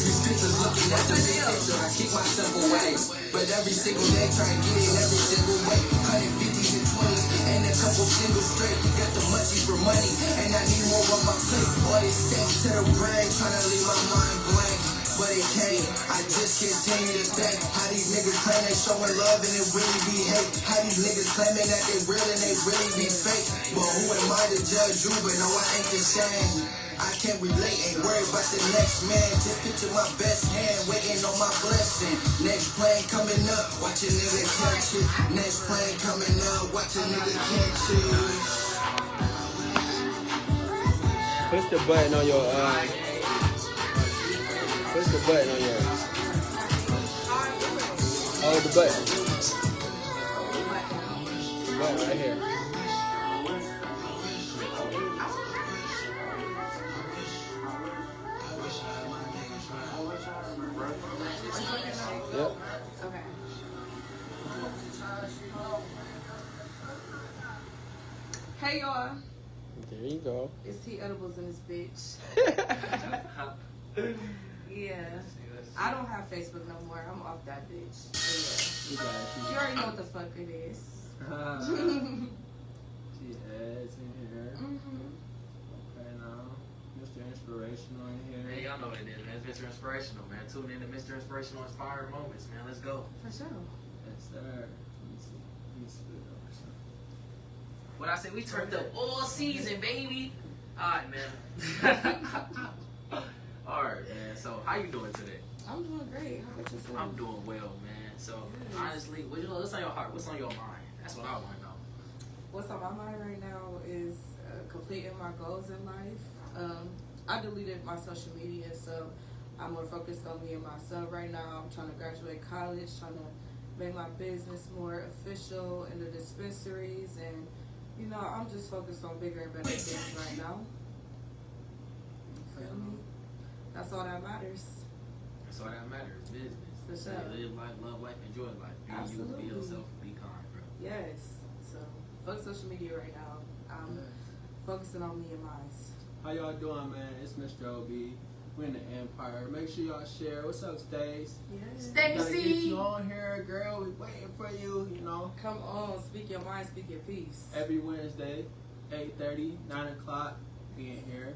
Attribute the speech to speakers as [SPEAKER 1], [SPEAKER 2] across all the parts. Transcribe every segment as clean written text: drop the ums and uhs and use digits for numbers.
[SPEAKER 1] these pictures looking at the big picture. I keep myself away, but every single day try to get it every single way. 150s and 20s and a couple singles straight. Got the munchies for money and I need more on my plate. All this steps to the brain, trying to leave my mind blank. But it can't, I just continue to think how these niggas claim they showing love and it really be hate. How these niggas claiming that they real and they really be fake. But who am I to judge you, but no I ain't the same. I can't relate, ain't worried about the next man. Just picture my best hand, waiting on my blessing. Next plane coming up, watch a nigga catch it. Next plane coming up, watch a nigga catch it.
[SPEAKER 2] Push the button on your push the button on your hold the button. The button right here. Yep.
[SPEAKER 3] Okay. Hey y'all.
[SPEAKER 2] There you go.
[SPEAKER 3] It's T Edibles in this bitch. Yeah. I don't have Facebook no more. I'm off that bitch. Yeah. You already know what the fuck it is.
[SPEAKER 2] She adds in here. Okay, now Mr. Inspirational in here.
[SPEAKER 4] Hey, y'all know what it is, man. It's Mr. Inspirational, man. Tune in to Mr. Inspirational Inspired Moments, man. Let's go.
[SPEAKER 3] For sure.
[SPEAKER 2] Yes, sir. Let me see.
[SPEAKER 4] What I say, we turned up all season, baby. All right, man. All right, man. So, how you doing today?
[SPEAKER 3] I'm doing great. How about yourself?
[SPEAKER 4] I'm doing well, man. So, honestly, what's on your heart? What's on your mind? That's what I want to know.
[SPEAKER 3] What's on my mind right now is completing my goals in life. I deleted my social media, so I'm more focused on me and myself right now. I'm trying to graduate college, trying to make my business more official in the dispensaries, and you know, I'm just focused on bigger and better things right now. You feel me? That's all that matters.
[SPEAKER 4] That's all that matters. Business.
[SPEAKER 3] For sure.
[SPEAKER 4] Live life, love life, enjoy life. Be
[SPEAKER 3] Absolutely.
[SPEAKER 4] you, be yourself, be kind, bro.
[SPEAKER 3] Yes. So fuck social media right now. I'm focusing on me and mine.
[SPEAKER 2] How y'all doing, man? It's Mr. OB. We're in the Empire. Make sure y'all share. What's up, Stace?
[SPEAKER 3] Yes.
[SPEAKER 2] Gotta get you on here, girl. We waiting for you, you know.
[SPEAKER 3] Come on, speak your mind, speak your peace.
[SPEAKER 2] Every Wednesday, 8:30, 9 o'clock, being here.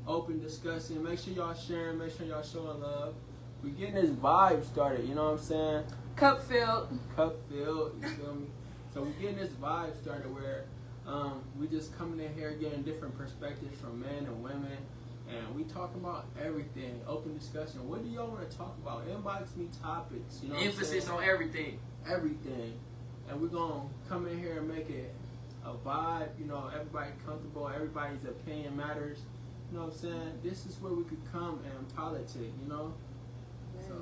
[SPEAKER 2] Open discussion. Make sure y'all sharing. Make sure y'all showing love. We getting this vibe started, you know what I'm saying?
[SPEAKER 3] Cup filled.
[SPEAKER 2] Cup filled, you feel me? So we getting this vibe started where we just coming in here getting different perspectives from men and women, and we talking about everything. Open discussion. What do y'all want to talk about? Inbox me topics. You know,
[SPEAKER 4] Emphasis on everything.
[SPEAKER 2] Everything, and we're gonna come in here and make it a vibe. You know, everybody comfortable. Everybody's opinion matters. You know what I'm saying? This is where we could come and politic. You know.
[SPEAKER 3] Yes.
[SPEAKER 2] So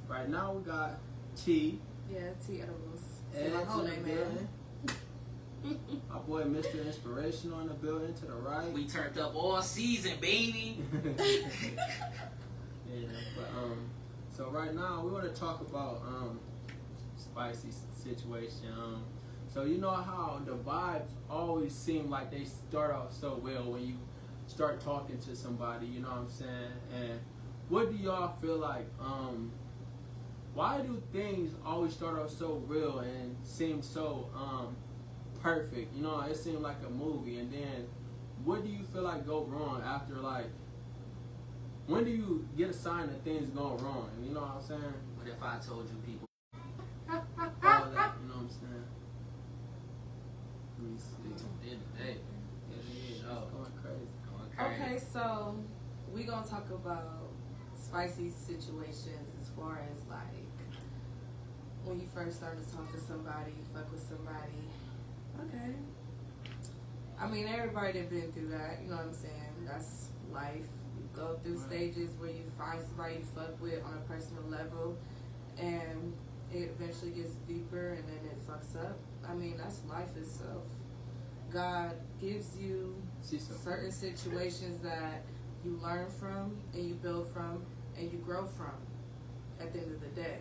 [SPEAKER 2] right now we got T.
[SPEAKER 3] Yeah, T Edibles.
[SPEAKER 2] Ed
[SPEAKER 3] My whole
[SPEAKER 2] in the
[SPEAKER 3] name,
[SPEAKER 2] building. My boy Mr. Inspirational in the building to the right.
[SPEAKER 4] We turned up all season, baby.
[SPEAKER 2] Yeah, but so right now we want to talk about spicy situation. So you know how the vibes always seem like they start off so well when you start talking to somebody, you know what I'm saying? And what do y'all feel like? Why do things always start off so real and seem so perfect? You know, it seemed like a movie, and then what do you feel like go wrong after, like, when do you get a sign that things going wrong? You know what I'm saying?
[SPEAKER 4] What if I told you people?
[SPEAKER 2] All that, you know what I'm saying? Let me see.
[SPEAKER 4] In the day.
[SPEAKER 2] It's going crazy.
[SPEAKER 3] Okay, so we gonna talk about spicy situations as far as like when you first start to talk to somebody, fuck with somebody. Okay. I mean, everybody that been through that, you know what I'm saying? That's life. You go through stages where you find somebody you fuck with on a personal level, and it eventually gets deeper, and then it fucks up. I mean, that's life itself. God gives you certain situations that you learn from, and you build from, and you grow from at the end of the day.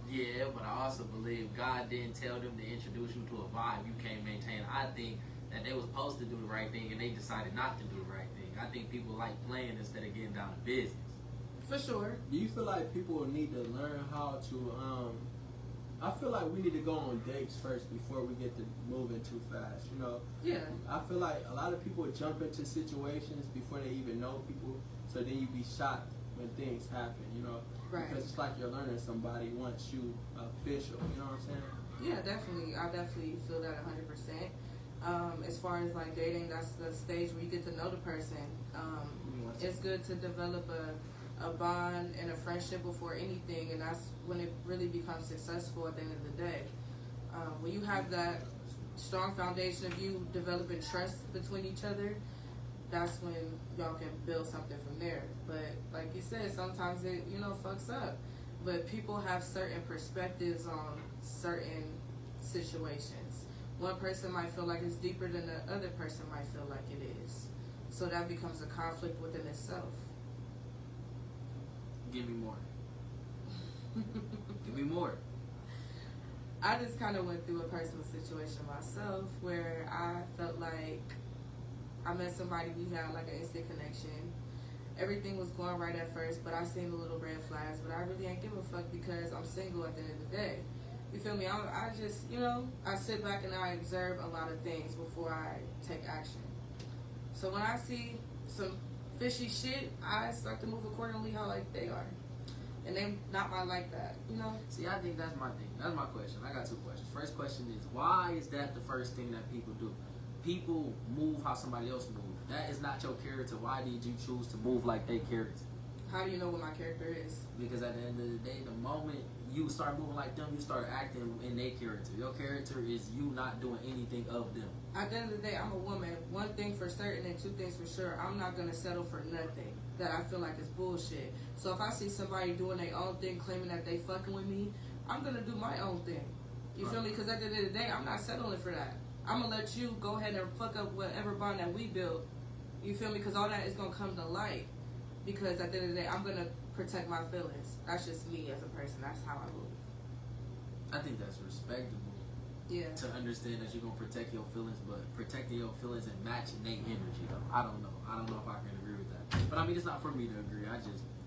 [SPEAKER 4] Yeah, but I also believe God didn't tell them to introduce you to a vibe you can't maintain. I think that they were supposed to do the right thing, and they decided not to do the right thing. I think people like playing instead of getting down to business.
[SPEAKER 3] For sure.
[SPEAKER 2] Do you feel like people need to learn how to I feel like we need to go on dates first before we get to moving too fast, you know?
[SPEAKER 3] Yeah.
[SPEAKER 2] I feel like a lot of people jump into situations before they even know people, so then you be shocked when things happen, you know?
[SPEAKER 3] Right.
[SPEAKER 2] Because it's like you're learning somebody once you official, you know what I'm saying?
[SPEAKER 3] Yeah, definitely. I definitely feel that 100%. As far as like dating, that's the stage where you get to know the person. It's good to develop a bond and a friendship before anything, and that's when it really becomes successful at the end of the day. When you have that strong foundation of you developing trust between each other, that's when y'all can build something from there. But like you said, sometimes it, you know, fucks up. But people have certain perspectives on certain situations. One person might feel like it's deeper than the other person might feel like it is. So that becomes a conflict within itself.
[SPEAKER 4] Give me more. Give me more.
[SPEAKER 3] I just kind of went through a personal situation myself where I felt like I met somebody, we had like an instant connection. Everything was going right at first, but I seen the little red flags, but I really ain't give a fuck because I'm single at the end of the day. You feel me? I just, you know, I sit back and I observe a lot of things before I take action. So when I see some fishy shit, I start to move accordingly how like they are. And they not my like that, you know?
[SPEAKER 4] See, I think that's my thing. That's my question. I got two questions. First question is, why is that the first thing that people do? People move how somebody else moves. That is not your character. Why did you choose to move like they character?
[SPEAKER 3] How do you know what my character is?
[SPEAKER 4] Because at the end of the day, the moment you start moving like them, you start acting in their character. Your character is you not doing anything of them.
[SPEAKER 3] At the end of the day, I'm a woman. One thing for certain and two things for sure. I'm not going to settle for nothing that I feel like is bullshit. So if I see somebody doing their own thing, claiming that they fucking with me, I'm going to do my own thing. You feel me? Because at the end of the day, I'm not settling for that. I'm going to let you go ahead and fuck up whatever bond that we built. You feel me? Because all that is going to come to light. Because at the end of the day, I'm going to protect my feelings. That's just me as a person. That's how I move.
[SPEAKER 4] I think that's respectable.
[SPEAKER 3] Yeah.
[SPEAKER 4] To understand that you're going to protect your feelings, but protecting your feelings and matching their energy, though. I don't know. I don't know if I can agree with that. But I mean, it's not for me to agree.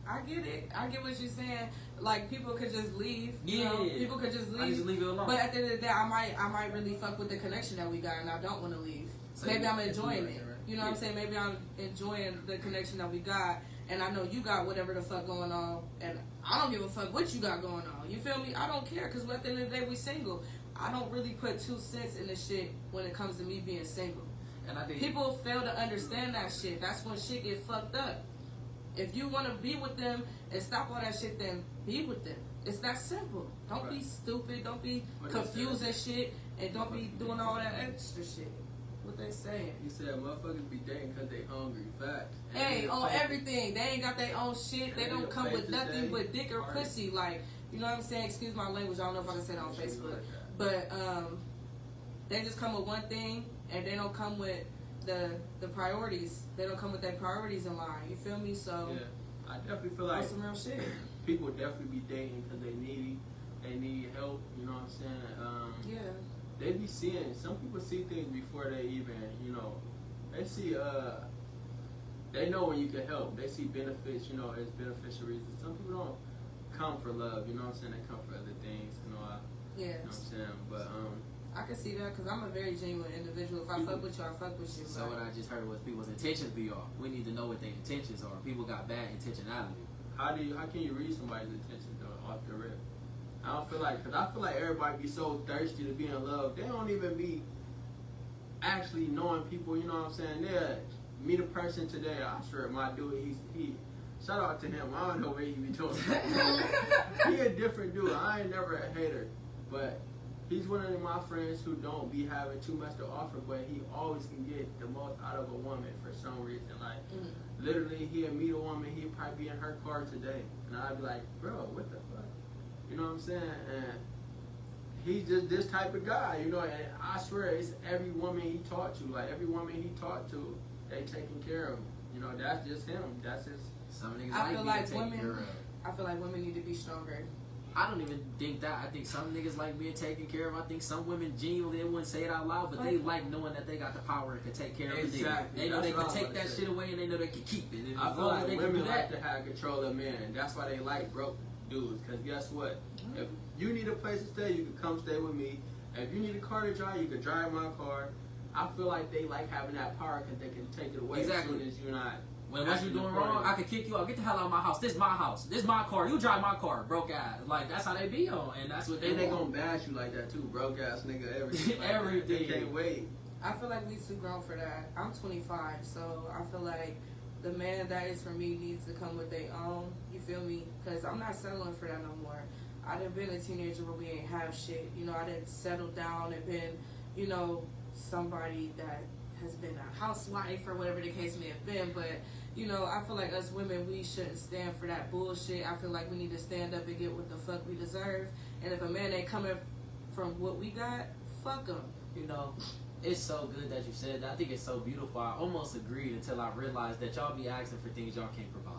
[SPEAKER 3] I get it. I get what you're saying. Like, people could just leave. You know? People could just leave.
[SPEAKER 4] I just leave it alone.
[SPEAKER 3] But at the end of the day, I might really fuck with the connection that we got, and I don't want to leave.
[SPEAKER 4] So
[SPEAKER 3] maybe I'm enjoying it. You know what I'm
[SPEAKER 4] Yeah.
[SPEAKER 3] saying? Maybe I'm enjoying the connection that we got, and I know you got whatever the fuck going on, and I don't give a fuck what you got going on. You feel me? I don't care, because at the end of the day, we single. I don't really put 2 cents in the shit when it comes to me being single.
[SPEAKER 4] And I think
[SPEAKER 3] People fail to understand that shit. That's when shit get fucked up. If you want to be with them and stop all that shit, then be with them. It's that simple. Don't be stupid. Don't be confused and shit. And don't be doing all that extra shit. What they saying?
[SPEAKER 2] You said motherfuckers be dating because they hungry. Facts.
[SPEAKER 3] Hey, on everything. They ain't got their own shit. They don't come with nothing but dick or pussy. Like, you know what I'm saying? Excuse my language. I don't know if I can say that on Facebook. But they just come with one thing, and they don't come with the priorities. They don't come with their priorities in line. You feel me? So
[SPEAKER 2] yeah, I definitely feel like
[SPEAKER 3] that's some real shit.
[SPEAKER 2] people definitely be dating because they need help. You know what I'm saying?
[SPEAKER 3] Yeah.
[SPEAKER 2] They be seeing, some people see things before they even, you know, they see, they know when you can help. They see benefits, you know, as beneficial reasons. Some people don't come for love, you know what I'm saying? They come for other things, you know,
[SPEAKER 3] Yeah.
[SPEAKER 2] you know what I'm saying? But,
[SPEAKER 3] I can see that because I'm a very genuine individual. If I fuck with you, I fuck with you.
[SPEAKER 4] so. What I just heard was people's intentions be off. We need to know what their intentions are. People got bad intentionality.
[SPEAKER 2] how can you read somebody's intentions though, off the rip? I don't feel like, because I feel like everybody be so thirsty to be in love. They don't even be actually knowing people, you know what I'm saying? They'll meet a person today. I swear my dude, he shout out to him. I don't know what he be doing. He a different dude. I ain't never a hater. But he's one of my friends who don't be having too much to offer, but he always can get the most out of a woman for some reason. Like, literally, he'll meet a woman, he'll probably be in her car today. And I'd be like, bro, what the fuck? You know what I'm saying? And he's just this type of guy, you know, and I swear it's every woman he talked to, like every woman he talked to, they taking care of him. You know, that's just him. That's his.
[SPEAKER 4] Some niggas
[SPEAKER 3] I feel like
[SPEAKER 4] women.
[SPEAKER 3] women need to be stronger.
[SPEAKER 4] I don't even think that. I think some niggas like being taken care of. I think some women genuinely, they wouldn't say it out loud, but they like knowing that they got the power and can take care of it.
[SPEAKER 2] Exactly.
[SPEAKER 4] They know they
[SPEAKER 2] That's
[SPEAKER 4] can
[SPEAKER 2] what I
[SPEAKER 4] take
[SPEAKER 2] was
[SPEAKER 4] that
[SPEAKER 2] say.
[SPEAKER 4] shit away and they know they can keep it. And
[SPEAKER 2] I
[SPEAKER 4] as
[SPEAKER 2] feel
[SPEAKER 4] long as
[SPEAKER 2] like
[SPEAKER 4] they can
[SPEAKER 2] women
[SPEAKER 4] do
[SPEAKER 2] like
[SPEAKER 4] that,
[SPEAKER 2] to have control of men. That's why they like broke dudes. Because guess what? If you need a place to stay, you can come stay with me. If you need a car to drive, you can drive my car. I feel like they like having that power because they can take it away
[SPEAKER 4] Exactly.
[SPEAKER 2] as soon as you're not.
[SPEAKER 4] when once you're doing wrong, I can kick you out. Get the hell out of my house. This is my house. This is my car. You drive my car, broke ass. Like, that's how they be on. And that's what they
[SPEAKER 2] And they
[SPEAKER 4] want.
[SPEAKER 2] gonna bash you like that too, broke ass nigga. Everything. Like
[SPEAKER 4] Everything.
[SPEAKER 2] They can't wait.
[SPEAKER 3] I feel like we too grown for that. I'm 25, so I feel like the man that is for me needs to come with their own. You feel me? Because I'm not settling for that no more. I done been a teenager where we ain't have shit. You know, I didn't settle down and been, you know, somebody that has been a housewife or whatever the case may have been. But, you know, I feel like us women, we shouldn't stand for that bullshit. I feel like we need to stand up and get what the fuck we deserve. And if a man ain't coming from what we got, fuck him.
[SPEAKER 4] You know, it's so good that you said that. I think it's so beautiful. I almost agreed until I realized that y'all be asking for things y'all can't provide.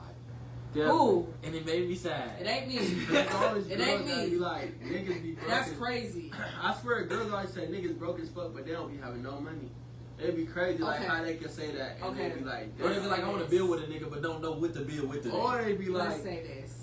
[SPEAKER 3] Who?
[SPEAKER 4] And it made me sad.
[SPEAKER 3] It ain't me.
[SPEAKER 2] There's always
[SPEAKER 3] It
[SPEAKER 2] girls
[SPEAKER 3] ain't
[SPEAKER 2] that
[SPEAKER 3] me.
[SPEAKER 2] be like, niggas be broke.
[SPEAKER 3] That's crazy.
[SPEAKER 2] I swear, girls always say niggas broke as fuck, but they don't be having no money. It'd be crazy, like
[SPEAKER 3] Okay.
[SPEAKER 2] how they can say that, and
[SPEAKER 3] Okay.
[SPEAKER 2] they be like,
[SPEAKER 4] Or they be like, I want to build with a nigga, but don't know what to build with the
[SPEAKER 2] or
[SPEAKER 4] nigga.
[SPEAKER 2] they be
[SPEAKER 3] Let's
[SPEAKER 2] like,
[SPEAKER 3] say this.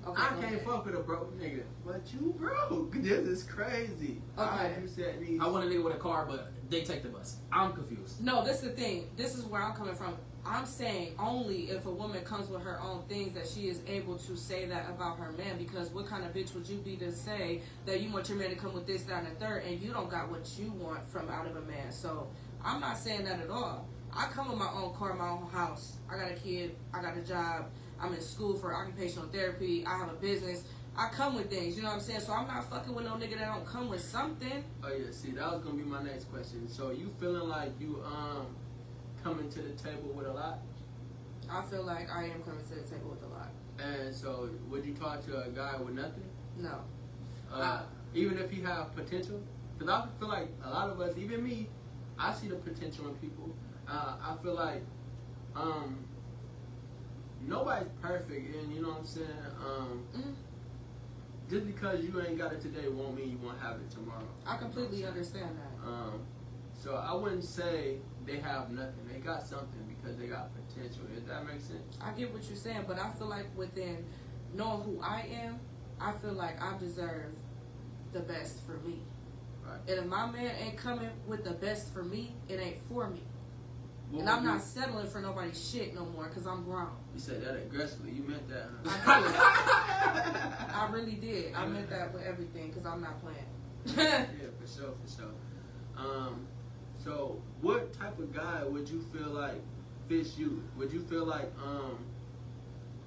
[SPEAKER 3] Okay,
[SPEAKER 2] I
[SPEAKER 3] go
[SPEAKER 2] can't
[SPEAKER 3] ahead.
[SPEAKER 2] fuck with a broke nigga, but you broke. This is crazy.
[SPEAKER 3] Okay.
[SPEAKER 2] You said these.
[SPEAKER 4] I want a nigga with a car, but they take the bus. I'm confused.
[SPEAKER 3] No, this is the thing. This is where I'm coming from. I'm saying only if a woman comes with her own things that she is able to say that about her man. Because what kind of bitch would you be to say that you want your man to come with this, that, and the third, and you don't got what you want from out of a man? So I'm not saying that at all. I come with my own car, my own house. I got a kid. I got a job. I'm in school for occupational therapy. I have a business. I come with things, you know what I'm saying? So I'm not fucking with no nigga that don't come with something.
[SPEAKER 2] Oh yeah, see, that was gonna be my next question. So you feeling like you coming to the table with a lot?
[SPEAKER 3] I feel like I am coming to the table with a lot.
[SPEAKER 2] And so would you talk to a guy with nothing?
[SPEAKER 3] No.
[SPEAKER 2] Even if he have potential? Because I feel like a lot of us, even me, I see the potential in people. I feel like nobody's perfect, and you know what I'm saying? Just because you ain't got it today won't mean you won't have it tomorrow.
[SPEAKER 3] I completely understand that.
[SPEAKER 2] So I wouldn't say they have nothing. They got something because they got potential. Does that make sense?
[SPEAKER 3] I get what you're saying, but I feel like within knowing who I am, I feel like I deserve the best for me.
[SPEAKER 2] Right.
[SPEAKER 3] And if my man ain't coming with the best for me, it ain't for me.
[SPEAKER 2] What
[SPEAKER 3] And I'm
[SPEAKER 2] would
[SPEAKER 3] not settling for nobody's shit no more because I'm grown.
[SPEAKER 2] You said that aggressively. You meant that,
[SPEAKER 3] I did.
[SPEAKER 2] huh?
[SPEAKER 3] I really did. I meant that with everything because I'm not playing.
[SPEAKER 2] Yeah, for sure, for sure. So what type of guy would you feel like fits you? Would you feel like,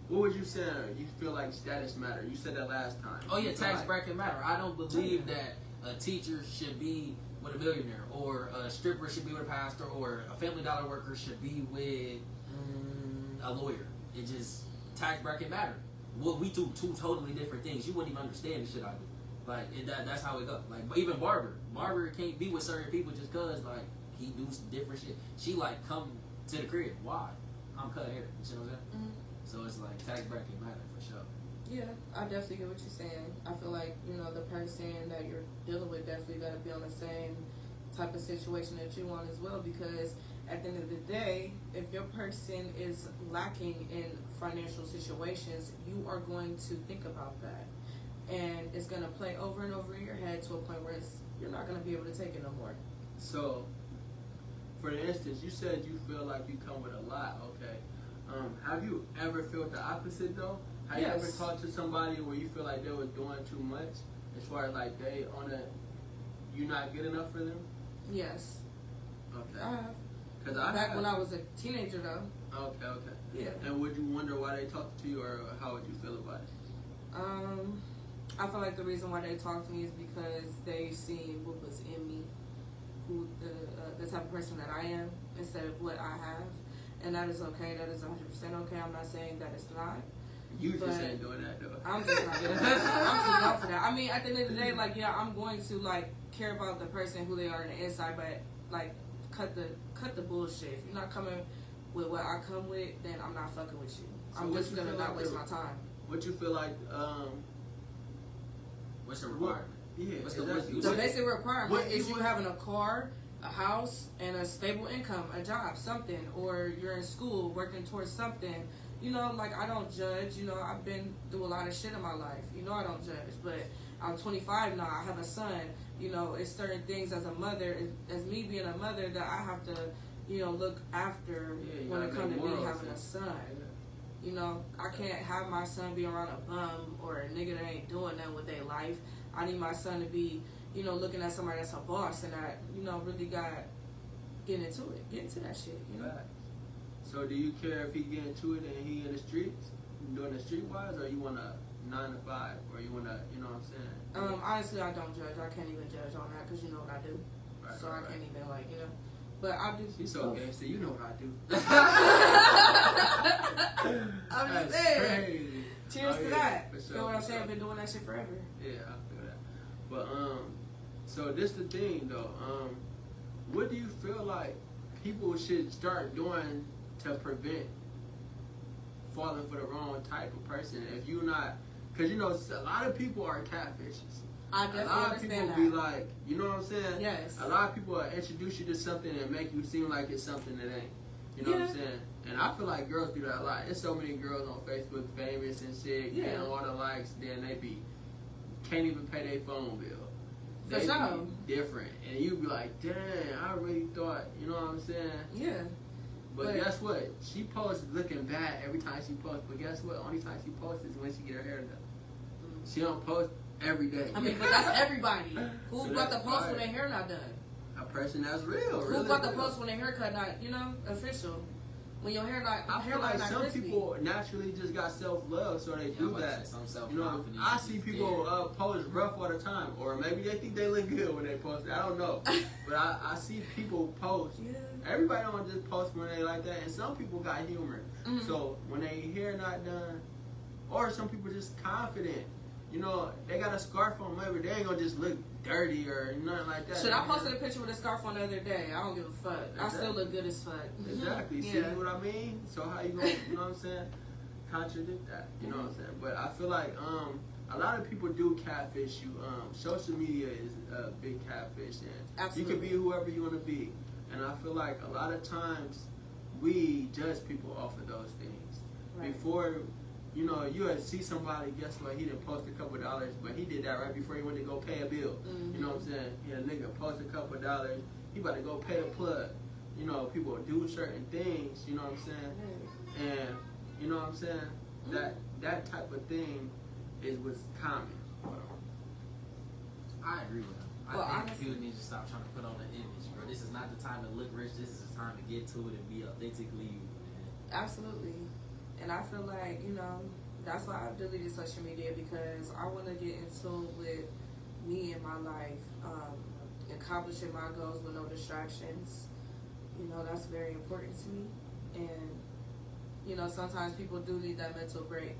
[SPEAKER 2] what would you say? You feel like status matter? You said that last time.
[SPEAKER 4] Oh yeah,
[SPEAKER 2] You feel
[SPEAKER 4] tax
[SPEAKER 2] like-
[SPEAKER 4] bracket matter. I don't believe that a teacher should be with a millionaire, or a stripper should be with a pastor, or a Family Dollar worker should be with a lawyer. It just, tax bracket matter. Well, we do two totally different things. You wouldn't even understand the shit I do. Like that's how it goes. Like, but even Barber can't be with certain people just cause like he do some different shit. She like come to the crib. Why? I'm cutting hair. You see what I'm saying? So it's like tax bracket matter for sure.
[SPEAKER 3] Yeah, I definitely get what you're saying. I feel like, you know, the person that you're dealing with definitely got to be on the same type of situation that you want as well, because at the end of the day, if your person is lacking in financial situations, you are going to think about that. And it's going to play over and over in your head to a point where you're not going to be able to take it no more.
[SPEAKER 2] So, for instance, you said you feel like you come with a lot, okay? Have you ever felt the opposite though? Have you ever
[SPEAKER 3] Yes.
[SPEAKER 2] talked to somebody where you feel like they were doing too much? As far as like you not good enough for them?
[SPEAKER 3] Yes.
[SPEAKER 2] Okay.
[SPEAKER 3] I have.
[SPEAKER 2] Cause I
[SPEAKER 3] Back
[SPEAKER 2] have.
[SPEAKER 3] when I was a teenager, though.
[SPEAKER 2] Okay.
[SPEAKER 3] Yeah.
[SPEAKER 2] And would you wonder why they talked to you, or how would you feel about it?
[SPEAKER 3] I feel like the reason why they talked to me is because they seen what was in me, who the type of person that I am, instead of what I have. And that is okay. That is 100% okay. I'm not saying that it's not.
[SPEAKER 2] You
[SPEAKER 3] But
[SPEAKER 2] just ain't doing that though.
[SPEAKER 3] I'm just not doing that. I'm too young for that. I mean, at the end of the day, like, yeah, I'm going to like care about the person who they are on the inside, but like cut the bullshit. If you're not coming with what I come with, then I'm not fucking with you.
[SPEAKER 2] So
[SPEAKER 3] I'm
[SPEAKER 2] what
[SPEAKER 3] just
[SPEAKER 2] you
[SPEAKER 3] gonna
[SPEAKER 2] feel
[SPEAKER 3] not
[SPEAKER 2] like
[SPEAKER 3] waste
[SPEAKER 2] the-
[SPEAKER 3] my time.
[SPEAKER 2] What you feel like
[SPEAKER 4] What's your requirement?
[SPEAKER 2] Yeah,
[SPEAKER 4] What's
[SPEAKER 2] exactly.
[SPEAKER 3] The basic requirement
[SPEAKER 2] what
[SPEAKER 3] is
[SPEAKER 2] you
[SPEAKER 3] you having a car, a house, and a stable income, a job, something, or you're in school working towards something. You know, like, I don't judge. You know, I've been through a lot of shit in my life. You know, I don't judge. But I'm 25 now. I have a son. You know, it's certain things as a mother, as me being a mother, that I have to, you know, look after when it comes to me having a son. You know, I can't have my son be around a bum or a nigga that ain't doing nothing with their life. I need my son to be, you know, looking at somebody that's a boss and that, you know, really got get into that shit, you know.
[SPEAKER 2] So do you care if he get into it and he in the streets, doing the streetwise, or you want a 9 to 5, or you want to, you know what I'm saying?
[SPEAKER 3] Honestly, I don't judge. I can't even judge on that because you know what I do.
[SPEAKER 2] Right,
[SPEAKER 3] so
[SPEAKER 2] right,
[SPEAKER 3] I can't even, like, you know. But I do.
[SPEAKER 2] She's so gangster, you know what I do.
[SPEAKER 3] I'm just
[SPEAKER 2] That's
[SPEAKER 3] saying.
[SPEAKER 2] crazy.
[SPEAKER 3] Cheers to
[SPEAKER 2] yeah,
[SPEAKER 3] that.
[SPEAKER 2] for sure,
[SPEAKER 3] Feel what I'm
[SPEAKER 2] for
[SPEAKER 3] saying?
[SPEAKER 2] sure.
[SPEAKER 3] I've been doing that shit forever.
[SPEAKER 2] Yeah, I feel that. But so this the thing though. What do you feel like people should start doing to prevent falling for the wrong type of person? If you're not, because you know a lot of people are catfishes.
[SPEAKER 3] I
[SPEAKER 2] A
[SPEAKER 3] definitely
[SPEAKER 2] lot of
[SPEAKER 3] understand
[SPEAKER 2] people
[SPEAKER 3] that.
[SPEAKER 2] be like, you know what I'm saying?
[SPEAKER 3] Yes.
[SPEAKER 2] A lot of people will introduce you to something and make you seem like it's something that ain't. You know what I'm saying? And I feel like girls do that a lot. There's so many girls on Facebook famous and shit, getting all the likes, then they be can't even pay their phone bill.
[SPEAKER 3] For
[SPEAKER 2] They
[SPEAKER 3] sure.
[SPEAKER 2] be different. And you be like, dang, I really thought, you know what I'm saying?
[SPEAKER 3] Yeah.
[SPEAKER 2] But guess what? She posts looking bad every time she posts. But guess what? Only time she posts is when she get her hair done. She don't post every day.
[SPEAKER 3] I mean, but that's everybody. Who
[SPEAKER 2] So
[SPEAKER 3] got the
[SPEAKER 2] that's
[SPEAKER 3] post
[SPEAKER 2] fire.
[SPEAKER 3] when their hair not done?
[SPEAKER 2] A person that's real.
[SPEAKER 3] Who
[SPEAKER 2] really
[SPEAKER 3] got the
[SPEAKER 2] real.
[SPEAKER 3] post when their haircut not, you know, official? When your hair not,
[SPEAKER 2] I feel
[SPEAKER 3] hairline
[SPEAKER 2] like
[SPEAKER 3] not
[SPEAKER 2] some
[SPEAKER 3] crispy.
[SPEAKER 2] people naturally just got self-love, so they do that. You know, I see people post rough all the time, or maybe they think they look good when they post it. I don't know, but I see people post.
[SPEAKER 3] Yeah.
[SPEAKER 2] Everybody don't just post when they like that, and some people got humor.
[SPEAKER 3] Mm-hmm.
[SPEAKER 2] So when they hair not done, or some people just confident. You know, they got a scarf on, maybe they ain't gonna just look dirty or nothing like that.
[SPEAKER 3] Shit, I posted a picture with a scarf on the other day. I don't give a fuck. I still look good as fuck.
[SPEAKER 2] Exactly. See what I mean? So how you gonna, you know what I'm saying, contradict that? You know what I'm saying? But I feel like a lot of people do catfish you. Social media is a big catfish, and
[SPEAKER 3] Absolutely.
[SPEAKER 2] you can be whoever you want to be. And I feel like a lot of times we judge people off of those things.
[SPEAKER 3] Right.
[SPEAKER 2] Before, you know, you would see somebody, guess what, he didn't post a couple dollars, but he did that right before he went to go pay a bill.
[SPEAKER 3] Mm-hmm.
[SPEAKER 2] You know what I'm saying? Yeah, nigga post a couple dollars, he about to go pay the plug. You know, people do certain things, you know what I'm saying? And, you know what I'm saying? That type of thing is what's common.
[SPEAKER 4] I agree with him. I think people need to stop trying to put on the image, bro. This is not the time to look rich. This is the time to get to it and be authentically you, man.
[SPEAKER 3] Absolutely. And I feel like, you know, that's why I deleted social media, because I want to get in tune with me and my life, accomplishing my goals with no distractions. You know, that's very important to me. And, you know, sometimes people do need that mental break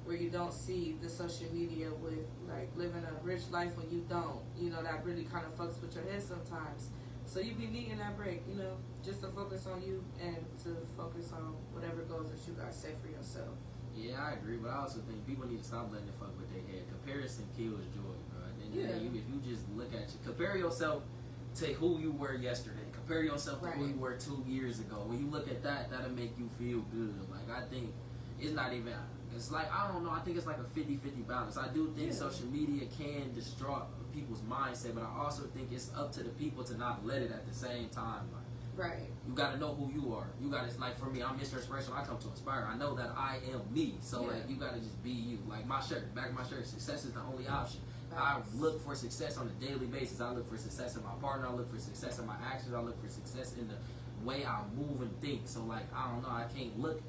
[SPEAKER 3] where you don't see the social media with, like, living a rich life when you don't. You know, that really kind of fucks with your head sometimes. So you be needing that break, you know, just to focus on you and to focus on whatever goals that you guys set for yourself.
[SPEAKER 4] Yeah, I agree, but I also think people need to stop letting it fuck with their head. Comparison kills joy, bro. And then if you just look at you, compare yourself to who you were yesterday. Compare yourself to who you were 2 years ago. When you look at that, that'll make you feel good. Like, I think it's not even, it's like, I don't know, I think it's like a 50-50 balance. I do think social media can distort people's mindset, but I also think it's up to the people to not let it at the same time. Like,
[SPEAKER 3] right.
[SPEAKER 4] You gotta know who you are. You gotta, like, for me, I'm Mr. Inspirational. I come to inspire. I know that I am me. So like, you gotta just be you. Like my shirt, back of my shirt, success is the only option. I look for success on a daily basis. I look for success in my partner. I look for success in my actions. I look for success in the way I move and think. So like, I don't know, I can't look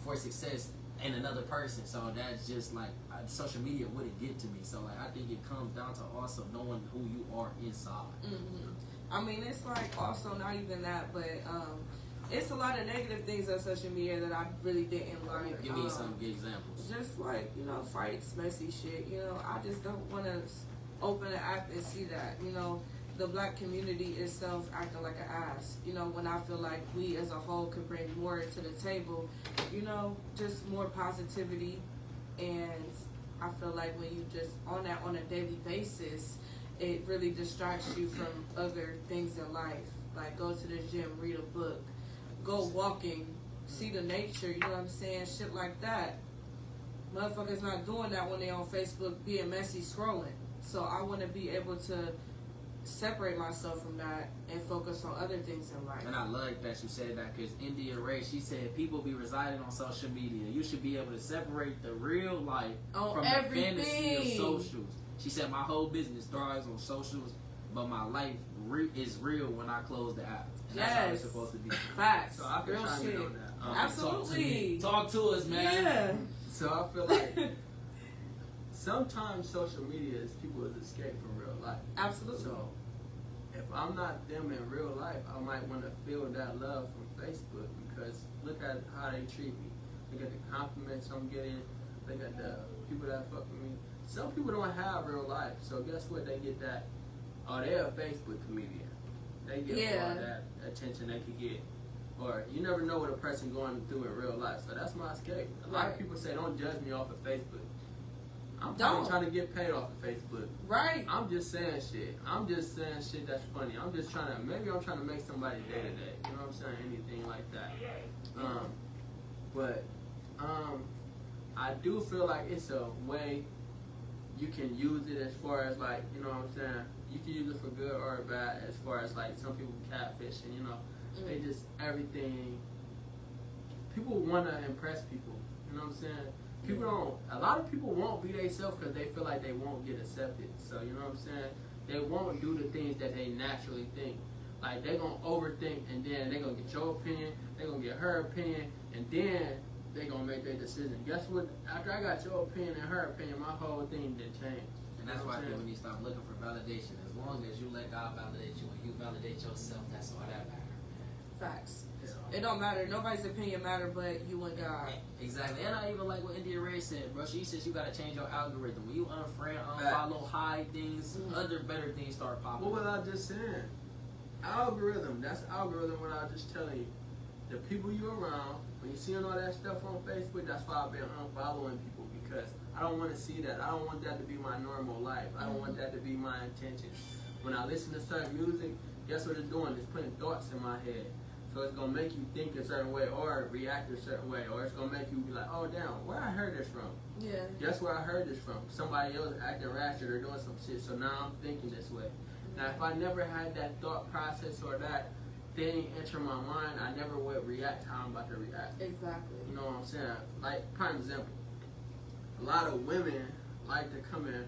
[SPEAKER 4] for success in another person. So that's just like, social media wouldn't get to me. So like, I think it comes down to also knowing who you are inside.
[SPEAKER 3] Mm-hmm. I mean, it's like also not even that, but it's a lot of negative things on social media that I really didn't like.
[SPEAKER 4] Give me some good examples.
[SPEAKER 3] Just like, you know, fights, messy shit. You know, I just don't want to open an app and see that. You know, the black community itself acting like an ass. You know, when I feel like we as a whole could bring more to the table. You know, just more positivity and I feel like when you just on that on a daily basis, it really distracts you from other things in life. Like go to the gym, read a book, go walking, see the nature, you know what I'm saying? Shit like that. Motherfuckers not doing that when they on Facebook being messy scrolling. So I want to be able to separate myself from that and focus on other things in life.
[SPEAKER 4] And I like that you said that, because India Ray, she said people be residing on social media. You should be able to separate the real life from
[SPEAKER 3] everything.
[SPEAKER 4] the fantasy of socials. She said my whole business thrives on socials, but my life is real when I close the app. And that's how it's supposed to be.
[SPEAKER 3] Facts.
[SPEAKER 2] So I can
[SPEAKER 3] Real
[SPEAKER 2] chime
[SPEAKER 3] shit.
[SPEAKER 2] in on that.
[SPEAKER 3] Absolutely.
[SPEAKER 4] Talk to us, man.
[SPEAKER 3] Yeah.
[SPEAKER 2] So I feel like sometimes social media is people's escape from real life.
[SPEAKER 3] Absolutely.
[SPEAKER 2] So if I'm not them in real life, I might want to feel that love from Facebook, because look at how they treat me. Look at the compliments I'm getting. Look at the people that fuck with me. Some people don't have real life, so guess what? They get that. Oh, they're a Facebook comedian. They get all that attention they could get. Or you never know what a person going through in real life. So that's my escape. A lot of people say, don't judge me off of Facebook. I'm probably trying to get paid off of Facebook.
[SPEAKER 3] Right.
[SPEAKER 2] I'm just saying shit. I'm just saying shit that's funny. I'm just trying to, maybe I'm trying to make somebody day to day. You know what I'm saying? Anything like that. But I do feel like it's a way you can use it, as far as like, you know what I'm saying? You can use it for good or bad, as far as like some people catfish and, you know, they just everything. People want to impress people. You know what I'm saying? People don't. A lot of people won't be themselves because they feel like they won't get accepted. So you know what I'm saying? They won't do the things that they naturally think. Like they gonna overthink, and then they gonna get your opinion. They gonna get her opinion, and then they gonna make their decision. Guess what? After I got your opinion and her opinion, my whole thing did change.
[SPEAKER 4] And that's why I think when you stop looking for validation, as long as you let God validate you and you validate yourself, that's all that matters.
[SPEAKER 3] Facts. It don't matter. Nobody's opinion matter but you and God.
[SPEAKER 4] Exactly. And I even like what India Ray said, bro. She says you gotta change your algorithm. When you unfriend, unfollow, hide things, other better things start popping.
[SPEAKER 2] What was I just saying? Algorithm. That's algorithm. What I was just telling you. The people you around, when you seeing all that stuff on Facebook, that's why I've been unfollowing people, because I don't want to see that. I don't want that to be my normal life. I don't want that to be my intention. When I listen to certain music, guess what it's doing? It's putting thoughts in my head. So it's going to make you think a certain way or react a certain way. Or it's going to make you be like, oh, damn, where I heard this from?
[SPEAKER 3] Yeah.
[SPEAKER 2] Guess where I heard this from? Somebody else acting ratchet or doing some shit. So now I'm thinking this way. Now, if I never had that thought process or that thing enter my mind, I never would react how I'm about to react.
[SPEAKER 3] Exactly.
[SPEAKER 2] You know what I'm saying? Like, prime example. A lot of women like to come and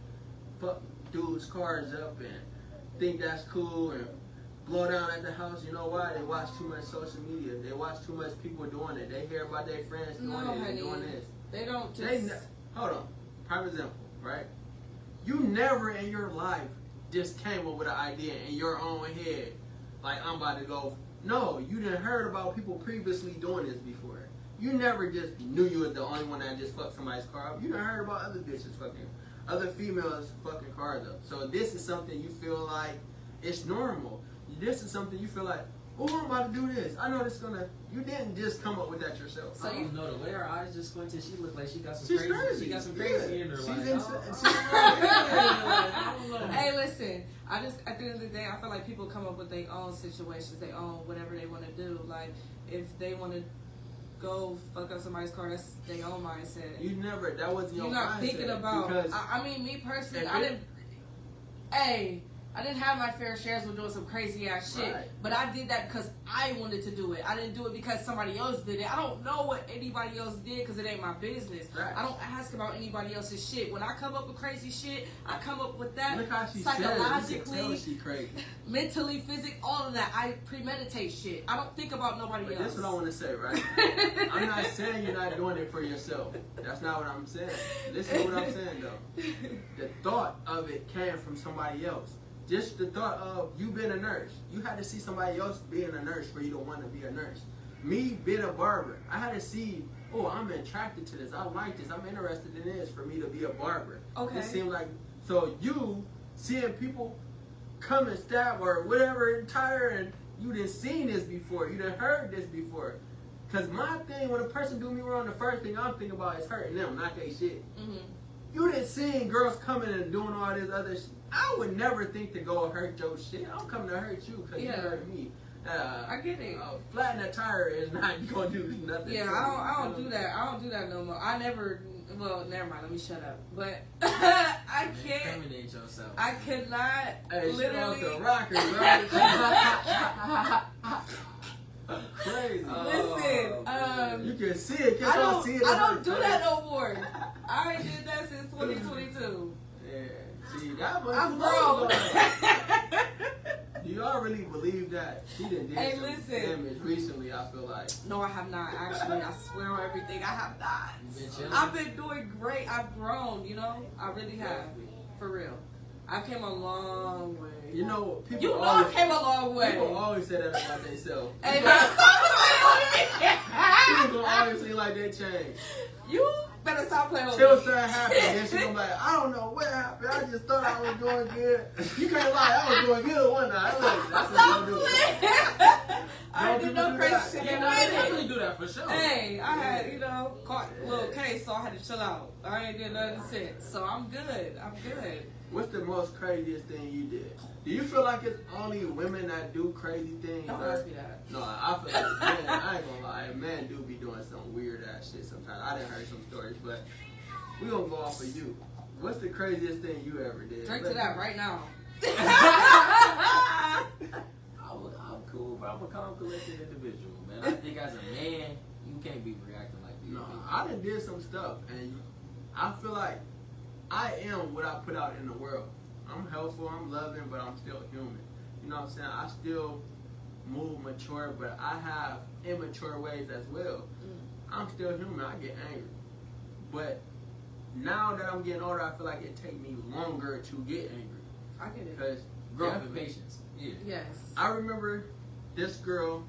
[SPEAKER 2] fuck dudes' cars up and think that's cool and blow down at the house. You know why? They watch too much social media. They watch too much people doing it. They hear about their friends doing it and doing this.
[SPEAKER 3] They don't just...
[SPEAKER 2] Hold on. Prime example, right? You never in your life just came up with an idea in your own head. Like, I'm about to go. No, you didn't heard about people previously doing this before. You never just knew you was the only one that just fucked somebody's car up. You done heard about other bitches fucking, other females fucking cars up. So this is something you feel like it's normal. This is something you feel like, oh, I'm about to do this. I know this is gonna. You didn't just come up with that yourself.
[SPEAKER 4] So you know, the way her eyes just squinted, she looked like she got some
[SPEAKER 2] She's
[SPEAKER 4] crazy. She got some crazy in her.
[SPEAKER 2] She's
[SPEAKER 4] Like,
[SPEAKER 3] I don't know. Hey, listen. I just, at the end of the day, I feel like people come up with their own situations, their own whatever they want to do. Like, if they want to go fuck up somebody's car, that's their own mindset.
[SPEAKER 2] You never. That wasn't your mindset.
[SPEAKER 3] You're not thinking about. I mean, me personally, I didn't have my fair shares with doing some crazy ass shit, but I did that because I wanted to do it. I didn't do it because somebody else did it. I don't know what anybody else did because it ain't my business. Right. I don't ask about anybody else's shit. When I come up with crazy shit, I come up with that.
[SPEAKER 2] Look how she
[SPEAKER 3] psychologically,
[SPEAKER 2] she crazy.
[SPEAKER 3] Mentally, physically, all of that. I premeditate shit. I don't think about nobody else.
[SPEAKER 2] That's what I want to say, right? I'm not saying you're not doing it for yourself. That's not what I'm saying. Listen to what I'm saying, though. The thought of it came from somebody else. Just the thought of you being a nurse. You had to see somebody else being a nurse for you to want to be a nurse. Me being a barber, I had to see, oh, I'm attracted to this. I like this. I'm interested in this for me to be a barber. Okay. It seemed like, so you seeing people come and stab or whatever tire, and you didn't seen this before. You didn't heard this before. Because my thing, when a person do me wrong, the first thing I'm thinking about is hurting them, not their shit. Mm-hmm. you didn't see girls coming and doing all this other shit. I would never think to go hurt your shit. I'm coming to hurt you because you hurt me.
[SPEAKER 3] I get it.
[SPEAKER 2] Flattening a tire is not gonna do nothing.
[SPEAKER 3] Yeah, I don't do that. I don't do that no more. I never. Well, never mind. Let me shut up. But I can't.
[SPEAKER 4] Incriminate yourself.
[SPEAKER 3] I cannot literally.
[SPEAKER 2] The rocker, bro. Crazy.
[SPEAKER 3] Listen,
[SPEAKER 2] you can see it.
[SPEAKER 3] I don't do that no more. I ain't did that since 2022.
[SPEAKER 2] Yeah. See, that was
[SPEAKER 3] I'm grown.
[SPEAKER 2] Do y'all really believe that she did some damage recently? I feel like.
[SPEAKER 3] No, I have not. Actually, I swear on everything, I have not. I've been doing great. I've grown. You know, I really have. For real, I came a long way.
[SPEAKER 2] You know, people.
[SPEAKER 3] You know,
[SPEAKER 2] always,
[SPEAKER 3] I came a long way.
[SPEAKER 2] People always say that about themselves.
[SPEAKER 3] Hey, stop playing with me.
[SPEAKER 2] People always seem like they changed.
[SPEAKER 3] You better stop playing with
[SPEAKER 2] Till
[SPEAKER 3] me.
[SPEAKER 2] something happened, then she gonna be like, I don't know what happened. I just thought I was doing good. You can't lie, I was doing good one night. That's what you do.
[SPEAKER 3] I did no crazy shit.
[SPEAKER 4] Yeah, I definitely do that for sure.
[SPEAKER 3] Hey, I had, you know, caught a little case, so I had to chill out. I ain't did nothing since, so I'm good. I'm good.
[SPEAKER 2] What's the most craziest thing you did? Do you feel like it's only women that do crazy things?
[SPEAKER 3] Don't ask me that.
[SPEAKER 2] No, I feel like men, I ain't gonna lie, men do be doing some weird ass shit sometimes. I done heard some stories, but we gonna go off of you. What's the craziest thing you ever did?
[SPEAKER 3] Drink to that right now.
[SPEAKER 4] I'm cool, but I'm a calm, collected individual, man. I think as a man, you can't be reacting like this.
[SPEAKER 2] No, I done did some stuff, and I feel like I am what I put out in the world. I'm helpful, I'm loving, but I'm still human. You know what I'm saying? I still move mature, but I have immature ways as well. I'm still human, I get angry. But now that I'm getting older, I feel like it takes me longer to get angry.
[SPEAKER 3] I get it.
[SPEAKER 2] Because
[SPEAKER 4] Growth and patience. Yeah.
[SPEAKER 3] Yes.
[SPEAKER 2] I remember this girl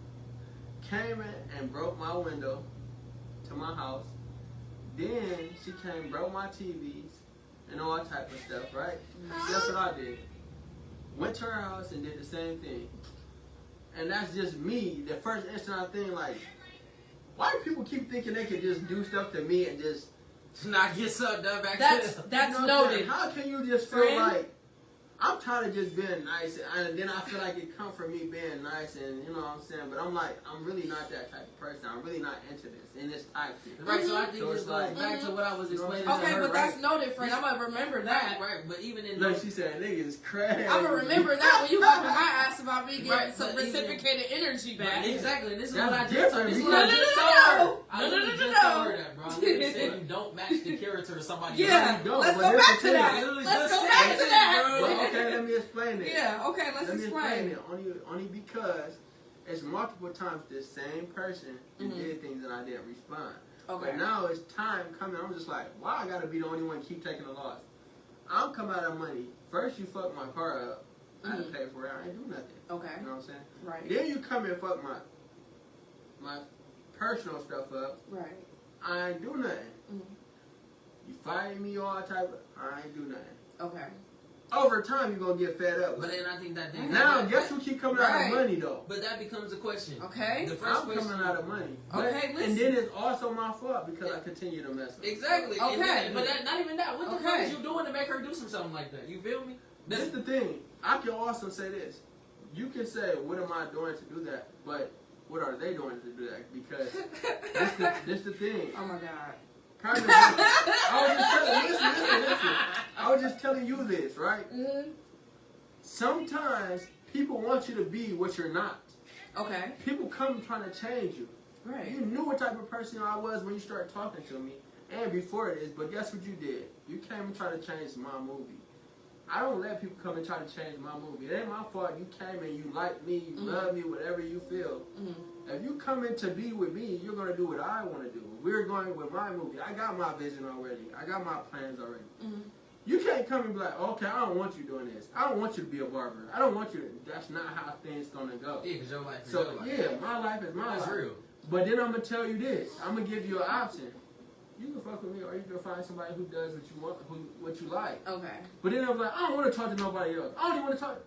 [SPEAKER 2] came in and broke my window to my house. Then she came, broke my TVs and all type of stuff, right? That's what I did. Went to her house and did the same thing. And that's just me. The first instant I think, like, why do people keep thinking they can just do stuff to me and just
[SPEAKER 4] not get something done back
[SPEAKER 3] That's
[SPEAKER 4] to them?
[SPEAKER 3] that's
[SPEAKER 2] you know what I'm
[SPEAKER 3] noted.
[SPEAKER 2] saying? How can you just feel like, I'm tired of just being nice, and then I feel like it comes from me being nice, and you know what I'm saying? But I'm like, I'm really not that type of person. I'm really not into this, in this type thing.
[SPEAKER 4] Right, so I think
[SPEAKER 2] So
[SPEAKER 4] this
[SPEAKER 2] it's
[SPEAKER 4] goes
[SPEAKER 2] like,
[SPEAKER 4] back to what I was explaining to
[SPEAKER 3] Okay,
[SPEAKER 4] her,
[SPEAKER 3] but that's
[SPEAKER 4] right?
[SPEAKER 3] noted, friend. I'm gonna remember that.
[SPEAKER 4] Right, but even in
[SPEAKER 2] Look, she said, niggas crazy.
[SPEAKER 3] I'm gonna remember that when you wiping my ass about me getting
[SPEAKER 4] Right,
[SPEAKER 3] some
[SPEAKER 4] but even-
[SPEAKER 3] reciprocated energy back.
[SPEAKER 4] Exactly, and this is
[SPEAKER 2] That's
[SPEAKER 4] what I just
[SPEAKER 2] different.
[SPEAKER 4] told. This is
[SPEAKER 2] No,
[SPEAKER 4] what I
[SPEAKER 3] no,
[SPEAKER 4] just
[SPEAKER 3] no,
[SPEAKER 4] told
[SPEAKER 3] no.
[SPEAKER 4] her. I literally
[SPEAKER 3] No, no,
[SPEAKER 4] just
[SPEAKER 3] no,
[SPEAKER 4] told
[SPEAKER 3] no.
[SPEAKER 4] her that, bro. I literally said you don't match the character of somebody.
[SPEAKER 3] Yeah,
[SPEAKER 2] don't,
[SPEAKER 3] let's
[SPEAKER 2] but
[SPEAKER 3] go
[SPEAKER 2] here's
[SPEAKER 3] back
[SPEAKER 2] the
[SPEAKER 3] to
[SPEAKER 2] thing.
[SPEAKER 3] that.
[SPEAKER 4] Literally
[SPEAKER 3] Let's
[SPEAKER 4] just
[SPEAKER 3] go back
[SPEAKER 4] said
[SPEAKER 3] to
[SPEAKER 4] it,
[SPEAKER 3] that.
[SPEAKER 4] bro.
[SPEAKER 2] Well, okay, let me explain it.
[SPEAKER 3] Yeah, okay, let's
[SPEAKER 2] Let me explain
[SPEAKER 3] explain.
[SPEAKER 2] it. Only because it's multiple times this same person who did things and I didn't respond.
[SPEAKER 3] Okay.
[SPEAKER 2] But now it's time coming. I'm just like, why I gotta be the only one to keep taking the loss? I'm coming out of money. First you fucked my car up. I had to pay for it. I ain't do nothing.
[SPEAKER 3] Okay.
[SPEAKER 2] You know what I'm saying?
[SPEAKER 3] Right.
[SPEAKER 2] Then you come and fuck my personal stuff up.
[SPEAKER 3] Right.
[SPEAKER 2] I ain't do nothing.
[SPEAKER 3] Mhm.
[SPEAKER 2] You fired me all type of. I ain't do nothing.
[SPEAKER 3] Okay.
[SPEAKER 2] Over time you gonna get fed up.
[SPEAKER 4] But then I think that thing.
[SPEAKER 2] Now guess who keep coming out
[SPEAKER 3] Right.
[SPEAKER 2] of money though?
[SPEAKER 4] But that becomes a question.
[SPEAKER 3] Okay.
[SPEAKER 4] The first
[SPEAKER 2] I'm
[SPEAKER 4] question.
[SPEAKER 2] coming out of money.
[SPEAKER 3] Okay,
[SPEAKER 2] And
[SPEAKER 3] listen.
[SPEAKER 2] then it's also my fault because I continue to mess up.
[SPEAKER 4] Exactly.
[SPEAKER 3] Okay.
[SPEAKER 4] And then, but that, not even that. What the fuck
[SPEAKER 3] Okay.
[SPEAKER 4] is you doing to make her do something like that? You feel me?
[SPEAKER 2] This is the thing. I can also say this. You can say, what am I doing to do that? But what are they doing to do that? Because this the thing.
[SPEAKER 3] Oh my God.
[SPEAKER 2] I was just telling you this, right?
[SPEAKER 3] Mhm.
[SPEAKER 2] Sometimes people want you to be what you're not.
[SPEAKER 3] Okay.
[SPEAKER 2] People come trying to change you.
[SPEAKER 3] Right.
[SPEAKER 2] You knew what type of person I was when you started talking to me and before this, but guess what you did? You came and tried to change my movie. I don't let people come and try to change my movie. It ain't my fault. You came and you like me, you love me, whatever you feel. If you come in to be with me, you're going to do what I want to do. We're going with my movie. I got my vision already. I got my plans already. You can't come and be like, okay, I don't want you doing this. I don't want you to be a barber. I don't want you to. That's not how things going to go.
[SPEAKER 4] Yeah, because your life is
[SPEAKER 2] So,
[SPEAKER 4] your life.
[SPEAKER 2] yeah, my life is my
[SPEAKER 4] That's
[SPEAKER 2] life.
[SPEAKER 4] real.
[SPEAKER 2] But then I'm going to tell you this. I'm going to give you an option. You can fuck with me or you can find somebody who does what you want, what you like.
[SPEAKER 3] Okay.
[SPEAKER 2] But then I'm like, I don't want to talk to nobody else. I don't even want to talk.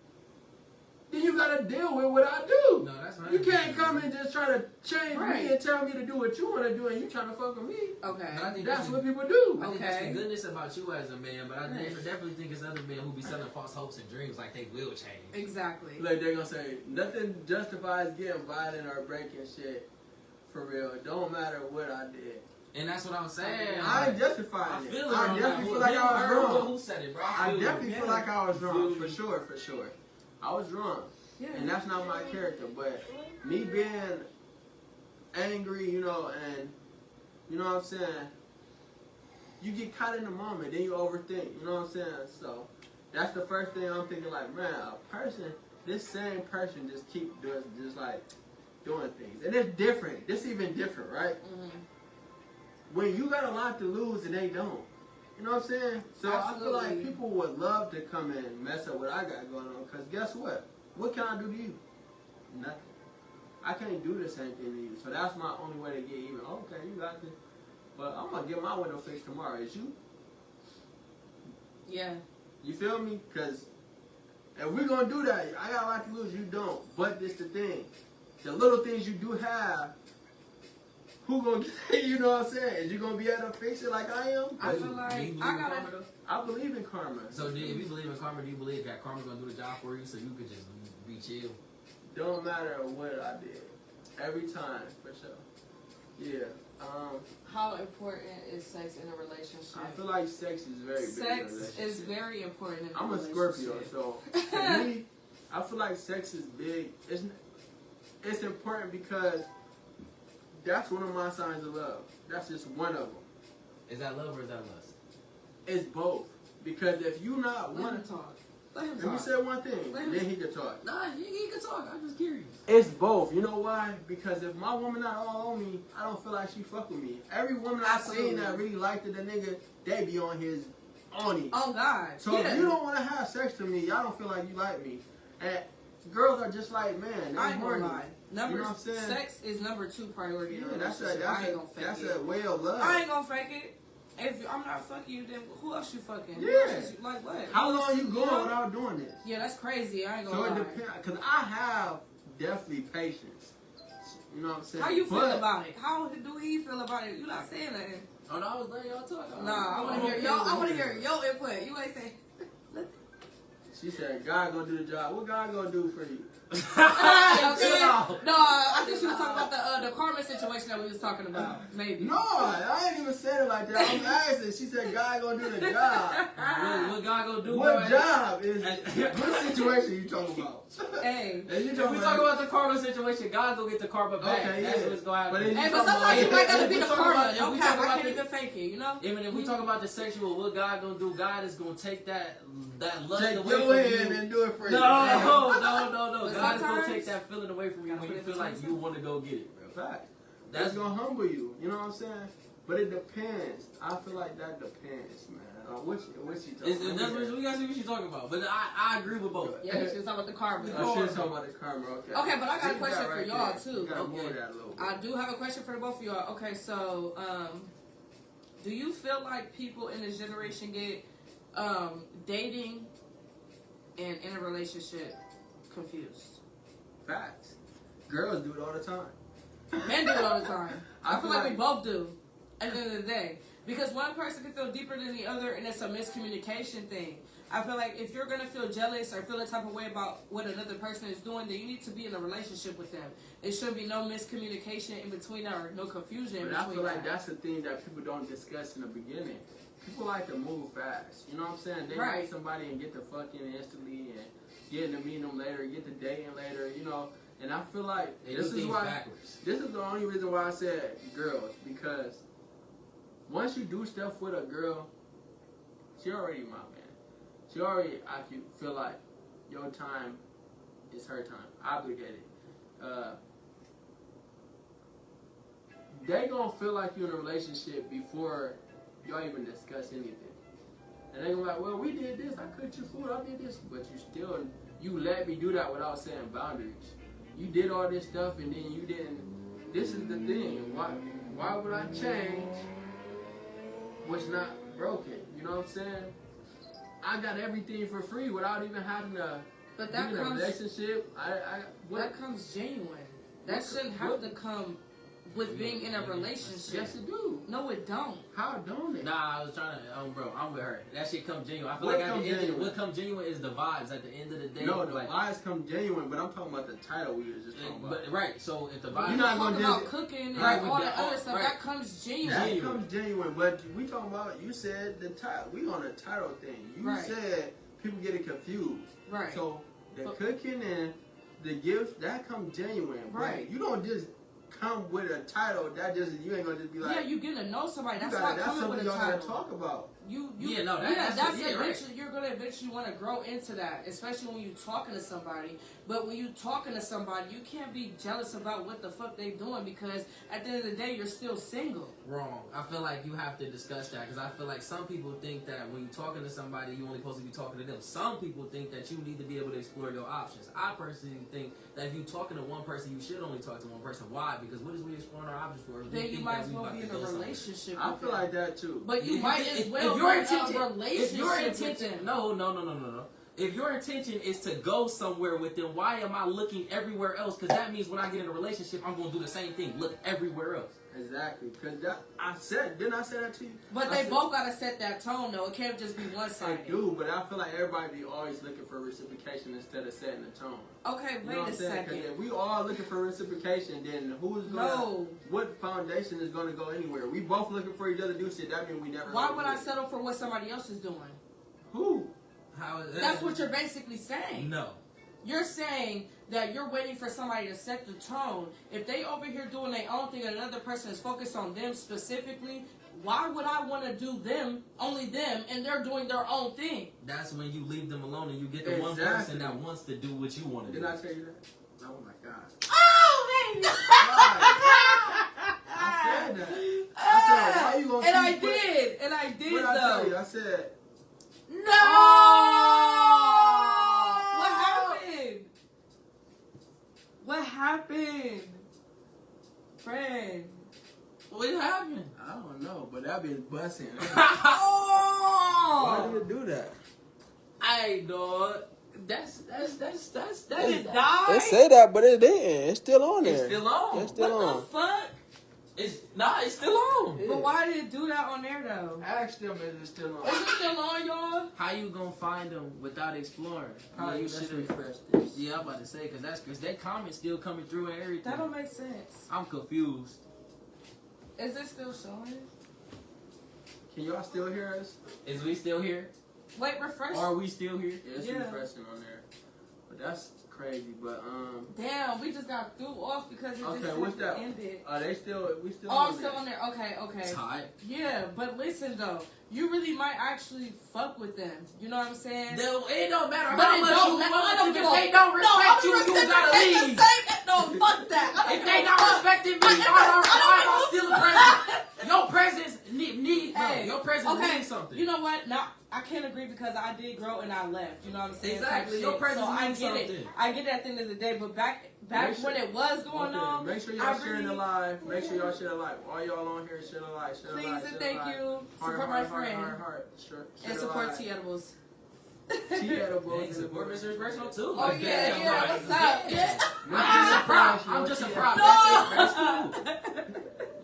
[SPEAKER 2] then you gotta deal with what I do.
[SPEAKER 4] No, that's
[SPEAKER 2] You can't come and just try to change
[SPEAKER 3] Right.
[SPEAKER 2] me and tell me to do what you want to do, and you trying to fuck with me.
[SPEAKER 3] Okay.
[SPEAKER 4] But I think
[SPEAKER 2] That's what people do.
[SPEAKER 4] I think that's
[SPEAKER 3] Okay.
[SPEAKER 4] the goodness about you as a man, but I
[SPEAKER 3] Right.
[SPEAKER 4] definitely think it's other men who be selling false hopes and dreams like they will change.
[SPEAKER 3] Exactly.
[SPEAKER 2] Like they're gonna say nothing justifies getting violent or breaking shit. For real, it don't matter what I did.
[SPEAKER 4] And that's what I'm saying.
[SPEAKER 2] I ain't
[SPEAKER 4] I
[SPEAKER 2] justifying it.
[SPEAKER 4] feel it.
[SPEAKER 2] I definitely feel like I was wrong.
[SPEAKER 4] Who said it, bro?
[SPEAKER 2] I
[SPEAKER 4] feel
[SPEAKER 2] definitely
[SPEAKER 4] it.
[SPEAKER 2] feel like I was wrong,
[SPEAKER 4] Feel
[SPEAKER 2] for sure. I was wrong,
[SPEAKER 3] Yeah.
[SPEAKER 2] and that's not my character. But me being angry, you know, and you know what I'm saying, you get caught in the moment, then you overthink. You know what I'm saying? So that's the first thing I'm thinking. Like, man, this same person just keep doing, just like doing things, and it's different. This even different, right?
[SPEAKER 3] Mhm.
[SPEAKER 2] When you got a lot to lose and they don't. You know what I'm saying? So I feel like
[SPEAKER 3] Absolutely.
[SPEAKER 2] people would love to come in and mess up what I got going on. Because guess what? What can I do to you? Nothing. I can't do the same thing to you. So that's my only way to get even. Okay, you got this. But I'm going to get my window fixed tomorrow. Is you?
[SPEAKER 3] Yeah.
[SPEAKER 2] You feel me? Because if we're going to do that, I got a lot to lose. You don't. But this the thing. The little things you do have, who gonna get, you know what I'm saying? Is you gonna be able to fix it like I am?
[SPEAKER 3] I feel like
[SPEAKER 4] Do you believe
[SPEAKER 3] I
[SPEAKER 4] in
[SPEAKER 3] gotta.
[SPEAKER 4] karma, though?
[SPEAKER 2] I believe in karma.
[SPEAKER 4] So if you believe in karma, do you believe that karma's gonna do the job for you so you could just be chill?
[SPEAKER 2] Don't matter what I did. Every time, for sure. Yeah.
[SPEAKER 3] How important is sex in a relationship?
[SPEAKER 2] I feel like sex is very big in a
[SPEAKER 3] Sex
[SPEAKER 2] relationship.
[SPEAKER 3] is very important in a
[SPEAKER 2] I'm a
[SPEAKER 3] relationship.
[SPEAKER 2] Scorpio, so for me, I feel like sex is big. It's important because that's one of my signs of love. That's just one of them.
[SPEAKER 4] Is that love or is that lust?
[SPEAKER 2] It's both. Because if you not
[SPEAKER 3] Let him
[SPEAKER 2] one,
[SPEAKER 3] talk. Let him
[SPEAKER 2] let me
[SPEAKER 3] talk.
[SPEAKER 2] say one thing,
[SPEAKER 3] Let him-
[SPEAKER 2] then he can talk.
[SPEAKER 4] Nah, he can talk. I'm just curious.
[SPEAKER 2] It's both. You know why? Because if my woman not all on me, I don't feel like she fuck with me. Every woman I seen that really liked it, the nigga, they be on his on him.
[SPEAKER 3] Oh God.
[SPEAKER 2] So
[SPEAKER 3] yeah.
[SPEAKER 2] if you don't want to have sex with me, y'all don't feel like you like me. And girls are just like, man,
[SPEAKER 3] I
[SPEAKER 2] they're
[SPEAKER 3] ain't
[SPEAKER 2] horny.
[SPEAKER 3] gonna lie. Number
[SPEAKER 2] You know what I'm saying?
[SPEAKER 3] sex is number 2 priority in a
[SPEAKER 2] Yeah, that's
[SPEAKER 3] relationship. I ain't gonna fake
[SPEAKER 2] that's
[SPEAKER 3] it.
[SPEAKER 2] a way of love.
[SPEAKER 3] I ain't gonna fake it. If I'm not fucking you, then who else you fucking? Who
[SPEAKER 2] Yeah.
[SPEAKER 3] else is you, like what?
[SPEAKER 2] How long you
[SPEAKER 3] know?
[SPEAKER 2] going without doing this?
[SPEAKER 3] Yeah, that's crazy. I ain't
[SPEAKER 2] So
[SPEAKER 3] gonna
[SPEAKER 2] it
[SPEAKER 3] lie.
[SPEAKER 2] depends, because I have definitely patience. You know what I'm saying?
[SPEAKER 3] How you feel
[SPEAKER 2] But
[SPEAKER 3] about it? How do he feel about it? You not saying nothing.
[SPEAKER 4] Oh no, I was letting y'all talk.
[SPEAKER 3] Nah, I want to hear yo. I want to hear your input. You ain't saying.
[SPEAKER 2] She said, God gonna do the job. What God gonna do for you?
[SPEAKER 3] Okay.
[SPEAKER 4] Chill out.
[SPEAKER 3] No, I think she was talking about the karma situation that we was talking about. Maybe.
[SPEAKER 2] No, I ain't even said it like that. I'm asking. She said, God gonna do the job.
[SPEAKER 4] What God gonna do?
[SPEAKER 2] What
[SPEAKER 4] bro?
[SPEAKER 2] job is what situation you talking about?
[SPEAKER 3] Hey.
[SPEAKER 2] And you
[SPEAKER 4] If we talk about the karma situation, God gonna get the karma back.
[SPEAKER 2] Okay,
[SPEAKER 4] That's
[SPEAKER 2] yeah.
[SPEAKER 4] what's gonna happen.
[SPEAKER 2] But then
[SPEAKER 3] Hey,
[SPEAKER 2] you
[SPEAKER 3] but
[SPEAKER 2] talking
[SPEAKER 3] sometimes you
[SPEAKER 2] about-
[SPEAKER 3] might gotta be
[SPEAKER 4] if
[SPEAKER 3] the
[SPEAKER 4] we talk
[SPEAKER 3] karma.
[SPEAKER 4] about- if
[SPEAKER 3] No
[SPEAKER 4] we
[SPEAKER 3] cap,
[SPEAKER 4] talk
[SPEAKER 3] I
[SPEAKER 4] about
[SPEAKER 3] can't
[SPEAKER 4] the-
[SPEAKER 3] even fake it. You know.
[SPEAKER 4] Even if we talk about the sexual, what God gonna do? God is gonna take that lust
[SPEAKER 2] Take
[SPEAKER 4] away
[SPEAKER 2] your
[SPEAKER 4] from
[SPEAKER 2] hand
[SPEAKER 4] you.
[SPEAKER 2] and do it for
[SPEAKER 4] No,
[SPEAKER 2] you.
[SPEAKER 4] no.
[SPEAKER 3] But
[SPEAKER 4] God is gonna
[SPEAKER 3] sometimes-
[SPEAKER 4] take that feeling away from you
[SPEAKER 3] Gotta
[SPEAKER 4] when
[SPEAKER 3] put
[SPEAKER 4] you
[SPEAKER 3] it
[SPEAKER 4] feel
[SPEAKER 3] in
[SPEAKER 4] like
[SPEAKER 3] the
[SPEAKER 4] you want to go get it, bro.
[SPEAKER 2] Fact. That's gonna humble you. You know what I'm saying? But it depends. I feel like that depends, man. What she talking about?
[SPEAKER 4] We gotta see what she's talking about. But I agree with both.
[SPEAKER 3] Yeah, she was talking about the karma.
[SPEAKER 2] I should talk about the karma. Okay.
[SPEAKER 3] Okay, but I got a
[SPEAKER 2] Leave
[SPEAKER 3] question
[SPEAKER 2] that
[SPEAKER 3] for
[SPEAKER 2] right
[SPEAKER 3] y'all,
[SPEAKER 2] there.
[SPEAKER 3] too.
[SPEAKER 2] You gotta
[SPEAKER 4] Okay.
[SPEAKER 2] move that a little bit.
[SPEAKER 3] I do have a question for the both of y'all. Okay, so do you feel like people in this generation get dating and in a relationship confused?
[SPEAKER 2] Facts. Girls do it all the time.
[SPEAKER 3] Men do it all the time. I
[SPEAKER 2] I
[SPEAKER 3] feel
[SPEAKER 2] feel
[SPEAKER 3] like we
[SPEAKER 2] like-
[SPEAKER 3] both do at the end of the day. Because one person can feel deeper than the other, and it's a miscommunication thing. I feel like if you're going to feel jealous or feel a type of way about what another person is doing, then you need to be in a relationship with them. There should be no miscommunication in between that or no confusion in
[SPEAKER 2] But I
[SPEAKER 3] between
[SPEAKER 2] feel like
[SPEAKER 3] that.
[SPEAKER 2] that's the thing that people don't discuss in the beginning. People like to move fast. You know what I'm saying? They
[SPEAKER 3] Right.
[SPEAKER 2] like somebody and get to fucking instantly and get to meet them later, get to dating later, you know. And I feel like
[SPEAKER 4] They
[SPEAKER 2] this
[SPEAKER 4] do
[SPEAKER 2] is
[SPEAKER 4] things
[SPEAKER 2] why
[SPEAKER 4] backwards.
[SPEAKER 2] this is the only reason why I said girls, because once you do stuff with a girl, she already my man. She already feel like your time is her time, obligated. They gonna feel like you're in a relationship before y'all even discuss anything. And they gonna be like, well, we did this, I cooked your food, I did this, but you let me do that without saying boundaries. You did all this stuff and then you didn't. This is the thing. Why would I change what's not broken? You know what I'm saying? I got everything for free without even having to
[SPEAKER 3] But that
[SPEAKER 2] being in a
[SPEAKER 3] comes.
[SPEAKER 2] relationship,
[SPEAKER 3] That comes genuine. That shouldn't have to come with being in a relationship.
[SPEAKER 2] Yes, it do.
[SPEAKER 3] No, it don't.
[SPEAKER 2] How don't it?
[SPEAKER 4] Nah, I was trying to, bro, I'm with her. That shit come genuine. I feel
[SPEAKER 2] What
[SPEAKER 4] like at
[SPEAKER 2] come
[SPEAKER 4] the end,
[SPEAKER 2] genuine?
[SPEAKER 4] what come genuine is the vibes. At the end of the day,
[SPEAKER 2] No, the
[SPEAKER 4] like,
[SPEAKER 2] lies come genuine, but I'm talking about the title we was just talking about.
[SPEAKER 4] but right. So if the vibes,
[SPEAKER 2] You're not gonna
[SPEAKER 3] about
[SPEAKER 2] just-
[SPEAKER 3] cooking and
[SPEAKER 4] Right,
[SPEAKER 3] all
[SPEAKER 4] with
[SPEAKER 3] that
[SPEAKER 4] the-
[SPEAKER 3] other stuff.
[SPEAKER 4] right.
[SPEAKER 3] That comes genuine.
[SPEAKER 2] That comes genuine, but we talking about, you said the title, we on a title thing. You
[SPEAKER 3] Right.
[SPEAKER 2] said people get it confused.
[SPEAKER 3] Right.
[SPEAKER 2] So the
[SPEAKER 3] But-
[SPEAKER 2] cooking and the gifts, that comes genuine.
[SPEAKER 3] Right.
[SPEAKER 2] But you don't just come with a title, that just, you ain't gonna just be like,
[SPEAKER 3] Yeah, you getting to know somebody. That's
[SPEAKER 2] you
[SPEAKER 3] why
[SPEAKER 2] gotta, that's
[SPEAKER 3] coming with
[SPEAKER 2] something
[SPEAKER 3] a
[SPEAKER 2] y'all gotta
[SPEAKER 3] title.
[SPEAKER 2] talk about.
[SPEAKER 4] Yeah, no, that's
[SPEAKER 3] eventually
[SPEAKER 4] right.
[SPEAKER 3] you're gonna eventually want to grow into that, especially when you're talking to somebody. But when you're talking to somebody, you can't be jealous about what the fuck they doing because at the end of the day, you're still single.
[SPEAKER 4] wrong. I feel like you have to discuss that because I feel like some people think that when you're talking to somebody, you're only supposed to be talking to them. Some people think that you need to be able to explore your options. I personally think that if you're talking to one person, you should only talk to one person. Why? Because what is we exploring our options for? If we
[SPEAKER 3] Then you
[SPEAKER 4] think
[SPEAKER 3] might
[SPEAKER 4] that
[SPEAKER 3] as
[SPEAKER 4] we
[SPEAKER 3] well
[SPEAKER 4] about
[SPEAKER 3] be
[SPEAKER 4] to
[SPEAKER 3] in
[SPEAKER 4] go
[SPEAKER 3] a
[SPEAKER 4] somewhere.
[SPEAKER 3] relationship.
[SPEAKER 2] I
[SPEAKER 3] with
[SPEAKER 2] feel
[SPEAKER 3] them.
[SPEAKER 2] like that too.
[SPEAKER 3] But you might as well
[SPEAKER 4] if your
[SPEAKER 3] be
[SPEAKER 4] intention,
[SPEAKER 3] in a relationship
[SPEAKER 4] if your
[SPEAKER 3] with
[SPEAKER 4] intention,
[SPEAKER 3] them.
[SPEAKER 4] no. If your intention is to go somewhere with them, why am I looking everywhere else? Because that means when I get in a relationship, I'm going to do the same thing. Look everywhere else.
[SPEAKER 2] Exactly, because didn't I say that to you?
[SPEAKER 3] But
[SPEAKER 2] I
[SPEAKER 3] they
[SPEAKER 2] said-
[SPEAKER 3] both gotta set that tone though. It can't just be one
[SPEAKER 2] I
[SPEAKER 3] sided.
[SPEAKER 2] do, but I feel like everybody be always looking for reciprocation instead of setting the tone.
[SPEAKER 3] Okay,
[SPEAKER 2] You know
[SPEAKER 3] wait
[SPEAKER 2] what
[SPEAKER 3] a
[SPEAKER 2] I'm saying?
[SPEAKER 3] second.
[SPEAKER 2] Because if we all looking for reciprocation, then who's gonna?
[SPEAKER 3] No.
[SPEAKER 2] What foundation is gonna go anywhere? We both looking for each other to do shit. That means we never.
[SPEAKER 3] Why
[SPEAKER 2] gonna
[SPEAKER 3] would
[SPEAKER 2] do
[SPEAKER 3] I
[SPEAKER 2] it.
[SPEAKER 3] settle for what somebody else is doing?
[SPEAKER 2] Who?
[SPEAKER 4] How is that?
[SPEAKER 3] That's what you're basically saying.
[SPEAKER 4] No.
[SPEAKER 3] You're saying that you're waiting for somebody to set the tone. If they over here doing their own thing and another person is focused on them specifically, why would I want to do them, only them, and they're doing their own thing?
[SPEAKER 4] That's when you leave them alone and you get the one
[SPEAKER 2] Exactly.
[SPEAKER 4] person that wants to do what you want to do.
[SPEAKER 2] Did I tell you that? Oh my god.
[SPEAKER 3] Oh, baby!
[SPEAKER 2] I said that. I said, why you gonna
[SPEAKER 3] And I
[SPEAKER 2] keep
[SPEAKER 3] did. And I did,
[SPEAKER 2] What I tell you?
[SPEAKER 3] though.
[SPEAKER 2] I said,
[SPEAKER 3] No! What happened? What happened? Friend.
[SPEAKER 4] What happened?
[SPEAKER 2] I don't know, but that been busting.
[SPEAKER 3] Oh!
[SPEAKER 2] Why did it do that?
[SPEAKER 4] Hey, dog. That's
[SPEAKER 3] Did it die?
[SPEAKER 2] They say that, but it didn't. It's still on there.
[SPEAKER 4] It's still on.
[SPEAKER 2] It's still
[SPEAKER 3] What
[SPEAKER 2] on.
[SPEAKER 3] the fuck?
[SPEAKER 4] It's still on.
[SPEAKER 3] But why did it do that on there, though?
[SPEAKER 2] Ask them if it's still on.
[SPEAKER 3] Is it still on, y'all?
[SPEAKER 4] How you gonna find them without exploring?
[SPEAKER 2] Probably
[SPEAKER 4] you
[SPEAKER 2] let's
[SPEAKER 4] should've-
[SPEAKER 2] refresh this.
[SPEAKER 4] Yeah, I'm about to say because that comment still coming through and everything.
[SPEAKER 3] That don't make sense.
[SPEAKER 4] I'm confused.
[SPEAKER 3] Is it still showing?
[SPEAKER 2] Can y'all still hear us?
[SPEAKER 4] Is we still here?
[SPEAKER 3] Wait, refresh.
[SPEAKER 4] Are we still here?
[SPEAKER 2] Yeah, it's
[SPEAKER 3] Yeah.
[SPEAKER 2] refreshing on there. But that's crazy. But
[SPEAKER 3] Damn, we just got threw off because it
[SPEAKER 2] okay,
[SPEAKER 3] just
[SPEAKER 2] what's that?
[SPEAKER 3] ended.
[SPEAKER 2] They still we still.
[SPEAKER 3] Oh,
[SPEAKER 2] on
[SPEAKER 3] I'm still
[SPEAKER 2] there.
[SPEAKER 3] on there. Okay.
[SPEAKER 4] Tight.
[SPEAKER 3] Yeah, but listen though, you really might actually fuck with them. You know what I'm saying?
[SPEAKER 4] It don't matter
[SPEAKER 3] But
[SPEAKER 4] how
[SPEAKER 3] it
[SPEAKER 4] much
[SPEAKER 3] don't
[SPEAKER 4] you
[SPEAKER 3] matter.
[SPEAKER 4] fuck
[SPEAKER 3] I
[SPEAKER 4] with
[SPEAKER 3] don't
[SPEAKER 4] them.
[SPEAKER 3] give
[SPEAKER 4] If
[SPEAKER 3] a-
[SPEAKER 4] they don't
[SPEAKER 3] No,
[SPEAKER 4] respect
[SPEAKER 3] I'm
[SPEAKER 4] you, you
[SPEAKER 3] reciprocating
[SPEAKER 4] gotta
[SPEAKER 3] the
[SPEAKER 4] leave.
[SPEAKER 3] same. No, fuck that. I don't
[SPEAKER 4] If
[SPEAKER 3] give
[SPEAKER 4] they
[SPEAKER 3] a
[SPEAKER 4] not
[SPEAKER 3] fuck.
[SPEAKER 4] respecting me,
[SPEAKER 3] I
[SPEAKER 4] I'm
[SPEAKER 3] don't
[SPEAKER 4] still a present. Your presence need
[SPEAKER 3] Hey,
[SPEAKER 4] your presence
[SPEAKER 3] okay,
[SPEAKER 4] means something.
[SPEAKER 3] You know what? Now I can't agree because I did grow and I left. You know what I'm saying?
[SPEAKER 4] Exactly.
[SPEAKER 3] Type
[SPEAKER 4] Your
[SPEAKER 3] shit.
[SPEAKER 4] presence
[SPEAKER 3] so I
[SPEAKER 4] means
[SPEAKER 3] get
[SPEAKER 4] something.
[SPEAKER 3] it. I get it at the end of the day. But back
[SPEAKER 2] Make sure-
[SPEAKER 3] when it was going on,
[SPEAKER 2] Make sure
[SPEAKER 3] I
[SPEAKER 2] y'all sharing the
[SPEAKER 3] really-
[SPEAKER 2] live. Make sure y'all share the live. All y'all on here, share the live. Share the
[SPEAKER 3] please
[SPEAKER 2] live.
[SPEAKER 3] and thank you.
[SPEAKER 2] Heart,
[SPEAKER 3] Support my friend
[SPEAKER 2] Heart. Share
[SPEAKER 3] and
[SPEAKER 2] the
[SPEAKER 3] support
[SPEAKER 2] live.
[SPEAKER 3] Tea Edibles.
[SPEAKER 2] Tea edibles.
[SPEAKER 4] Thanks, support Mr. Inspirational too.
[SPEAKER 3] Oh yeah. What's up? Yeah.
[SPEAKER 4] I'm just a prop.
[SPEAKER 3] No.
[SPEAKER 4] That's cool.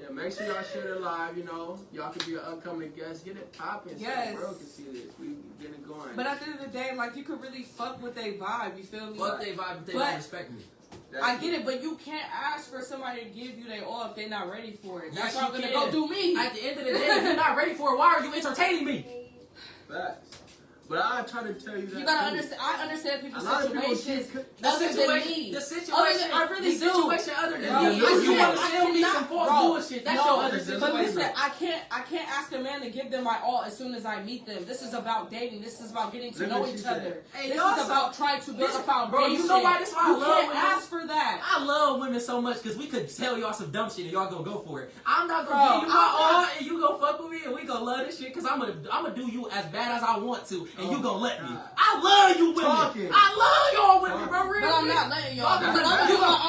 [SPEAKER 2] Yeah, make sure y'all share the live. You know, y'all could be an upcoming guest. Get it popping.
[SPEAKER 3] Yes.
[SPEAKER 2] So the world can see this. We get it going.
[SPEAKER 3] But at the end of the day, like you could really fuck with their vibe. You feel me?
[SPEAKER 4] Fuck they vibe if they
[SPEAKER 3] But-
[SPEAKER 4] don't respect me.
[SPEAKER 3] I get it, but you can't ask for somebody to give you their all if they're not ready for it. That's
[SPEAKER 4] Yes,
[SPEAKER 3] why I'm
[SPEAKER 4] you
[SPEAKER 3] gonna
[SPEAKER 4] can.
[SPEAKER 3] go do me.
[SPEAKER 4] At the end of the day, if you're not ready for it, why are you entertaining me?
[SPEAKER 2] Facts. But I try to tell you that.
[SPEAKER 3] You gotta
[SPEAKER 2] too.
[SPEAKER 3] understand. I understand people's
[SPEAKER 2] A lot of people
[SPEAKER 3] situations
[SPEAKER 2] keep-
[SPEAKER 3] other than me.
[SPEAKER 4] The situation,
[SPEAKER 3] Other than, I really
[SPEAKER 4] the
[SPEAKER 3] do.
[SPEAKER 4] situation other than
[SPEAKER 3] Bro,
[SPEAKER 4] me.
[SPEAKER 3] I
[SPEAKER 4] You want to
[SPEAKER 3] can't-
[SPEAKER 4] sell me some false
[SPEAKER 3] bro,
[SPEAKER 4] bullshit. That's
[SPEAKER 3] no,
[SPEAKER 4] your other
[SPEAKER 2] but
[SPEAKER 3] But
[SPEAKER 4] situation.
[SPEAKER 3] listen, I can't ask a man to give them my all as soon as I meet them. This is about dating. This is about getting to
[SPEAKER 2] Look
[SPEAKER 3] know
[SPEAKER 2] what
[SPEAKER 3] each
[SPEAKER 2] she said.
[SPEAKER 3] other.
[SPEAKER 4] Hey,
[SPEAKER 3] This
[SPEAKER 4] y'all
[SPEAKER 3] is about trying to build a
[SPEAKER 4] Listen,
[SPEAKER 3] foundation.
[SPEAKER 4] bro, you know why this why I
[SPEAKER 3] You
[SPEAKER 4] love
[SPEAKER 3] can't
[SPEAKER 4] women?
[SPEAKER 3] ask for that.
[SPEAKER 4] I love women so much because we could tell y'all some dumb shit and y'all gonna go for it. I'm not gonna
[SPEAKER 3] Bro,
[SPEAKER 4] give you my
[SPEAKER 3] I'm
[SPEAKER 4] all
[SPEAKER 3] not-
[SPEAKER 4] and you gonna fuck with me and we gonna love this shit because I'm gonna do you as bad as I want to. And and you gonna let me. I love you women. I love y'all women, bro. Real.
[SPEAKER 3] But I'm not letting y'all.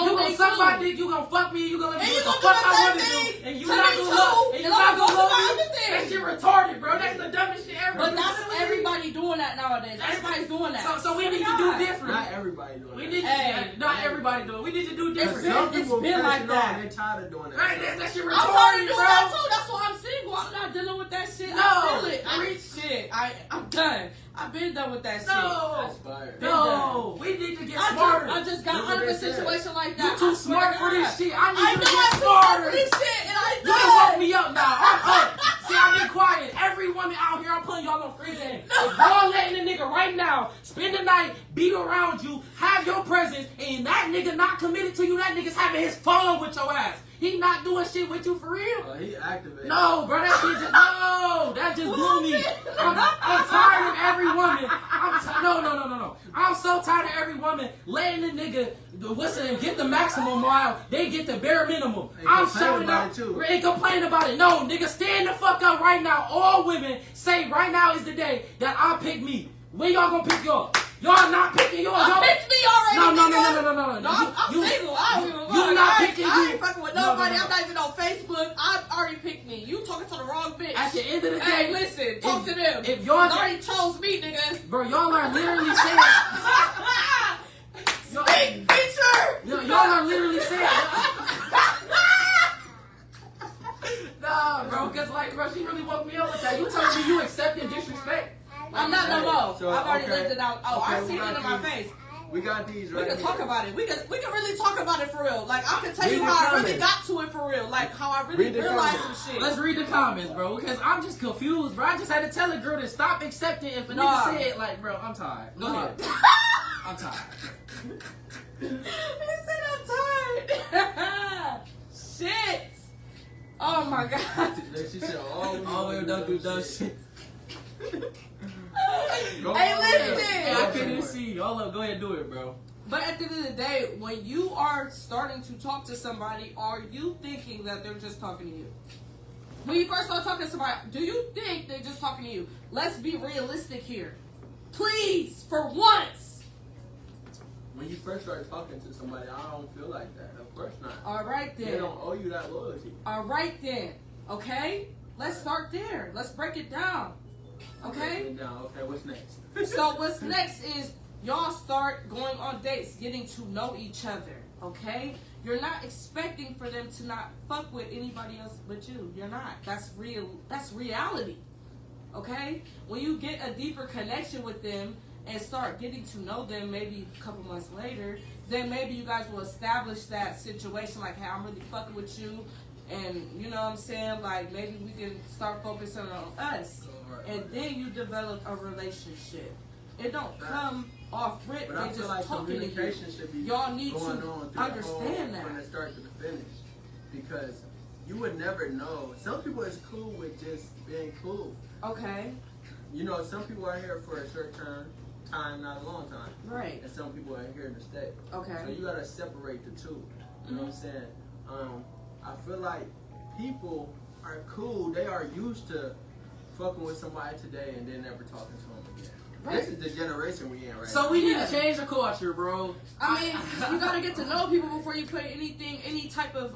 [SPEAKER 4] You gonna suck my dick, you gonna fuck me, you gonna let me do what the fuck I want to do, and you not gonna love, and you not gonna love me. That shit retarded, bro. That's the dumbest shit ever.
[SPEAKER 3] But that's everybody doing that nowadays. Everybody's doing that.
[SPEAKER 4] So we need to do different.
[SPEAKER 2] Not everybody doing
[SPEAKER 4] We
[SPEAKER 2] that.
[SPEAKER 4] need to, not everybody do it. We need to do different.
[SPEAKER 2] Some people
[SPEAKER 3] been like that.
[SPEAKER 2] They tired of doing that.
[SPEAKER 4] Right, that shit
[SPEAKER 3] I'm
[SPEAKER 4] retarded,
[SPEAKER 3] tired of doing
[SPEAKER 4] bro.
[SPEAKER 3] that too. That's why I'm single. I'm not dealing with that shit.
[SPEAKER 4] No.
[SPEAKER 3] I feel it. I'm done. I've been done with that shit.
[SPEAKER 4] No.
[SPEAKER 2] That's fire.
[SPEAKER 4] No. We need to get smarter.
[SPEAKER 3] I just got out of a situation like that.
[SPEAKER 4] You too smart for this shit. I need
[SPEAKER 3] I
[SPEAKER 4] you
[SPEAKER 3] know
[SPEAKER 4] to
[SPEAKER 3] I'm
[SPEAKER 4] get
[SPEAKER 3] too smart
[SPEAKER 4] smarter.
[SPEAKER 3] for this shit, and I
[SPEAKER 4] You
[SPEAKER 3] know
[SPEAKER 4] can woke
[SPEAKER 3] it.
[SPEAKER 4] me up now. I'm up. See, I've been quiet. Every woman out here, I'm putting y'all on free game. If y'all letting a nigga right now spend the night, beat around you, have your presence, and that nigga not committed to you, that nigga's having his fun with your ass. He not doing shit with you for real.
[SPEAKER 2] He activated.
[SPEAKER 4] No, bro, that shit just, no, that just blew me. I'm tired of every woman. No. I'm so tired of every woman letting the nigga, get the maximum while they get the bare minimum. I'm showing up and complain about it. No, nigga, stand the fuck up right now. All women say right now is the day that I pick me. When y'all gonna pick y'all? Y'all not picking y'all.
[SPEAKER 3] I picked me already.
[SPEAKER 4] No.
[SPEAKER 3] I'm single. I don't even know.
[SPEAKER 4] You not picking
[SPEAKER 3] I
[SPEAKER 4] you.
[SPEAKER 3] ain't fucking with nobody. I'm not even on Facebook. I've already picked me. You talking to the wrong bitch.
[SPEAKER 4] At the end of the day,
[SPEAKER 3] Hey, listen. Talk to them.
[SPEAKER 4] If y'all
[SPEAKER 3] already chose me, nigga.
[SPEAKER 4] bro, y'all are literally saying.
[SPEAKER 3] Speak, feature.
[SPEAKER 4] Y'all are literally saying. Nah, bro, cause like, bro, she really woke me up with that. You telling me you accepting disrespect?
[SPEAKER 3] I'm not no more.
[SPEAKER 2] So,
[SPEAKER 3] I've already
[SPEAKER 2] okay.
[SPEAKER 3] lived it out. Oh,
[SPEAKER 2] Okay,
[SPEAKER 3] I
[SPEAKER 2] we
[SPEAKER 3] seen
[SPEAKER 2] got
[SPEAKER 3] it in my
[SPEAKER 2] these.
[SPEAKER 3] face.
[SPEAKER 2] We got these right
[SPEAKER 3] We can
[SPEAKER 2] here.
[SPEAKER 3] talk about it. We can really talk about it for real. Like I can tell
[SPEAKER 2] Read
[SPEAKER 3] you
[SPEAKER 2] the
[SPEAKER 3] how I really
[SPEAKER 2] comments.
[SPEAKER 3] got to it for real. Like how I really
[SPEAKER 2] Read the
[SPEAKER 3] realized
[SPEAKER 2] comments.
[SPEAKER 3] some shit.
[SPEAKER 4] Let's read the comments, bro, because I'm just confused, bro. I just had to tell a girl to stop accepting if a
[SPEAKER 3] Nah.
[SPEAKER 4] nigga said, like, bro, I'm tired. Go
[SPEAKER 3] Nah.
[SPEAKER 4] ahead. I'm tired.
[SPEAKER 3] He said I'm tired. Shit. Oh my god.
[SPEAKER 2] She said, oh,
[SPEAKER 4] we don't do dumb shit.
[SPEAKER 3] Hey, listen.
[SPEAKER 4] I couldn't even see you. Hold up, go ahead and do it, bro.
[SPEAKER 3] But at the end of the day, when you are starting to talk to somebody, are you thinking that they're just talking to you? When you first start talking to somebody, do you think they're just talking to you? Let's be realistic here. Please, for once.
[SPEAKER 2] When you first start talking to somebody, I don't feel like that. Of course not.
[SPEAKER 3] All right
[SPEAKER 2] They
[SPEAKER 3] then.
[SPEAKER 2] don't owe you that loyalty.
[SPEAKER 3] All right then. Okay? Let's start there. Let's break it down. Okay?
[SPEAKER 2] Okay, what's next?
[SPEAKER 3] So what's next is y'all start going on dates, getting to know each other. Okay? You're not expecting for them to not fuck with anybody else but you. You're not. That's real. That's reality. Okay? When you get a deeper connection with them and start getting to know them maybe a couple months later, then maybe you guys will establish that situation like, hey, I'm really fucking with you. And you know what I'm saying? Like maybe we can start focusing on us. And then you develop a relationship. It don't come off rip.
[SPEAKER 2] But I
[SPEAKER 3] They
[SPEAKER 2] feel
[SPEAKER 3] just
[SPEAKER 2] like
[SPEAKER 3] talking to
[SPEAKER 2] communication
[SPEAKER 3] you.
[SPEAKER 2] should be
[SPEAKER 3] Y'all need
[SPEAKER 2] going
[SPEAKER 3] to
[SPEAKER 2] on through
[SPEAKER 3] understand
[SPEAKER 2] the whole, from the
[SPEAKER 3] that.
[SPEAKER 2] start to the finish. Because you would never know. Some people is cool with just being cool.
[SPEAKER 3] Okay.
[SPEAKER 2] You know, some people are here for a short time, not a long time.
[SPEAKER 3] Right.
[SPEAKER 2] And some people are here to stay.
[SPEAKER 3] Okay.
[SPEAKER 2] So you gotta separate the two. You know what I'm saying? I feel like people are cool. They are used to fucking with somebody today and then never talking to them again.
[SPEAKER 3] Right.
[SPEAKER 2] This is the generation we in right
[SPEAKER 4] So
[SPEAKER 2] now.
[SPEAKER 4] we need to change the culture, bro.
[SPEAKER 3] I mean, you gotta get to know people before you put any type of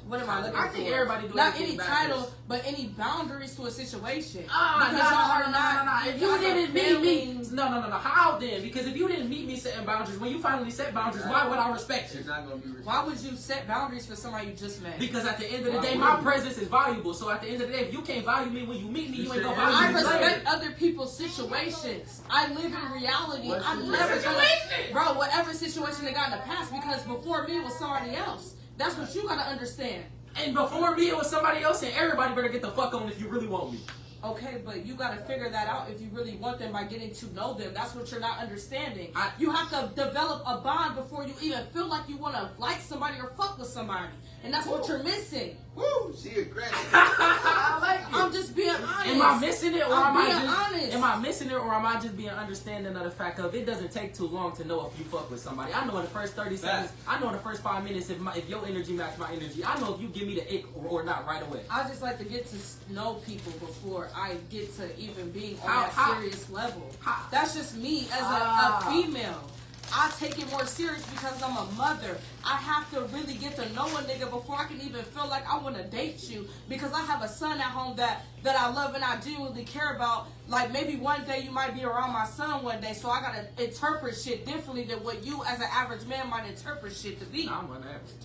[SPEAKER 3] what am I looking for?
[SPEAKER 4] I think everybody do
[SPEAKER 3] not
[SPEAKER 4] everything
[SPEAKER 3] any
[SPEAKER 4] backwards.
[SPEAKER 3] title, but any boundaries to a situation.
[SPEAKER 4] Because
[SPEAKER 3] y'all are not.
[SPEAKER 4] If you didn't meet me,
[SPEAKER 3] feelings.
[SPEAKER 4] no. How then? Because if you didn't meet me setting boundaries, when you finally set boundaries, why would I respect you?
[SPEAKER 2] It's not gonna be respected.
[SPEAKER 3] Why would you set boundaries for somebody you just met?
[SPEAKER 4] Because at the end of the
[SPEAKER 2] Why
[SPEAKER 4] day,
[SPEAKER 2] would
[SPEAKER 4] my
[SPEAKER 2] you?
[SPEAKER 4] presence is valuable. So at the end of the day, if you can't value me when you meet me, you ain't gonna value
[SPEAKER 3] I
[SPEAKER 4] me later.
[SPEAKER 3] respect other people's situations. I live in reality.
[SPEAKER 2] What
[SPEAKER 3] I'm
[SPEAKER 2] situation?
[SPEAKER 3] never gonna, bro, whatever situation they got in the past, because before me it was somebody else. That's what you gotta understand.
[SPEAKER 4] And before me, it was somebody else, and everybody better get the fuck on if you really want me.
[SPEAKER 3] Okay, but you gotta figure that out if you really want them by getting to know them. That's what you're not understanding.
[SPEAKER 4] I-
[SPEAKER 3] You have to develop a bond before you even feel like you wanna like somebody or fuck with somebody. And that's what you're missing.
[SPEAKER 5] Woo, she aggressive.
[SPEAKER 4] I
[SPEAKER 2] like it.
[SPEAKER 3] I'm just being honest.
[SPEAKER 4] Am I missing it, or
[SPEAKER 3] I'm
[SPEAKER 4] am I
[SPEAKER 3] being
[SPEAKER 4] just
[SPEAKER 3] honest.
[SPEAKER 4] am I missing it, or am I just being understanding of the fact of it doesn't take too long to know if you fuck with somebody. I know in the first 30 seconds, I know in the first 5 minutes if your energy match my energy. I know if you give me the ick or not right away.
[SPEAKER 3] I just like to get to know people before I get to even being on that serious level. That's just me as a female. I take it more serious because I'm a mother. I have to really get to know a nigga before I can even feel like I want to date you, because I have a son at home that I love and I genuinely care about. Like, maybe one day you might be around my son one day, so I gotta interpret shit differently than what you as an average man might interpret shit to be.
[SPEAKER 4] I'm on average.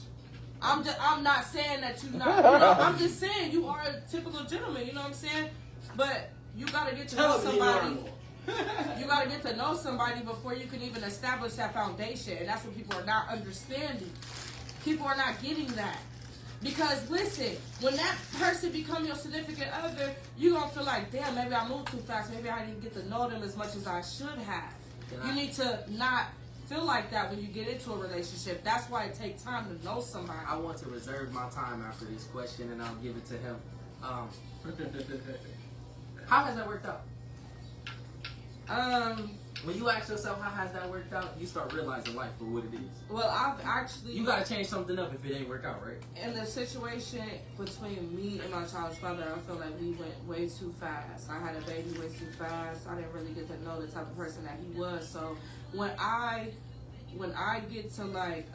[SPEAKER 3] I'm not saying that you're not, you know, I'm just saying you are a typical gentleman, you know what I'm saying? But you gotta get to know somebody. You gotta get to know somebody before you can even establish that foundation, and that's what people are not understanding. People are not getting that. Because listen, when that person become your significant other, you gonna feel like, damn, maybe I moved too fast, maybe I didn't get to know them as much as I should have. You need to not feel like that when you get into a relationship. That's why it takes time to know somebody.
[SPEAKER 4] I want to reserve my time after this question, and I'll give it to him. How has that worked out? When you ask yourself how has that worked out, you start realizing life for what it is.
[SPEAKER 3] Well, I've actually...
[SPEAKER 4] You gotta change something up if it ain't work out, right?
[SPEAKER 3] In the situation between me and my child's father, I feel like we went way too fast. I had a baby way too fast. I didn't really get to know the type of person that he was. So when I get to like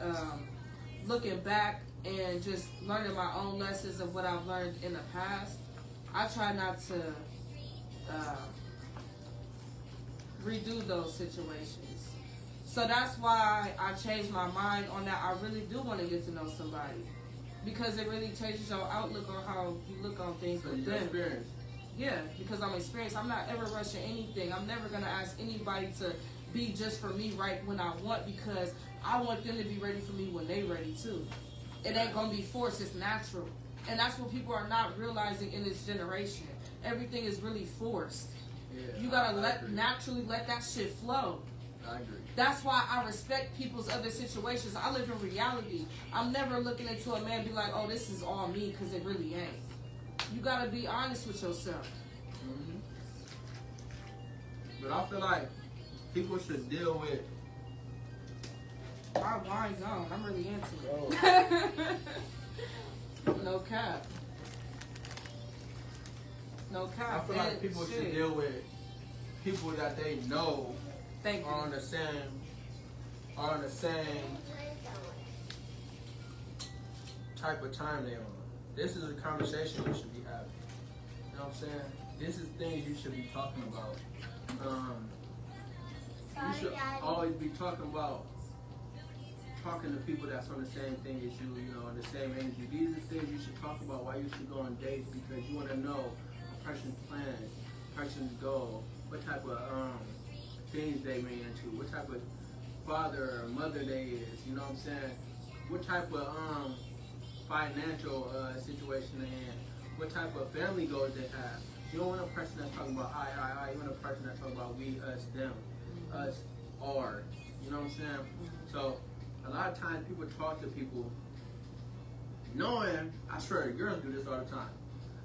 [SPEAKER 3] looking back and just learning my own lessons of what I've learned in the past, I try not to redo those situations. So that's why I changed my mind on that. I really do want to get to know somebody, because it really changes your outlook on how you look on things.
[SPEAKER 2] So
[SPEAKER 3] with
[SPEAKER 2] you
[SPEAKER 3] them.
[SPEAKER 2] experience.
[SPEAKER 3] Yeah, because I'm experienced. I'm not ever rushing anything. I'm never gonna ask anybody to be just for me right when I want, because I want them to be ready for me when they ready too. It ain't gonna be forced. It's natural, and that's what people are not realizing in this generation. Everything is really forced.
[SPEAKER 2] Yeah,
[SPEAKER 3] You gotta naturally let that shit flow.
[SPEAKER 2] I agree.
[SPEAKER 3] That's why I respect people's other situations. I live in reality. I'm never looking into a man and be like, oh, this is all me, because it really ain't. You gotta be honest with yourself.
[SPEAKER 2] Mm-hmm. But I feel like people should deal with...
[SPEAKER 3] My wine's on. I'm really into it. No cap. No cap.
[SPEAKER 2] I feel like people should deal with people that they know are on the same type of time they on. This is a conversation you should be having. You know what I'm saying? This is things you should be talking about. You should always be talking to people that's on the same thing as you, you know, on the same energy. These are things you should talk about why you should go on dates, because you want to know a person's plans, person's goal, what type of things they may into, what type of father or mother they is, you know what I'm saying? What type of financial situation they in, what type of family goals they have. You don't want a person that's talking about I. You want a person that's talking about we, us, them, us, our. You know what I'm saying? So a lot of times people talk to people knowing, I swear girls do this all the time.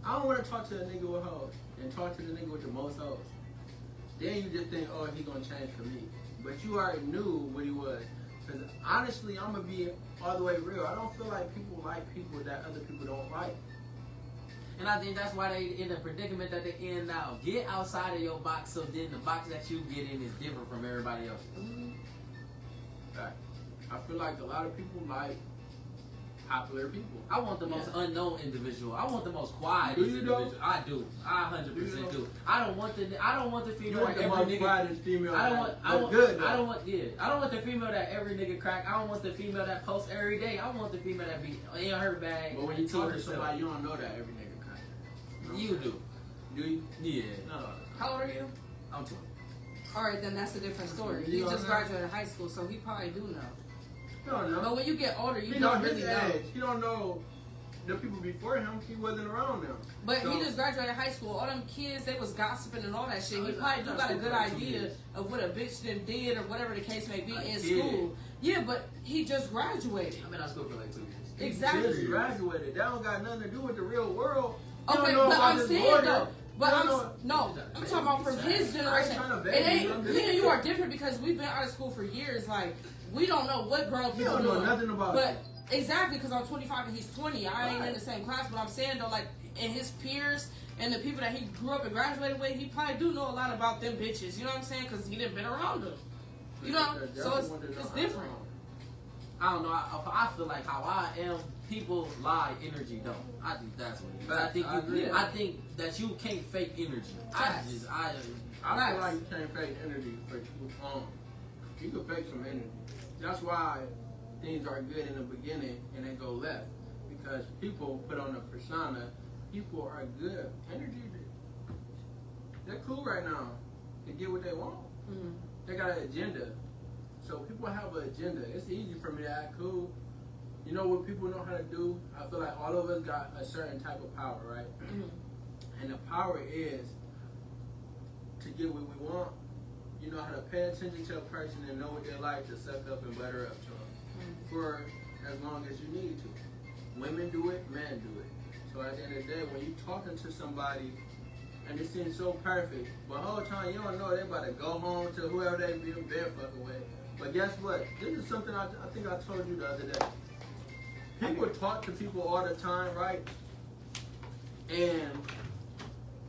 [SPEAKER 2] I don't want to talk to a nigga with hoes and talk to the nigga with the most hoes. Then you just think, oh, he gonna change for me. But you already knew what he was. Because honestly, I'm gonna be all the way real. I don't feel like people like people that other people don't like.
[SPEAKER 4] And I think that's why they in the predicament that they're in now. Get outside of your box, so then the box that you get in is different from everybody else.
[SPEAKER 2] Right. I feel like a lot of people like popular people.
[SPEAKER 4] I want the most unknown individual. I want the most quiet individual. I do. I 100% do. I don't want the female.
[SPEAKER 2] You want the most quietest female.
[SPEAKER 4] I don't want the female that every nigga crack. I don't want the female that posts every day. I want the female that be in her bag.
[SPEAKER 2] But when you talk to somebody, you don't know that every nigga crack.
[SPEAKER 4] You do.
[SPEAKER 2] Do you?
[SPEAKER 4] Yeah.
[SPEAKER 2] No.
[SPEAKER 3] How old are you?
[SPEAKER 4] I'm 20.
[SPEAKER 3] Alright, then that's a different story. He just graduated high school, so he probably do know.
[SPEAKER 2] You don't know.
[SPEAKER 3] But when you get older, you
[SPEAKER 2] He
[SPEAKER 3] don't
[SPEAKER 2] know
[SPEAKER 3] really
[SPEAKER 2] his
[SPEAKER 3] know.
[SPEAKER 2] age. He don't know the people before him. He wasn't around them.
[SPEAKER 3] But he just graduated high school. All them kids, they was gossiping and all that shit. He probably do got a good idea of what a bitch done did or whatever the case may be in school. Yeah, but he just graduated.
[SPEAKER 4] I've been out of school for like 2 years.
[SPEAKER 3] Exactly.
[SPEAKER 2] He just graduated. That don't got nothing to do with the real world.
[SPEAKER 3] Okay,
[SPEAKER 2] know
[SPEAKER 3] but
[SPEAKER 2] about
[SPEAKER 3] I'm
[SPEAKER 2] this
[SPEAKER 3] saying
[SPEAKER 2] order.
[SPEAKER 3] though. But
[SPEAKER 2] You don't
[SPEAKER 3] I'm talking about from his generation. It ain't me and you are different because we've been out of school for years. Like we don't know what grown people
[SPEAKER 2] don't know nothing about
[SPEAKER 3] But exactly because I'm 25 and he's 20. I ain't in the same class, but I'm saying though, like in his peers and the people that he grew up and graduated with, he probably do know a lot about them bitches. You know what I'm saying? Because he done been around them. You know, so it's different.
[SPEAKER 4] I don't know. I feel like how I am, people lie, energy don't. I think that's what it is. I think that you can't fake energy. I
[SPEAKER 2] feel like you can't fake energy, but you can fake some energy. That's why things are good in the beginning and they go left. Because people put on a persona, people are good. Energy, they're cool right now. They get what they want. Mm-hmm. They got an agenda. So people have an agenda. It's easy for me to act cool. You know what people know how to do? I feel like all of us got a certain type of power, right? Mm-hmm. And the power is to get what we want. You know how to pay attention to a person and know what they like to suck up and butter up to them for as long as you need to. Women do it, men do it. So at the end of the day, when you talking to somebody and it seems so perfect, but the whole time you don't know they about to go home to whoever they be in bed fucking with. But guess what? This is something I think I told you the other day. People talk to people all the time, right? And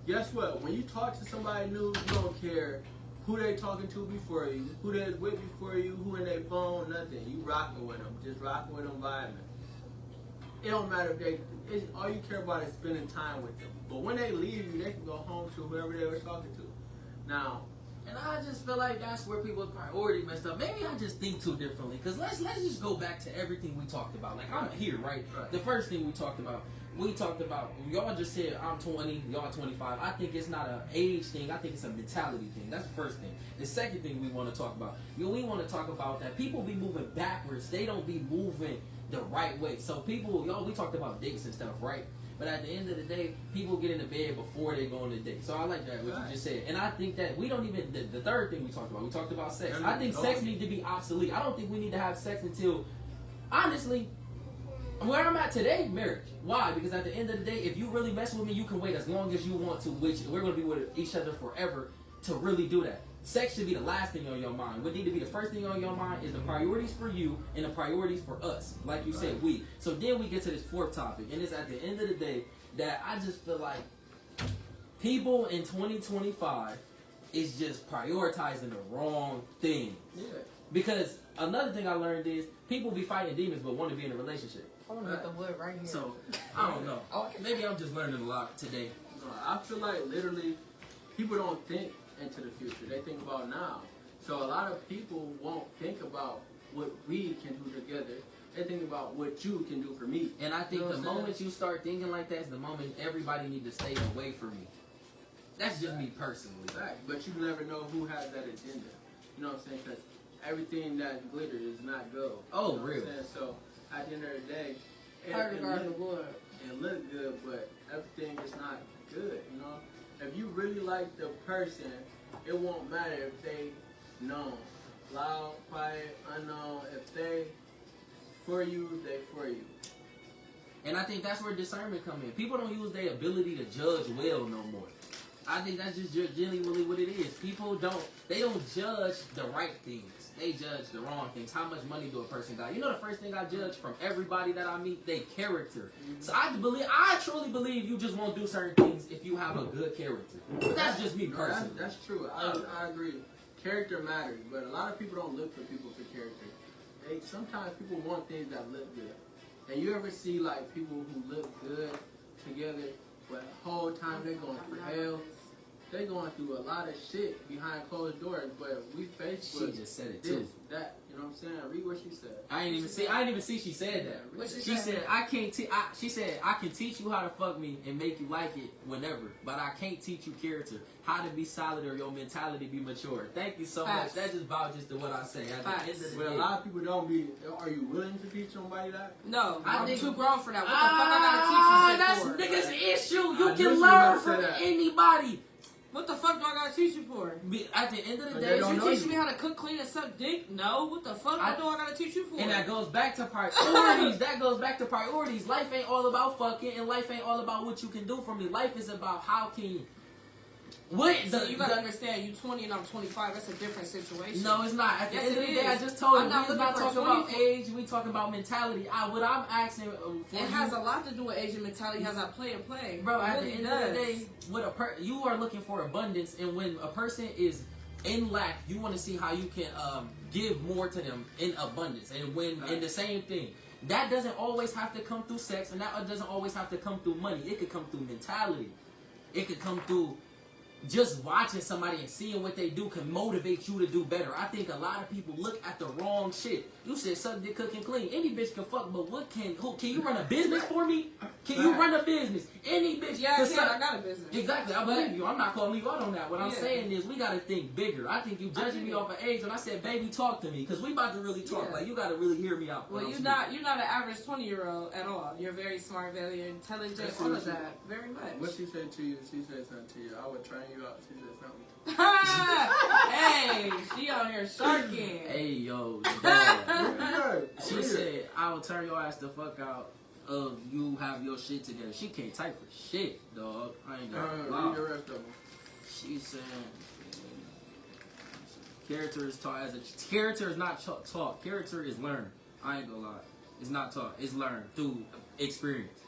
[SPEAKER 2] guess what? When you talk to somebody new, you don't care who they talking to before you, who they with before you, who in their phone, nothing. You rocking with them, just rocking with them vibing. It don't matter if all you care about is spending time with them. But when they leave you, they can go home to whoever they were talking to. Now,
[SPEAKER 4] and I just feel like that's where people's priority messed up. Maybe I just think too differently. Because let's just go back to everything we talked about. Like, I'm here, right? The first thing we talked about, y'all just said, I'm 20, y'all 25. I think it's not an age thing. I think it's a mentality thing. That's the first thing. The second thing we want to talk about, we want to talk about that people be moving backwards. They don't be moving the right way. So people, we talked about dates and stuff, right? But at the end of the day, people get into bed before they go on the date. So I like that, what you just said. And I think that we don't even, the third thing we talked about sex. I think sex needs to be obsolete. I don't think we need to have sex until, honestly, where I'm at today, marriage. Why? Because at the end of the day, if you really mess with me, you can wait as long as you want to, which we're going to be with each other forever to really do that. Sex should be the last thing on your mind. What need to be the first thing on your mind is the priorities for you and the priorities for us. Like you said, we. So then we get to this fourth topic, and it's at the end of the day that I just feel like people in 2025 is just prioritizing the wrong thing. Yeah. Because another thing I learned is people be fighting demons but want to be in a relationship.
[SPEAKER 3] I want to get the wood right here.
[SPEAKER 4] So, I don't know. Maybe I'm just learning a lot today.
[SPEAKER 2] I feel like literally people don't think into the future. They think about now. So a lot of people won't think about what we can do together. They think about what you can do for me.
[SPEAKER 4] And I think the moment you start thinking like that is the moment everybody need to stay away from me. That's just me personally.
[SPEAKER 2] Right. But you never know who has that agenda. You know what I'm saying? Because everything that glitters is not gold.
[SPEAKER 4] Oh,
[SPEAKER 2] you know
[SPEAKER 4] really?
[SPEAKER 2] So at the end of the day, it look good, but everything is not good, you know? If you really like the person, it won't matter if they known. Loud, quiet, unknown. If they for you, they for you.
[SPEAKER 4] And I think that's where discernment come in. People don't use their ability to judge well no more. I think that's just genuinely what it is. People don't judge the right things. They judge the wrong things. How much money do a person got? You know the first thing I judge from everybody that I meet? Their character. So I truly believe you just won't do certain things if you have a good character. But that's just me personally.
[SPEAKER 2] That's true. I agree. Character matters, but a lot of people don't look for people for character. Sometimes people want things that look good. And you ever see like people who look good together, but the whole time they're going through hell? They're going through a lot of shit behind closed doors, but we Facebook.
[SPEAKER 4] She just said it too.
[SPEAKER 2] That, you know what I'm saying? Read what she said.
[SPEAKER 4] I didn't even see she said that.
[SPEAKER 3] What
[SPEAKER 4] she said I can't she said I can teach you how to fuck me and make you like it whenever, but I can't teach you character, how to be solid or your mentality be mature. Thank you so much. That just vouches to what I say. At the end of the
[SPEAKER 2] but
[SPEAKER 4] day,
[SPEAKER 2] a lot of people don't be. Are you willing to teach somebody that?
[SPEAKER 3] No, I'm
[SPEAKER 4] think
[SPEAKER 3] too grown for that. What the fuck I gotta teach you?
[SPEAKER 4] That's niggas' issue. You can learn from anybody.
[SPEAKER 3] What the fuck do I gotta teach you for?
[SPEAKER 4] At the end of the
[SPEAKER 2] But
[SPEAKER 4] day,
[SPEAKER 2] they
[SPEAKER 3] You
[SPEAKER 2] don't know
[SPEAKER 3] teach
[SPEAKER 2] you.
[SPEAKER 3] me how to cook, clean, and suck dick? No. What the fuck? What do I gotta teach you for?
[SPEAKER 4] and that goes back to priorities. That goes back to priorities. Life ain't all about fucking, and life ain't all about what you can do for me. Life is about how can you.
[SPEAKER 3] So you gotta understand, you 20 and I'm 25. That's a different situation.
[SPEAKER 4] No, it's not. At the
[SPEAKER 3] Yes,
[SPEAKER 4] end of
[SPEAKER 3] it
[SPEAKER 4] the day, I
[SPEAKER 3] is.
[SPEAKER 4] just told you,
[SPEAKER 3] I'm not
[SPEAKER 4] we're
[SPEAKER 3] looking
[SPEAKER 4] not
[SPEAKER 3] for
[SPEAKER 4] talking about
[SPEAKER 3] 24.
[SPEAKER 4] age, we talking about mentality. What I'm asking for
[SPEAKER 3] It has a lot to do with Asian mentality. Has I play and play?
[SPEAKER 4] bro,
[SPEAKER 3] It
[SPEAKER 4] at
[SPEAKER 3] really
[SPEAKER 4] the end
[SPEAKER 3] does.
[SPEAKER 4] of the day, you are looking for abundance, and when a person is in lack, you want to see how you can give more to them in abundance. And when in the same thing, that doesn't always have to come through sex, and that doesn't always have to come through money. It could come through mentality. It could come through just watching somebody and seeing what they do can motivate you to do better. I think a lot of people look at the wrong shit. You said suck dick, cook, and clean. Any bitch can fuck, but can you run a business for me? Can you run a business? Any bitch
[SPEAKER 3] Yeah, I
[SPEAKER 4] can
[SPEAKER 3] can.
[SPEAKER 4] suck.
[SPEAKER 3] I got a business.
[SPEAKER 4] Exactly, I believe you. I'm not calling you out on that. What I'm
[SPEAKER 3] Yeah.
[SPEAKER 4] saying is we gotta think bigger. I think you judging me off of age when I said, baby, talk to me. Because we about to really talk.
[SPEAKER 3] Yeah.
[SPEAKER 4] Like, you gotta really hear me out.
[SPEAKER 3] Well, you're not an average 20-year-old at all. You're very smart, very intelligent,
[SPEAKER 2] That's
[SPEAKER 3] all
[SPEAKER 2] what
[SPEAKER 3] of
[SPEAKER 2] she-
[SPEAKER 3] that. Very much.
[SPEAKER 2] What she said to you, she said something to you. I would train you out. She said something.
[SPEAKER 3] Hey, she out here sharking.
[SPEAKER 4] Hey, yo, dog.
[SPEAKER 2] Yeah.
[SPEAKER 4] She said, I will turn your ass the fuck out of you have your shit together. She can't type for shit, dog. I ain't gonna
[SPEAKER 2] Read
[SPEAKER 4] lie.
[SPEAKER 2] the rest of them.
[SPEAKER 4] She said, character is taught as a character is not taught. Character is learned. I ain't gonna lie. It's not taught. It's learned through experience.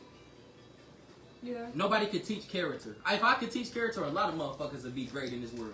[SPEAKER 3] Yeah.
[SPEAKER 4] Nobody could teach character. If I could teach character, a lot of motherfuckers would be great in this world.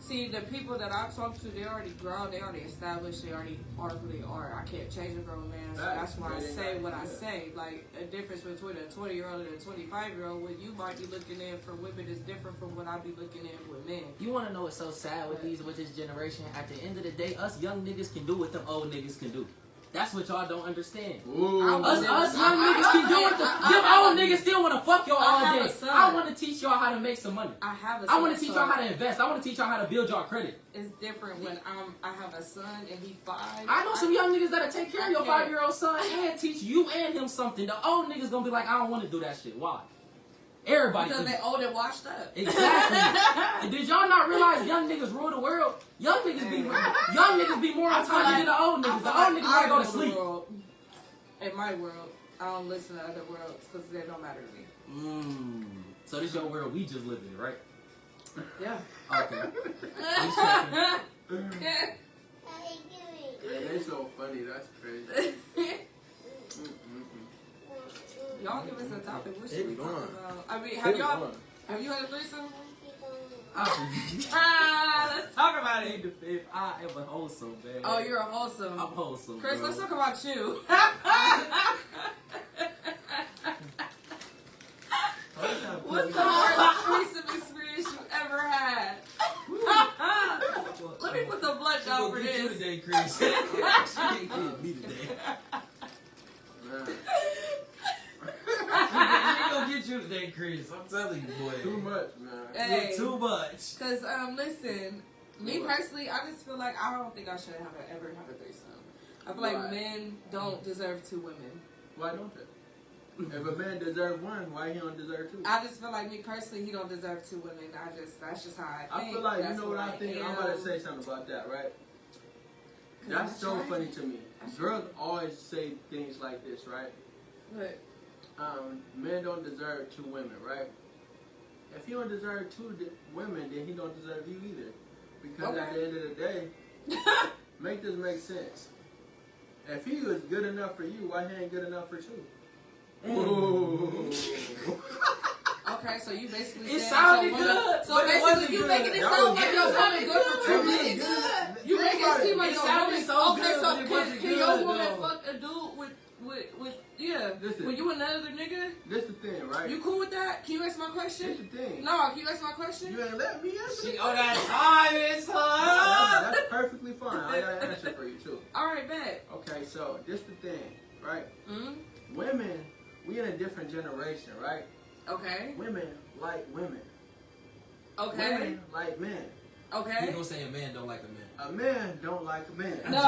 [SPEAKER 3] See, the people that I talk to, they already grown, they already established, they already are who they are. I can't change a grown man, so that's why I say what I say. Like, a difference between a 20-year-old and a 25-year-old, what you might be looking in for women is different from what I be looking in with men.
[SPEAKER 4] You want to know what's so sad with this generation? At the end of the day, us young niggas can do what them old niggas can do. That's what y'all don't understand.
[SPEAKER 2] Ooh.
[SPEAKER 4] Us young niggas can do it. Them old niggas still want to fuck y'all all
[SPEAKER 3] have
[SPEAKER 4] day.
[SPEAKER 3] a son.
[SPEAKER 4] I want to teach y'all how to make some money.
[SPEAKER 3] I have a
[SPEAKER 4] I want to
[SPEAKER 3] son,
[SPEAKER 4] teach
[SPEAKER 3] so
[SPEAKER 4] y'all how to invest. I want to teach y'all how to build y'all credit.
[SPEAKER 3] It's different when I have a son and he's 5.
[SPEAKER 4] I know some young niggas that'll take care of your 5-year-old son and teach you and him something. The old niggas gonna be like, I don't want to do that shit. Why? Everybody.
[SPEAKER 3] Because they old and washed up.
[SPEAKER 4] Exactly. And did y'all not realize young niggas rule the world? Young niggas be more on time than the old niggas. The old niggas gotta go to sleep.
[SPEAKER 3] In my world, I don't listen to other worlds because they don't matter to me.
[SPEAKER 4] So this your world, we just live in it, right?
[SPEAKER 3] Yeah.
[SPEAKER 4] Okay.
[SPEAKER 2] They so funny. That's crazy.
[SPEAKER 3] Y'all give us a topic. What should
[SPEAKER 2] Keep
[SPEAKER 3] we talk
[SPEAKER 2] going.
[SPEAKER 3] about? I mean,
[SPEAKER 2] Keep
[SPEAKER 3] have
[SPEAKER 2] going.
[SPEAKER 3] you had a threesome?
[SPEAKER 4] Ah,
[SPEAKER 3] Let's talk about
[SPEAKER 4] I
[SPEAKER 3] it.
[SPEAKER 4] am a wholesome, man.
[SPEAKER 3] Oh, you're a wholesome.
[SPEAKER 4] I'm wholesome,
[SPEAKER 3] Chris,
[SPEAKER 4] bro.
[SPEAKER 3] let's talk about you. What's the worst threesome experience you ever had? Let me put the blunt down for
[SPEAKER 4] She gonna get you
[SPEAKER 3] this.
[SPEAKER 4] today, Chris. She ain't getting me today.
[SPEAKER 2] Man.
[SPEAKER 4] She gonna get you today, Chris. I'm telling you, boy.
[SPEAKER 2] Too much, man.
[SPEAKER 3] Hey.
[SPEAKER 4] You're too much.
[SPEAKER 3] Cause listen, me personally, I just feel like I don't think I should ever have a threesome. I feel like
[SPEAKER 2] Why?
[SPEAKER 3] men don't deserve 2 women.
[SPEAKER 2] Why don't they? If a man deserves one, why he don't deserve 2?
[SPEAKER 3] I just feel like me personally, he don't deserve 2 women. That's just how I think.
[SPEAKER 2] I feel like, you
[SPEAKER 3] That's
[SPEAKER 2] know what I think? I'm about to say something about that, right? That's so funny to me. Girls always say things like this, right?
[SPEAKER 3] But
[SPEAKER 2] Men don't deserve 2 women, right? If he don't deserve 2 women, then he don't deserve you either. Because at the end of the day, make this make sense. If he was good enough for you, why he ain't good enough for 2? Ooh.
[SPEAKER 3] okay, so you basically
[SPEAKER 4] It
[SPEAKER 3] saying
[SPEAKER 4] sounded
[SPEAKER 3] that your woman-
[SPEAKER 4] good,
[SPEAKER 3] So
[SPEAKER 4] but it wasn't
[SPEAKER 3] basically, you
[SPEAKER 4] good.
[SPEAKER 3] making it
[SPEAKER 2] That
[SPEAKER 3] sound
[SPEAKER 2] was
[SPEAKER 3] like
[SPEAKER 2] good.
[SPEAKER 3] your woman good for 2
[SPEAKER 2] That was
[SPEAKER 3] minutes.
[SPEAKER 2] good.
[SPEAKER 3] You make it seem like
[SPEAKER 4] It
[SPEAKER 3] your
[SPEAKER 4] sounded
[SPEAKER 3] woman.
[SPEAKER 4] so
[SPEAKER 3] Okay,
[SPEAKER 4] good,
[SPEAKER 3] so
[SPEAKER 4] but it
[SPEAKER 3] can
[SPEAKER 4] wasn't
[SPEAKER 3] your
[SPEAKER 4] good,
[SPEAKER 3] woman
[SPEAKER 4] though.
[SPEAKER 3] fuck a dude with
[SPEAKER 2] Listen.
[SPEAKER 3] when you another nigga?
[SPEAKER 2] This the thing, right?
[SPEAKER 3] You cool with that? Can you answer my
[SPEAKER 2] This
[SPEAKER 3] question?
[SPEAKER 2] the thing.
[SPEAKER 3] No, can you answer my question?
[SPEAKER 2] You ain't let me answer.
[SPEAKER 4] She on that time, it's
[SPEAKER 2] That's perfectly fine. I got an answer for you too.
[SPEAKER 3] All right, bet.
[SPEAKER 2] Okay, so this the thing, right?
[SPEAKER 3] Mm-hmm.
[SPEAKER 2] Women, we in a different generation, right?
[SPEAKER 3] Okay.
[SPEAKER 2] Women like women.
[SPEAKER 3] Okay.
[SPEAKER 2] Women like men.
[SPEAKER 4] You
[SPEAKER 3] Okay.
[SPEAKER 4] gonna say a man don't like a man.
[SPEAKER 2] A man don't like a man.
[SPEAKER 3] No.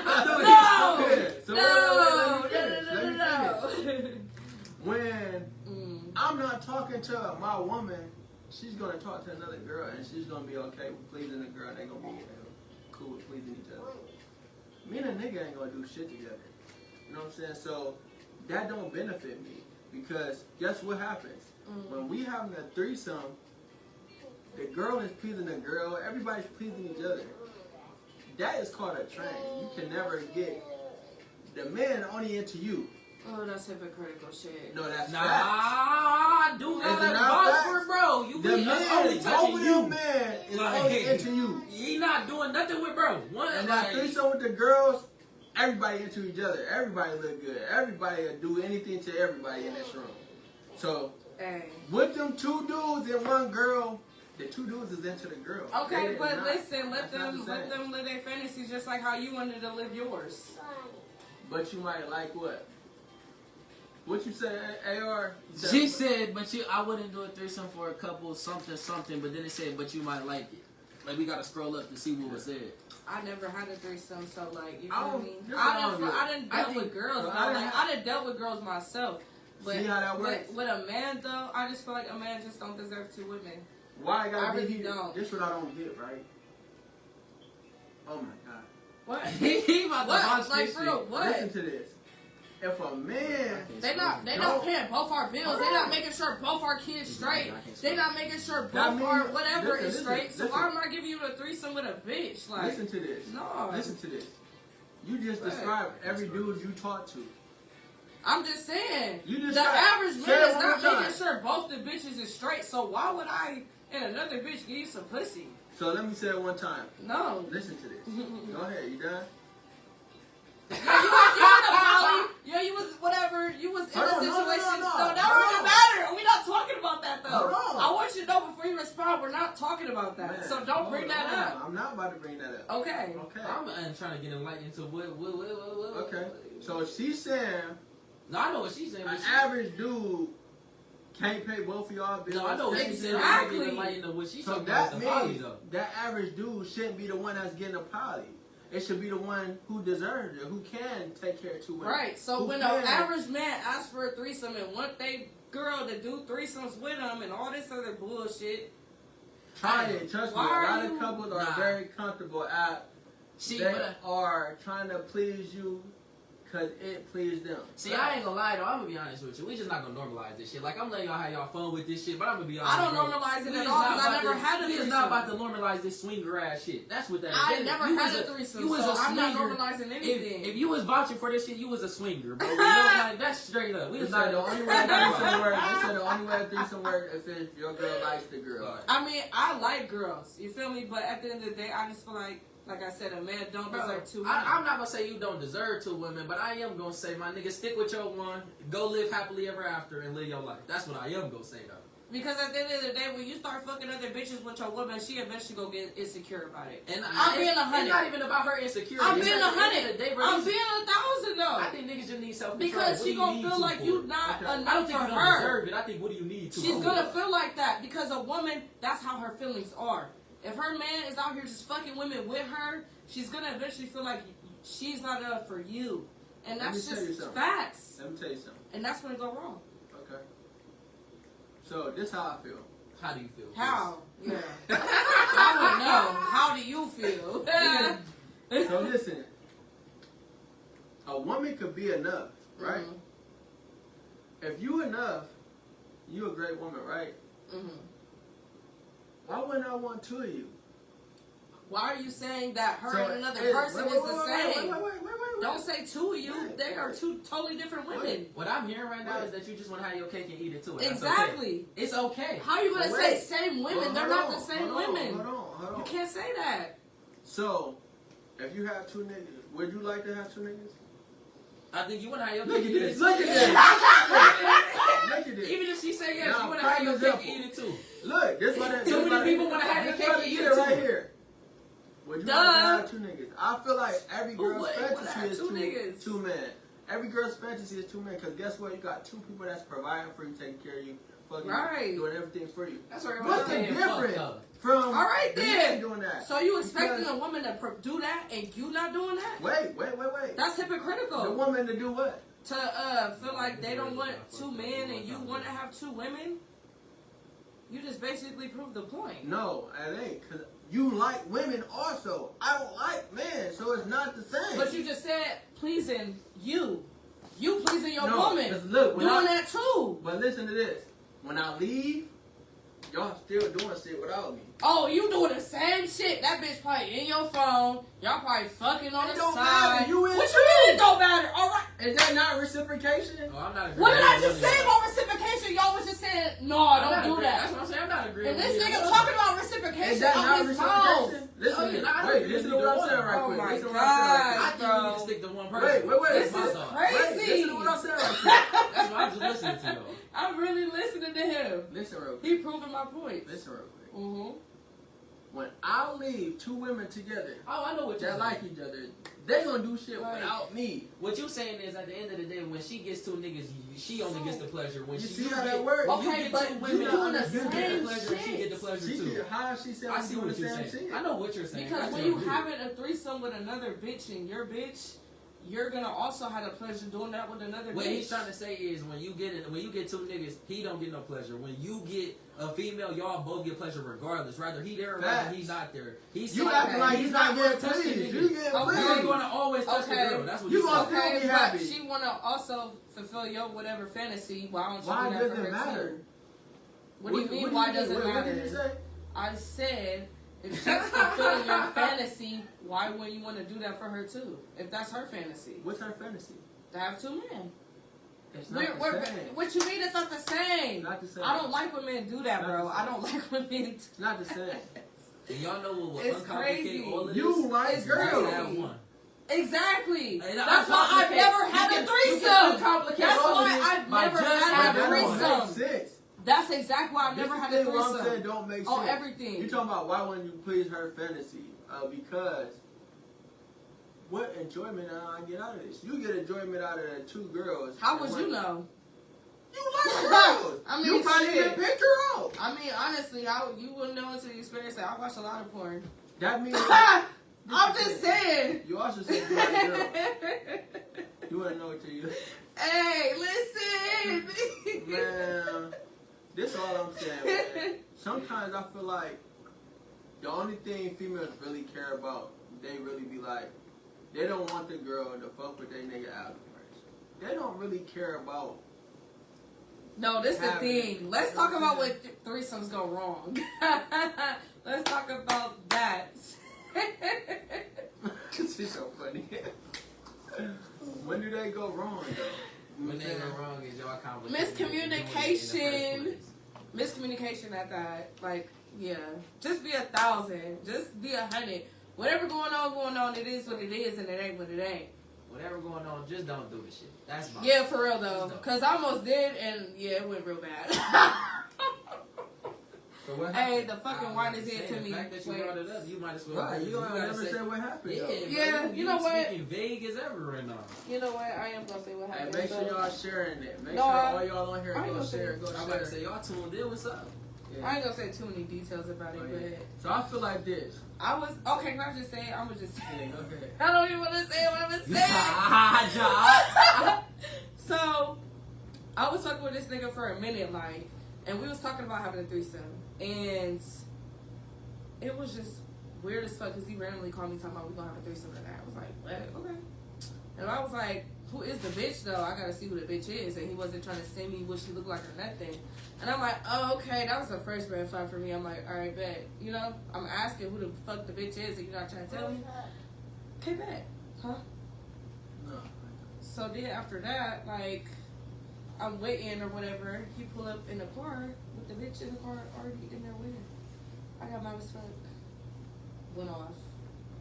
[SPEAKER 2] No. So
[SPEAKER 3] No.
[SPEAKER 2] let me finish. When
[SPEAKER 3] Mm.
[SPEAKER 2] I'm not talking to my woman she's gonna talk to another girl and she's gonna be okay with pleasing the girl and they're gonna be cool with pleasing each other. Me and a nigga ain't gonna do shit together. You know what I'm saying? So that don't benefit me because guess what happens? When we having a threesome, the girl is pleasing the girl, everybody's pleasing each other. That is called a train. You can never get the man only into you.
[SPEAKER 3] Oh, that's hypocritical shit.
[SPEAKER 2] No, that's
[SPEAKER 4] Nah,
[SPEAKER 2] facts.
[SPEAKER 4] dude,
[SPEAKER 2] Is
[SPEAKER 4] that's
[SPEAKER 2] it
[SPEAKER 4] the
[SPEAKER 2] not
[SPEAKER 4] boss
[SPEAKER 2] facts?
[SPEAKER 4] for bro. You
[SPEAKER 2] The
[SPEAKER 4] be only
[SPEAKER 2] man,
[SPEAKER 4] touching
[SPEAKER 2] over
[SPEAKER 4] you.
[SPEAKER 2] your man is
[SPEAKER 4] Like,
[SPEAKER 2] only into you.
[SPEAKER 4] He not doing nothing with bro. One
[SPEAKER 2] And
[SPEAKER 4] like,
[SPEAKER 2] that threesome with the girls, everybody into each other. Everybody look good. Everybody will do anything to everybody in this room. So,
[SPEAKER 3] Hey.
[SPEAKER 2] with them two dudes and one girl, the two dudes is into the girl.
[SPEAKER 3] Okay,
[SPEAKER 2] They
[SPEAKER 3] but
[SPEAKER 2] not.
[SPEAKER 3] listen, let
[SPEAKER 2] That's not
[SPEAKER 3] them
[SPEAKER 2] the same.
[SPEAKER 3] live their fantasies just like how you wanted to live yours.
[SPEAKER 2] But you might like what? What you say, AR? You said-
[SPEAKER 4] she said, but I wouldn't do a threesome for a couple, something, but then it said, but you might like it. Like, we gotta scroll up to see what was said.
[SPEAKER 3] I never had a threesome, so like, you
[SPEAKER 2] I
[SPEAKER 3] feel
[SPEAKER 2] don't-
[SPEAKER 3] me?
[SPEAKER 2] that's what I don't do.
[SPEAKER 3] I didn't
[SPEAKER 4] I
[SPEAKER 3] dealt
[SPEAKER 4] think-
[SPEAKER 3] with girls,
[SPEAKER 2] so
[SPEAKER 3] though.
[SPEAKER 2] I didn't
[SPEAKER 3] Like,
[SPEAKER 2] have-
[SPEAKER 3] I done dealt with girls myself. But
[SPEAKER 2] See how that works?
[SPEAKER 3] with a man, though, I just feel like a man just don't deserve two women.
[SPEAKER 2] Why I gotta
[SPEAKER 3] I
[SPEAKER 2] be
[SPEAKER 3] really
[SPEAKER 2] here?
[SPEAKER 3] don't.
[SPEAKER 2] This what I don't get, right? Oh my God.
[SPEAKER 3] What?
[SPEAKER 4] He about to
[SPEAKER 3] What?
[SPEAKER 4] launch
[SPEAKER 3] Like,
[SPEAKER 4] this
[SPEAKER 3] for
[SPEAKER 4] shit.
[SPEAKER 3] real, what?
[SPEAKER 2] Listen to this. If a man,
[SPEAKER 3] They not
[SPEAKER 2] No.
[SPEAKER 3] paying both our bills. They not making sure both our kids straight. They not making sure both our whatever is straight. So why am I giving you a threesome with a bitch? Like,
[SPEAKER 2] listen to this.
[SPEAKER 3] no.
[SPEAKER 2] Listen to this. You just described every dude you talk to.
[SPEAKER 3] I'm just saying.
[SPEAKER 2] You just
[SPEAKER 3] The
[SPEAKER 2] got-
[SPEAKER 3] average
[SPEAKER 2] say
[SPEAKER 3] man
[SPEAKER 2] it
[SPEAKER 3] is
[SPEAKER 2] one
[SPEAKER 3] not
[SPEAKER 2] more time.
[SPEAKER 3] making sure both the bitches is straight. So why would I and another bitch give you some pussy?
[SPEAKER 2] So let me say it one time.
[SPEAKER 3] No.
[SPEAKER 2] Listen to this. Go ahead. You done?
[SPEAKER 3] Yeah, you was a poly. Yeah, you was whatever. You was in a
[SPEAKER 2] Hold on,
[SPEAKER 3] situation.
[SPEAKER 2] no.
[SPEAKER 3] that
[SPEAKER 2] Hold
[SPEAKER 3] wouldn't
[SPEAKER 2] on.
[SPEAKER 3] matter. We're not talking about that though.
[SPEAKER 2] Hold on.
[SPEAKER 3] I want you to know before you respond, we're not talking about that.
[SPEAKER 2] Man,
[SPEAKER 3] So don't bring
[SPEAKER 2] hold
[SPEAKER 3] that
[SPEAKER 2] on.
[SPEAKER 3] up.
[SPEAKER 2] I'm not about to bring that up.
[SPEAKER 3] Okay.
[SPEAKER 2] Okay.
[SPEAKER 4] I'm trying to get enlightened to what.
[SPEAKER 2] Okay. So she's saying
[SPEAKER 4] No, I know what she's saying.
[SPEAKER 2] an
[SPEAKER 4] But she,
[SPEAKER 2] average dude can't pay both of y'all bills.
[SPEAKER 4] no, I know what she's saying.
[SPEAKER 3] Exactly.
[SPEAKER 4] Get enlightened to what she's
[SPEAKER 2] So
[SPEAKER 4] talking about.
[SPEAKER 2] that
[SPEAKER 4] The poly
[SPEAKER 2] means
[SPEAKER 4] though.
[SPEAKER 2] that average dude shouldn't be the one that's getting a poly. It should be the one who deserves it, who can take care of two women.
[SPEAKER 3] Right. So
[SPEAKER 2] Who
[SPEAKER 3] when
[SPEAKER 2] can-
[SPEAKER 3] an average man asks for a threesome and want they girl to do threesomes with him and all this other bullshit,
[SPEAKER 2] Try it. Trust me, a
[SPEAKER 3] Why are
[SPEAKER 2] lot of
[SPEAKER 3] you-
[SPEAKER 2] couples are
[SPEAKER 4] Nah.
[SPEAKER 2] very comfortable at
[SPEAKER 4] See,
[SPEAKER 2] they
[SPEAKER 4] but
[SPEAKER 2] are trying to please you because it pleased them.
[SPEAKER 4] see, I ain't gonna lie though. I'm gonna be honest with you. We just not gonna normalize this shit. Like I'm letting y'all have y'all fun with this shit, but I'm gonna be honest.
[SPEAKER 3] I don't
[SPEAKER 4] bro.
[SPEAKER 3] normalize it
[SPEAKER 4] We
[SPEAKER 3] at
[SPEAKER 4] is
[SPEAKER 3] all
[SPEAKER 4] not
[SPEAKER 3] because I
[SPEAKER 4] about
[SPEAKER 3] never
[SPEAKER 4] to-
[SPEAKER 3] had a
[SPEAKER 4] We is
[SPEAKER 3] threesome.
[SPEAKER 4] not about to normalize this swinger ass shit. That's what that is.
[SPEAKER 3] I
[SPEAKER 4] That-
[SPEAKER 3] never
[SPEAKER 4] you
[SPEAKER 3] had
[SPEAKER 4] was
[SPEAKER 3] a threesome,
[SPEAKER 4] You was
[SPEAKER 3] so
[SPEAKER 4] a
[SPEAKER 3] I'm not
[SPEAKER 4] swinger.
[SPEAKER 3] normalizing anything.
[SPEAKER 4] If you was vouching for this shit, you was a swinger, bro. You know, like, that's straight up. We
[SPEAKER 2] They
[SPEAKER 4] was
[SPEAKER 2] said
[SPEAKER 4] not
[SPEAKER 2] the only way a threesome works. They said the only way a threesome works is if your girl likes the girl.
[SPEAKER 3] I mean, I like girls. You feel me? But at the end of the day, I just feel like I said, a man don't
[SPEAKER 4] Bro,
[SPEAKER 3] deserve two women.
[SPEAKER 4] I'm not gonna say you don't deserve two women, but I am gonna say, my nigga, stick with your one, go live happily ever after, and live your life. That's what I am gonna say, though.
[SPEAKER 3] Because at the end of the day, when you start fucking other bitches with your woman, she eventually gonna get insecure about it.
[SPEAKER 4] And
[SPEAKER 3] I'm being
[SPEAKER 4] it's
[SPEAKER 3] 100.
[SPEAKER 4] not even about her insecurity.
[SPEAKER 3] I'm
[SPEAKER 4] It's
[SPEAKER 3] being
[SPEAKER 4] at the end
[SPEAKER 3] 100.
[SPEAKER 4] of the day, bro,
[SPEAKER 3] I'm
[SPEAKER 4] you-
[SPEAKER 3] being 1,000 though.
[SPEAKER 4] I think niggas just need self-control.
[SPEAKER 3] Because
[SPEAKER 4] What
[SPEAKER 3] she
[SPEAKER 4] do you
[SPEAKER 3] gonna
[SPEAKER 4] need
[SPEAKER 3] feel
[SPEAKER 4] to
[SPEAKER 3] like
[SPEAKER 4] for
[SPEAKER 3] you
[SPEAKER 4] it?
[SPEAKER 3] not
[SPEAKER 2] Okay.
[SPEAKER 4] I don't
[SPEAKER 3] enough
[SPEAKER 4] think
[SPEAKER 3] for
[SPEAKER 4] you don't
[SPEAKER 3] her.
[SPEAKER 4] deserve it. I think what do you need to?
[SPEAKER 3] She's
[SPEAKER 4] for
[SPEAKER 3] gonna
[SPEAKER 4] it?
[SPEAKER 3] feel like that because a woman, that's how her feelings are. If her man is out here just fucking women with her, she's gonna eventually feel like she's not enough for you. And
[SPEAKER 2] Let me
[SPEAKER 3] that's
[SPEAKER 2] tell you
[SPEAKER 3] just
[SPEAKER 2] something.
[SPEAKER 3] facts.
[SPEAKER 2] Let me tell you something.
[SPEAKER 3] And that's when it go wrong.
[SPEAKER 2] Okay. So this how I feel.
[SPEAKER 4] How do you feel?
[SPEAKER 3] How? Yeah. I would know. How do you feel?
[SPEAKER 2] So listen, a woman could be enough, right?
[SPEAKER 3] Mhm.
[SPEAKER 2] If you enough, you a great woman, right?
[SPEAKER 3] Mhm.
[SPEAKER 2] Why wouldn't I want two of you?
[SPEAKER 3] Why are you saying that her
[SPEAKER 2] So,
[SPEAKER 3] and another
[SPEAKER 2] hey,
[SPEAKER 3] person
[SPEAKER 2] wait,
[SPEAKER 3] is the
[SPEAKER 2] wait,
[SPEAKER 3] same?
[SPEAKER 2] wait.
[SPEAKER 3] Don't say two of you.
[SPEAKER 2] Wait,
[SPEAKER 3] They are
[SPEAKER 2] wait.
[SPEAKER 3] two totally different women.
[SPEAKER 4] What I'm hearing right now
[SPEAKER 2] Wait.
[SPEAKER 4] is that you just want to have your cake and eat it too. and that's
[SPEAKER 3] Exactly.
[SPEAKER 4] okay. It's okay.
[SPEAKER 3] How are you gonna
[SPEAKER 2] But
[SPEAKER 3] say
[SPEAKER 2] wait.
[SPEAKER 3] same women?
[SPEAKER 2] Well,
[SPEAKER 3] They're
[SPEAKER 2] hold
[SPEAKER 3] not
[SPEAKER 2] on,
[SPEAKER 3] the same
[SPEAKER 2] hold on,
[SPEAKER 3] women.
[SPEAKER 2] Hold on.
[SPEAKER 3] You can't say that.
[SPEAKER 2] So, if you have two niggas, would you like to have two niggas?
[SPEAKER 4] I think you want to have your
[SPEAKER 2] Look
[SPEAKER 4] cake
[SPEAKER 2] at
[SPEAKER 4] and eat
[SPEAKER 2] this.
[SPEAKER 4] it
[SPEAKER 2] Look
[SPEAKER 4] too.
[SPEAKER 2] at this. Look at this.
[SPEAKER 4] Even if she say yes,
[SPEAKER 2] Now,
[SPEAKER 4] you want to have your
[SPEAKER 2] prime
[SPEAKER 4] cake and eat it too.
[SPEAKER 2] Look, this what it.
[SPEAKER 4] Too many people wanna have their cake and eat it
[SPEAKER 2] right
[SPEAKER 4] too.
[SPEAKER 2] here. Would you
[SPEAKER 3] Duh.
[SPEAKER 2] like to have two niggas? I feel like every
[SPEAKER 3] Who
[SPEAKER 2] girl's
[SPEAKER 3] wouldn't wanna
[SPEAKER 2] fantasy
[SPEAKER 3] have
[SPEAKER 2] is
[SPEAKER 3] two niggas?
[SPEAKER 2] two men. Every girl's fantasy is two men. Cause guess what? You got two people that's providing for you, taking care of you, fucking
[SPEAKER 3] Right.
[SPEAKER 2] you, doing everything for you.
[SPEAKER 4] That's where
[SPEAKER 2] What's the
[SPEAKER 4] everybody's saying fuck
[SPEAKER 2] difference
[SPEAKER 4] up.
[SPEAKER 2] from
[SPEAKER 3] All right
[SPEAKER 2] the
[SPEAKER 3] then.
[SPEAKER 2] man doing that?
[SPEAKER 3] So you expecting
[SPEAKER 2] Because-
[SPEAKER 3] a woman to do that and you not doing that?
[SPEAKER 2] Wait.
[SPEAKER 3] That's
[SPEAKER 2] The
[SPEAKER 3] hypocritical.
[SPEAKER 2] woman to do what?
[SPEAKER 3] To feel like they don't want two men and you want to have two women. You just basically proved the point.
[SPEAKER 5] No, it ain't. Cause you like women also. I don't like men, so it's not the same.
[SPEAKER 3] But you just said pleasing you. You pleasing your
[SPEAKER 5] No,
[SPEAKER 3] woman.
[SPEAKER 5] 'cause look, when
[SPEAKER 3] doing that too.
[SPEAKER 5] But listen to this. When I leave, y'all still doing shit without me.
[SPEAKER 3] Oh, you doing the same shit. That bitch probably in your phone. Y'all probably fucking on
[SPEAKER 5] It
[SPEAKER 3] the
[SPEAKER 5] don't
[SPEAKER 3] side.
[SPEAKER 5] matter. You in
[SPEAKER 3] what
[SPEAKER 5] too.
[SPEAKER 3] you mean it don't matter? All right.
[SPEAKER 5] Is that not reciprocation?
[SPEAKER 4] Oh, I'm not agreeing.
[SPEAKER 3] What did I
[SPEAKER 4] with
[SPEAKER 3] just
[SPEAKER 4] none
[SPEAKER 3] say
[SPEAKER 4] of
[SPEAKER 3] about reciprocation? Y'all was just saying, no,
[SPEAKER 4] I'm
[SPEAKER 3] don't
[SPEAKER 4] not
[SPEAKER 3] do
[SPEAKER 4] agreeing.
[SPEAKER 3] that.
[SPEAKER 4] That's what I'm saying. I'm not agreeing.
[SPEAKER 3] And
[SPEAKER 4] with
[SPEAKER 3] this
[SPEAKER 4] either
[SPEAKER 3] nigga
[SPEAKER 4] one.
[SPEAKER 3] talking about
[SPEAKER 5] Is
[SPEAKER 3] reciprocation
[SPEAKER 5] that
[SPEAKER 3] on
[SPEAKER 5] not
[SPEAKER 3] his phone.
[SPEAKER 5] reciprocation? Listen,
[SPEAKER 4] Oh, yeah, nah,
[SPEAKER 5] wait, listen to what I'm saying right
[SPEAKER 3] Oh
[SPEAKER 5] quick.
[SPEAKER 3] my
[SPEAKER 5] Listen to what I'm saying right
[SPEAKER 4] I
[SPEAKER 5] quick.
[SPEAKER 4] think you need to stick to one person.
[SPEAKER 5] Wait.
[SPEAKER 3] This
[SPEAKER 4] That's my
[SPEAKER 3] is
[SPEAKER 4] thought.
[SPEAKER 3] crazy.
[SPEAKER 5] Wait, listen to what I'm saying right quick.
[SPEAKER 4] That's why I'm just listening to you.
[SPEAKER 3] I'm really listening to him.
[SPEAKER 5] Listen real quick.
[SPEAKER 3] He proving my point.
[SPEAKER 5] Listen real quick.
[SPEAKER 3] Mm-hmm.
[SPEAKER 5] When I leave two women together
[SPEAKER 4] Oh, I know what you're
[SPEAKER 5] that
[SPEAKER 4] saying.
[SPEAKER 5] like each other, they gonna do shit
[SPEAKER 3] Right.
[SPEAKER 5] without me.
[SPEAKER 4] What you saying is, at the end of the day, when she gets two niggas, she only gets the pleasure. When
[SPEAKER 5] You
[SPEAKER 4] she
[SPEAKER 5] see how
[SPEAKER 4] get,
[SPEAKER 5] that works?
[SPEAKER 4] when you
[SPEAKER 3] Okay,
[SPEAKER 4] get
[SPEAKER 3] but
[SPEAKER 4] two
[SPEAKER 3] you
[SPEAKER 4] women,
[SPEAKER 3] doing the
[SPEAKER 4] you get the
[SPEAKER 3] same
[SPEAKER 4] pleasure, and she
[SPEAKER 3] shit.
[SPEAKER 4] get the pleasure
[SPEAKER 5] She
[SPEAKER 4] too.
[SPEAKER 5] did, how she said
[SPEAKER 4] I
[SPEAKER 5] I'm
[SPEAKER 4] see
[SPEAKER 5] doing
[SPEAKER 4] what
[SPEAKER 5] the
[SPEAKER 4] you're
[SPEAKER 5] same
[SPEAKER 4] saying.
[SPEAKER 5] shit.
[SPEAKER 4] I know what you're saying.
[SPEAKER 3] Because
[SPEAKER 4] I
[SPEAKER 3] when
[SPEAKER 4] just
[SPEAKER 3] you
[SPEAKER 4] agree.
[SPEAKER 3] having a threesome with another bitch and your bitch, you're gonna also have the pleasure doing that with another
[SPEAKER 4] What
[SPEAKER 3] bitch.
[SPEAKER 4] he's trying to say is when you get two niggas, he don't get no pleasure. When you get a female, y'all both get pleasure regardless. Rather he there or rather
[SPEAKER 5] Facts.
[SPEAKER 4] he's not there. He's
[SPEAKER 5] You
[SPEAKER 4] saying
[SPEAKER 5] acting like he's not
[SPEAKER 4] gonna
[SPEAKER 5] getting
[SPEAKER 4] touch the
[SPEAKER 5] pleased.
[SPEAKER 4] nigga.
[SPEAKER 5] You getting
[SPEAKER 3] Okay.
[SPEAKER 4] You're
[SPEAKER 5] pleased.
[SPEAKER 4] gonna always touch
[SPEAKER 3] Okay.
[SPEAKER 4] the girl. That's what
[SPEAKER 5] You
[SPEAKER 4] you
[SPEAKER 5] gonna
[SPEAKER 4] saying.
[SPEAKER 5] still be
[SPEAKER 3] Okay,
[SPEAKER 5] happy.
[SPEAKER 3] but she wanna also fulfill your whatever fantasy. Why don't you
[SPEAKER 5] Why
[SPEAKER 3] do that
[SPEAKER 5] does
[SPEAKER 3] for
[SPEAKER 5] it
[SPEAKER 3] her
[SPEAKER 5] matter?
[SPEAKER 3] too? What do you mean? Why does it
[SPEAKER 5] What
[SPEAKER 3] matter?
[SPEAKER 5] did you say?
[SPEAKER 3] I said if she's fulfilling your fantasy, why wouldn't you want to do that for her too? If that's her fantasy,
[SPEAKER 5] What's her fantasy?
[SPEAKER 3] to have two men.
[SPEAKER 5] It's not the same.
[SPEAKER 3] What you mean? It's not the same.
[SPEAKER 5] Not the same.
[SPEAKER 3] I don't like when men do that,
[SPEAKER 5] Not
[SPEAKER 3] bro.
[SPEAKER 5] the
[SPEAKER 3] I
[SPEAKER 5] same.
[SPEAKER 3] don't like when men.
[SPEAKER 5] It's not the same.
[SPEAKER 4] And y'all know what will
[SPEAKER 3] It's
[SPEAKER 4] uncomplicate
[SPEAKER 3] crazy.
[SPEAKER 4] all of this?
[SPEAKER 5] You like
[SPEAKER 3] It's
[SPEAKER 5] girls.
[SPEAKER 3] crazy.
[SPEAKER 4] Have one.
[SPEAKER 3] Exactly.
[SPEAKER 4] And
[SPEAKER 3] That's why I've never had a threesome. That's why I've
[SPEAKER 4] by
[SPEAKER 3] never
[SPEAKER 4] just
[SPEAKER 3] had a
[SPEAKER 5] That don't make
[SPEAKER 3] threesome.
[SPEAKER 5] sense.
[SPEAKER 3] That's exactly why I've never
[SPEAKER 5] This
[SPEAKER 3] had
[SPEAKER 5] is
[SPEAKER 3] a
[SPEAKER 5] the thing what I'm saying
[SPEAKER 3] threesome.
[SPEAKER 5] don't make sense.
[SPEAKER 3] Oh, everything.
[SPEAKER 5] You talking about why wouldn't you please her fantasy? Because what enjoyment do I get out of this? You get enjoyment out of the two girls.
[SPEAKER 3] How
[SPEAKER 5] and
[SPEAKER 3] would
[SPEAKER 5] one-
[SPEAKER 3] you know?
[SPEAKER 5] You like girls.
[SPEAKER 3] I mean,
[SPEAKER 5] you probably
[SPEAKER 3] shit.
[SPEAKER 5] get picture out.
[SPEAKER 3] I mean, honestly, how you wouldn't know until you experience it. I watch a lot of porn.
[SPEAKER 5] That means
[SPEAKER 3] I'm just saying.
[SPEAKER 5] you also said you like girls. You wouldn't know until you.
[SPEAKER 3] Hey, listen.
[SPEAKER 5] Man, this is all I'm saying, man. Sometimes I feel like the only thing females really care about, they really be like, they don't want the girl to fuck with their nigga afterwards. They don't really care about.
[SPEAKER 3] No, this is the
[SPEAKER 5] Happening.
[SPEAKER 3] thing. Let's talk about what threesomes go wrong. Let's talk about that.
[SPEAKER 5] She's so funny. When do they go wrong, though?
[SPEAKER 4] When they go wrong is y'all complicated.
[SPEAKER 3] Miscommunication. Miscommunication at that. Like, yeah. Just be 1,000. Just be 100. Whatever going on, it is what it is, and it ain't what it ain't.
[SPEAKER 4] Whatever going on, just don't do the shit. That's my
[SPEAKER 3] Yeah, for real though. Cause I almost did, and yeah, it went real bad.
[SPEAKER 5] So what
[SPEAKER 3] Hey,
[SPEAKER 5] happened?
[SPEAKER 3] the fucking wine is here to me.
[SPEAKER 4] The fact that you
[SPEAKER 3] Wait.
[SPEAKER 4] brought it up, you might as well.
[SPEAKER 5] Right, you don't
[SPEAKER 4] gotta
[SPEAKER 5] never
[SPEAKER 4] say-
[SPEAKER 5] say what happened,
[SPEAKER 4] Yeah,
[SPEAKER 5] though.
[SPEAKER 3] Yeah,
[SPEAKER 4] bro,
[SPEAKER 3] you know what?
[SPEAKER 4] Speaking vague as ever right now.
[SPEAKER 3] You know what? I am gonna say what
[SPEAKER 5] Hey,
[SPEAKER 3] happened.
[SPEAKER 5] make sure
[SPEAKER 3] so-
[SPEAKER 5] y'all sharing it. Make
[SPEAKER 3] No,
[SPEAKER 5] sure
[SPEAKER 3] I-
[SPEAKER 5] all y'all on here
[SPEAKER 3] I ain't
[SPEAKER 5] go
[SPEAKER 3] gonna say
[SPEAKER 5] share,
[SPEAKER 3] it.
[SPEAKER 5] go
[SPEAKER 4] I'm about
[SPEAKER 5] share.
[SPEAKER 4] to say, y'all tuned in. What's up?
[SPEAKER 5] Yeah.
[SPEAKER 3] I ain't gonna say too many details about it,
[SPEAKER 5] Oh, yeah.
[SPEAKER 3] but
[SPEAKER 5] So I feel like this.
[SPEAKER 3] I was okay. Can I just say? I'm gonna just say.
[SPEAKER 5] Yeah, go ahead.
[SPEAKER 3] I don't even want to say what I'm gonna say. So, I was talking with this nigga for a minute, like, and we was talking about having a threesome, and it was just weird as fuck because he randomly called me talking about we gonna have a threesome tonight. I was like, what? Okay. And I was like, who is the bitch though? I gotta see who the bitch is. And he wasn't trying to send me what she looked like or nothing. And I'm like, oh, okay, that was the first red flag for me. I'm like, all right, bet. You know, I'm asking who the fuck the bitch is, and you're not trying to tell me. Okay, bet. Huh?
[SPEAKER 5] No.
[SPEAKER 3] So then after that, like, I'm waiting or whatever. He pull up in the car with the bitch in the car already in there waiting. I got mad as fuck. Went off.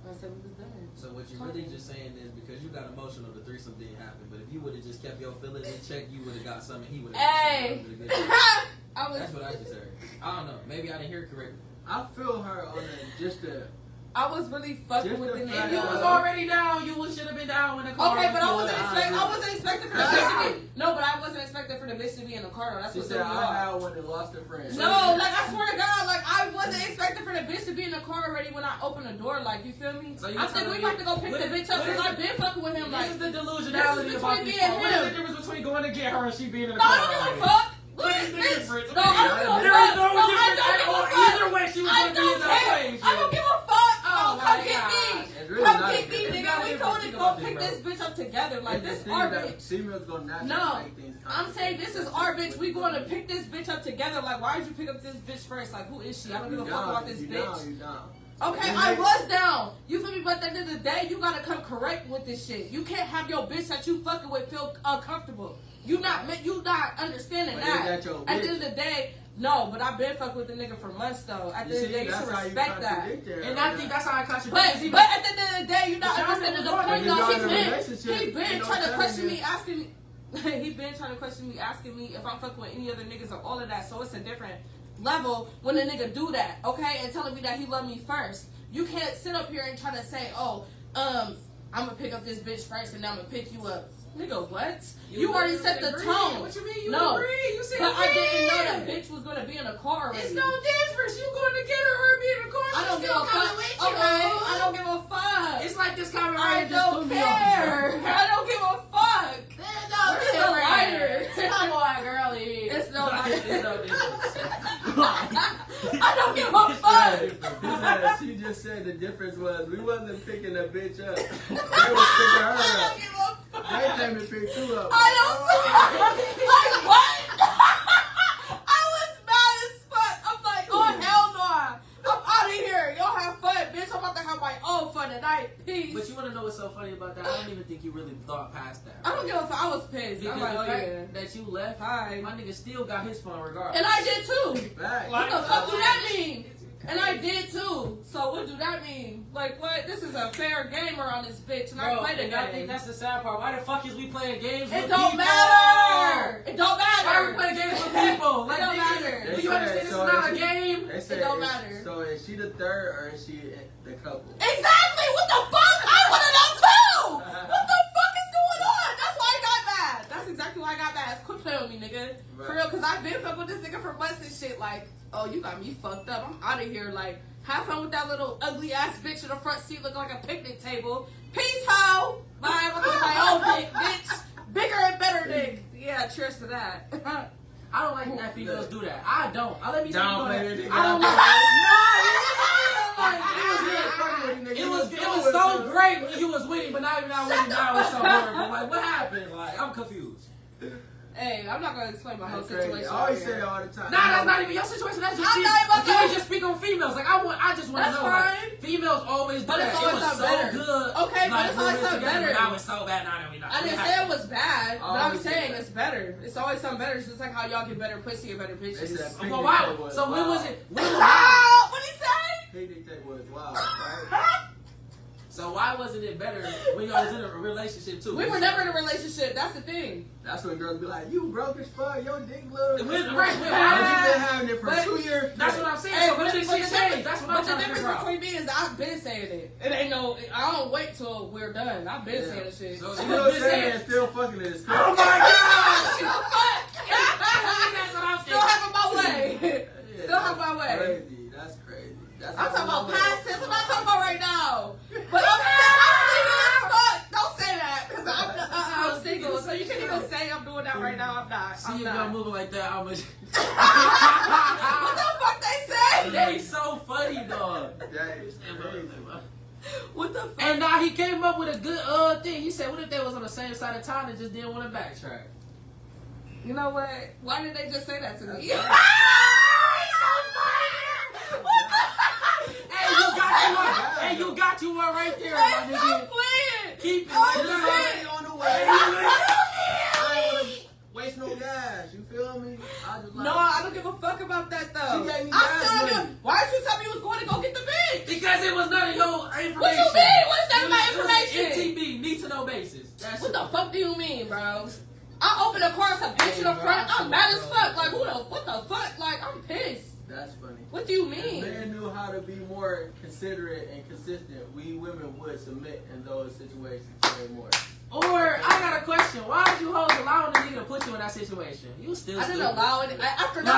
[SPEAKER 3] I said we was done.
[SPEAKER 4] So what you really just saying is because you got emotional, the threesome didn't happen. But if you would have just kept your feelings in check, you would have got something. He would have.
[SPEAKER 3] Hey! I was.
[SPEAKER 4] That's what I just heard. I don't know. Maybe I didn't hear it correctly.
[SPEAKER 5] I feel her on just the.
[SPEAKER 3] I was really fucking
[SPEAKER 5] Just
[SPEAKER 3] with
[SPEAKER 5] the
[SPEAKER 3] the
[SPEAKER 5] fact
[SPEAKER 4] If you
[SPEAKER 3] nigga.
[SPEAKER 4] was already down, you should have been down when the car.
[SPEAKER 3] Okay, but I
[SPEAKER 4] was
[SPEAKER 3] wasn't
[SPEAKER 4] pulled
[SPEAKER 3] expecting.
[SPEAKER 4] out.
[SPEAKER 3] I wasn't expecting for the bitch to be. No, but I wasn't expecting for the bitch to be in the car. Though. That's
[SPEAKER 5] She
[SPEAKER 3] what
[SPEAKER 5] said
[SPEAKER 3] threw me
[SPEAKER 5] I
[SPEAKER 3] off.
[SPEAKER 5] had one that lost her friend.
[SPEAKER 3] No, like I swear to God, like I wasn't expecting for the bitch to be in the car already when I opened the door. Like you feel me?
[SPEAKER 4] So you
[SPEAKER 3] I think we about to go pick the bitch up because I've been fucking with him. Like
[SPEAKER 4] This is the
[SPEAKER 3] this
[SPEAKER 4] delusionality
[SPEAKER 3] is
[SPEAKER 4] about
[SPEAKER 3] between
[SPEAKER 4] this
[SPEAKER 3] me and
[SPEAKER 4] car. What is the
[SPEAKER 3] him.
[SPEAKER 4] difference between going to get her and she being in the
[SPEAKER 3] No,
[SPEAKER 4] car?
[SPEAKER 3] I don't give a fuck. Look, difference, bitch.
[SPEAKER 4] difference.
[SPEAKER 3] No, I don't give a
[SPEAKER 4] There is
[SPEAKER 3] fuck.
[SPEAKER 4] no
[SPEAKER 3] No, I
[SPEAKER 4] difference
[SPEAKER 3] don't
[SPEAKER 4] at
[SPEAKER 3] give a
[SPEAKER 4] all.
[SPEAKER 3] fuck.
[SPEAKER 4] Either way, she was
[SPEAKER 3] I
[SPEAKER 4] gonna be in
[SPEAKER 3] don't
[SPEAKER 4] that
[SPEAKER 3] care.
[SPEAKER 4] equation.
[SPEAKER 3] I don't give a fuck.
[SPEAKER 4] Oh
[SPEAKER 3] Oh,
[SPEAKER 4] my
[SPEAKER 3] come get
[SPEAKER 4] God.
[SPEAKER 3] me.
[SPEAKER 5] It's really
[SPEAKER 3] Come
[SPEAKER 5] not
[SPEAKER 3] get
[SPEAKER 5] a
[SPEAKER 3] me,
[SPEAKER 5] difference.
[SPEAKER 3] nigga.
[SPEAKER 4] It's
[SPEAKER 3] We
[SPEAKER 4] not
[SPEAKER 3] going to
[SPEAKER 4] different.
[SPEAKER 3] go
[SPEAKER 4] Think
[SPEAKER 3] pick
[SPEAKER 4] about
[SPEAKER 3] this bitch up together. Like,
[SPEAKER 5] It's
[SPEAKER 3] this
[SPEAKER 5] the thing
[SPEAKER 3] our
[SPEAKER 5] that
[SPEAKER 3] bitch.
[SPEAKER 5] females gonna naturally
[SPEAKER 3] No,
[SPEAKER 5] make things
[SPEAKER 3] I'm saying this is
[SPEAKER 5] complicated.
[SPEAKER 3] our bitch. We going to pick this bitch up together. Like, why did you pick up this bitch first? Like, who is she? I don't give a fuck about this
[SPEAKER 5] you
[SPEAKER 3] bitch.
[SPEAKER 5] You down.
[SPEAKER 3] Okay,
[SPEAKER 5] You
[SPEAKER 3] I
[SPEAKER 5] down.
[SPEAKER 3] was down. You feel me? But at the end of the day, you gotta come correct with this shit. You can't have your bitch that you fucking with feel uncomfortable. You not understanding
[SPEAKER 5] But
[SPEAKER 3] that.
[SPEAKER 5] is that your
[SPEAKER 3] At the
[SPEAKER 5] bitch?
[SPEAKER 3] end of the day, no. But I've been fucking with the nigga for months though. At the end of the day, you should respect that.
[SPEAKER 4] And I think that's how I contradict.
[SPEAKER 3] But at the end of the day, you not
[SPEAKER 4] But y'all
[SPEAKER 3] understanding the
[SPEAKER 4] never
[SPEAKER 3] point
[SPEAKER 5] know.
[SPEAKER 3] though.
[SPEAKER 5] If y'all in a relationship,
[SPEAKER 3] He been
[SPEAKER 5] ain't no
[SPEAKER 3] trying to
[SPEAKER 5] telling
[SPEAKER 3] question me,
[SPEAKER 5] this.
[SPEAKER 3] asking me. He been trying to question me, asking me if I'm fucking with any other niggas or all of that. So it's a different level when a nigga do that, okay? And telling me that he loved me first. You can't sit up here and try to say, oh, I'm gonna pick up this bitch first and then I'm gonna pick you up. Nigga, what? You already set the tone.
[SPEAKER 4] What you mean? You
[SPEAKER 3] No.
[SPEAKER 4] agree? You said
[SPEAKER 3] But I didn't know that
[SPEAKER 4] yeah.
[SPEAKER 3] bitch was gonna be in a car already.
[SPEAKER 4] It's no difference. You going to get her be in the car.
[SPEAKER 3] I don't
[SPEAKER 4] She's
[SPEAKER 3] give a
[SPEAKER 4] still coming
[SPEAKER 3] fuck.
[SPEAKER 4] with you.
[SPEAKER 3] Okay, I don't give a fuck.
[SPEAKER 4] It's like this comment
[SPEAKER 3] I
[SPEAKER 4] right just threw
[SPEAKER 3] don't
[SPEAKER 4] me off.
[SPEAKER 3] care. I don't give a fuck. It's a liar.
[SPEAKER 4] Come on, girlie.
[SPEAKER 3] It's no liar.
[SPEAKER 4] It's no difference.
[SPEAKER 3] I don't give a fuck.
[SPEAKER 5] She just said the difference was we wasn't picking a bitch up. They was picking her
[SPEAKER 3] I
[SPEAKER 5] up.
[SPEAKER 3] don't give a fuck.
[SPEAKER 5] They came and picked you up.
[SPEAKER 3] I don't like what? I was mad as fuck. I'm like, oh hell no. I'm out of here. Y'all have fun, bitch. I'm about to have my own fun tonight. Peace.
[SPEAKER 4] But you want to know what's so funny about that? I don't even think you really thought past that.
[SPEAKER 3] I don't give a fuck. I was pissed.
[SPEAKER 4] Because
[SPEAKER 3] I'm like,
[SPEAKER 4] the
[SPEAKER 3] oh
[SPEAKER 4] fact
[SPEAKER 3] yeah.
[SPEAKER 4] that you left,
[SPEAKER 3] Hi.
[SPEAKER 4] my nigga still got his phone regardless.
[SPEAKER 3] And I did too.
[SPEAKER 5] Back.
[SPEAKER 3] What the fuck do that mean? And I did too. So what do that mean? Like what? This is a fair game around this bitch, and I
[SPEAKER 4] Bro,
[SPEAKER 3] play the
[SPEAKER 4] and I think
[SPEAKER 3] game.
[SPEAKER 4] that's the sad part. Why the fuck is we playing games
[SPEAKER 3] It
[SPEAKER 4] with
[SPEAKER 3] don't
[SPEAKER 4] people?
[SPEAKER 3] matter. It don't
[SPEAKER 4] Why are we
[SPEAKER 3] matter.
[SPEAKER 4] playing games with people? Like,
[SPEAKER 3] It don't
[SPEAKER 4] nigga,
[SPEAKER 3] matter.
[SPEAKER 4] do you understand this is not a game?
[SPEAKER 5] They said,
[SPEAKER 3] It don't matter.
[SPEAKER 5] So is she the third or is she the couple?
[SPEAKER 3] Exactly. What the fuck? I want to know too. What the fuck is going on? That's why I got mad. That's exactly why I got mad. Quit playing with me, nigga. For real, cause I've been fucking with this nigga for months and shit. Like, oh, you got me fucked up. I'm out of here. Like, have fun with that little ugly ass bitch in the front seat looking like a picnic table. Peace, hoe. Bye. I'm gonna get my own dick, bitch. Bigger and better dick. Yeah, cheers to that.
[SPEAKER 4] I don't like that females do that. I don't. I let me
[SPEAKER 5] Downplay
[SPEAKER 4] say
[SPEAKER 5] it.
[SPEAKER 4] I don't like. It was so great when you was winning, but now you're not winning. Now it's so horrible. Like, what happened? Like, I'm confused.
[SPEAKER 3] Hey, I'm not gonna explain my whole
[SPEAKER 5] That's crazy.
[SPEAKER 3] situation.
[SPEAKER 5] I always
[SPEAKER 3] here.
[SPEAKER 5] say that all the time.
[SPEAKER 4] Nah, that's not even your situation. That's just
[SPEAKER 3] I'm not even
[SPEAKER 4] you
[SPEAKER 3] okay.
[SPEAKER 4] just speak on females. Like, I just want to
[SPEAKER 3] That's
[SPEAKER 4] know.
[SPEAKER 3] fine.
[SPEAKER 4] Like, females always do
[SPEAKER 3] But
[SPEAKER 4] that.
[SPEAKER 3] it's always
[SPEAKER 4] It was so
[SPEAKER 3] something better.
[SPEAKER 4] good.
[SPEAKER 3] Okay, but
[SPEAKER 4] like,
[SPEAKER 3] it's always
[SPEAKER 4] we were
[SPEAKER 3] something
[SPEAKER 4] together,
[SPEAKER 3] better.
[SPEAKER 4] but now it's so bad. Now that we not.
[SPEAKER 3] I didn't
[SPEAKER 4] What
[SPEAKER 3] say it
[SPEAKER 4] happened?
[SPEAKER 3] was bad, but I'm
[SPEAKER 5] Always
[SPEAKER 3] saying
[SPEAKER 5] bad.
[SPEAKER 3] it's better. It's always something better. It's just like how y'all get better pussy and better
[SPEAKER 5] They
[SPEAKER 3] bitches.
[SPEAKER 5] said
[SPEAKER 4] Well, wow.
[SPEAKER 5] picnic
[SPEAKER 4] So when
[SPEAKER 5] table
[SPEAKER 4] was it? When was
[SPEAKER 3] Ah, what did he say?
[SPEAKER 5] Picnic table was wild, right?
[SPEAKER 4] So why wasn't it better when y'all was in a relationship too?
[SPEAKER 3] We were never in a relationship. That's the thing.
[SPEAKER 5] That's when girls be like, you broke as fuck, your dick little.
[SPEAKER 4] Right,
[SPEAKER 5] But you been having it for
[SPEAKER 3] But-
[SPEAKER 5] 2 years.
[SPEAKER 4] That's what I'm saying.
[SPEAKER 3] Hey,
[SPEAKER 4] so when
[SPEAKER 3] but
[SPEAKER 4] did
[SPEAKER 3] the
[SPEAKER 4] shit change? That's what I'm
[SPEAKER 3] but the
[SPEAKER 4] trying to
[SPEAKER 3] difference
[SPEAKER 4] figure out.
[SPEAKER 3] between me is I've been saying it. It ain't no. I don't wait till we're done. I've been
[SPEAKER 5] Yeah.
[SPEAKER 3] saying the shit.
[SPEAKER 4] So-
[SPEAKER 5] Still saying and still fucking it. Still
[SPEAKER 4] Oh my gosh!
[SPEAKER 3] Still fuck.
[SPEAKER 4] That's what I'm
[SPEAKER 3] Still having my way.
[SPEAKER 5] Yeah,
[SPEAKER 3] Still have my
[SPEAKER 5] that's
[SPEAKER 3] way.
[SPEAKER 5] Crazy. That's crazy. That's
[SPEAKER 3] I'm talking
[SPEAKER 5] how
[SPEAKER 3] about
[SPEAKER 5] my
[SPEAKER 3] past
[SPEAKER 5] way.
[SPEAKER 3] tense. I'm not talking about right now. But I'm single as fuck. Don't say that, cause I'm single. So you can't even say I'm doing that right now. I'm not.
[SPEAKER 4] See
[SPEAKER 3] I'm
[SPEAKER 4] if y'all
[SPEAKER 3] not.
[SPEAKER 4] moving like that, how much?
[SPEAKER 3] What the fuck they say?
[SPEAKER 4] They so funny, dog.
[SPEAKER 5] That is crazy.
[SPEAKER 3] What the fuck?
[SPEAKER 4] And now he came up with a good thing. He said, what if they was on the same side of town and just didn't want to backtrack?
[SPEAKER 3] You know what? Why did they just say that to me?
[SPEAKER 4] Hey, you got you one right there, my
[SPEAKER 3] Hey,
[SPEAKER 4] nigga.
[SPEAKER 3] stop playing!
[SPEAKER 4] Keep it
[SPEAKER 3] Oh,
[SPEAKER 4] like
[SPEAKER 3] shit.
[SPEAKER 4] that.
[SPEAKER 5] Already on the way. I don't want to waste no gas. You feel me? I just like
[SPEAKER 3] No, I don't give a fuck about that though.
[SPEAKER 5] She gave me
[SPEAKER 3] I
[SPEAKER 5] gas
[SPEAKER 3] still don't
[SPEAKER 5] money.
[SPEAKER 3] give. Why did you tell me you was going to go get the bitch?
[SPEAKER 4] Because it was none of your information.
[SPEAKER 3] What you mean? What is that
[SPEAKER 4] It
[SPEAKER 3] about
[SPEAKER 4] was
[SPEAKER 3] information?
[SPEAKER 4] MTB, need to know basis. That's
[SPEAKER 3] What
[SPEAKER 4] it.
[SPEAKER 3] the fuck do you mean, bro? I opened the car, it's a bitch in the
[SPEAKER 5] Hey,
[SPEAKER 3] front.
[SPEAKER 5] bro,
[SPEAKER 3] I'm mad as
[SPEAKER 5] bro.
[SPEAKER 3] fuck. Like, what the fuck? Like, I'm pissed.
[SPEAKER 5] That's funny.
[SPEAKER 3] What do you
[SPEAKER 5] If
[SPEAKER 3] mean?
[SPEAKER 5] men knew how to be more considerate and consistent, we women would submit in those situations way more.
[SPEAKER 4] Or, I got a question. Why did you hoes allowing the nigga to put you in that situation? You still
[SPEAKER 3] I didn't
[SPEAKER 4] stupid.
[SPEAKER 3] allow it. After that,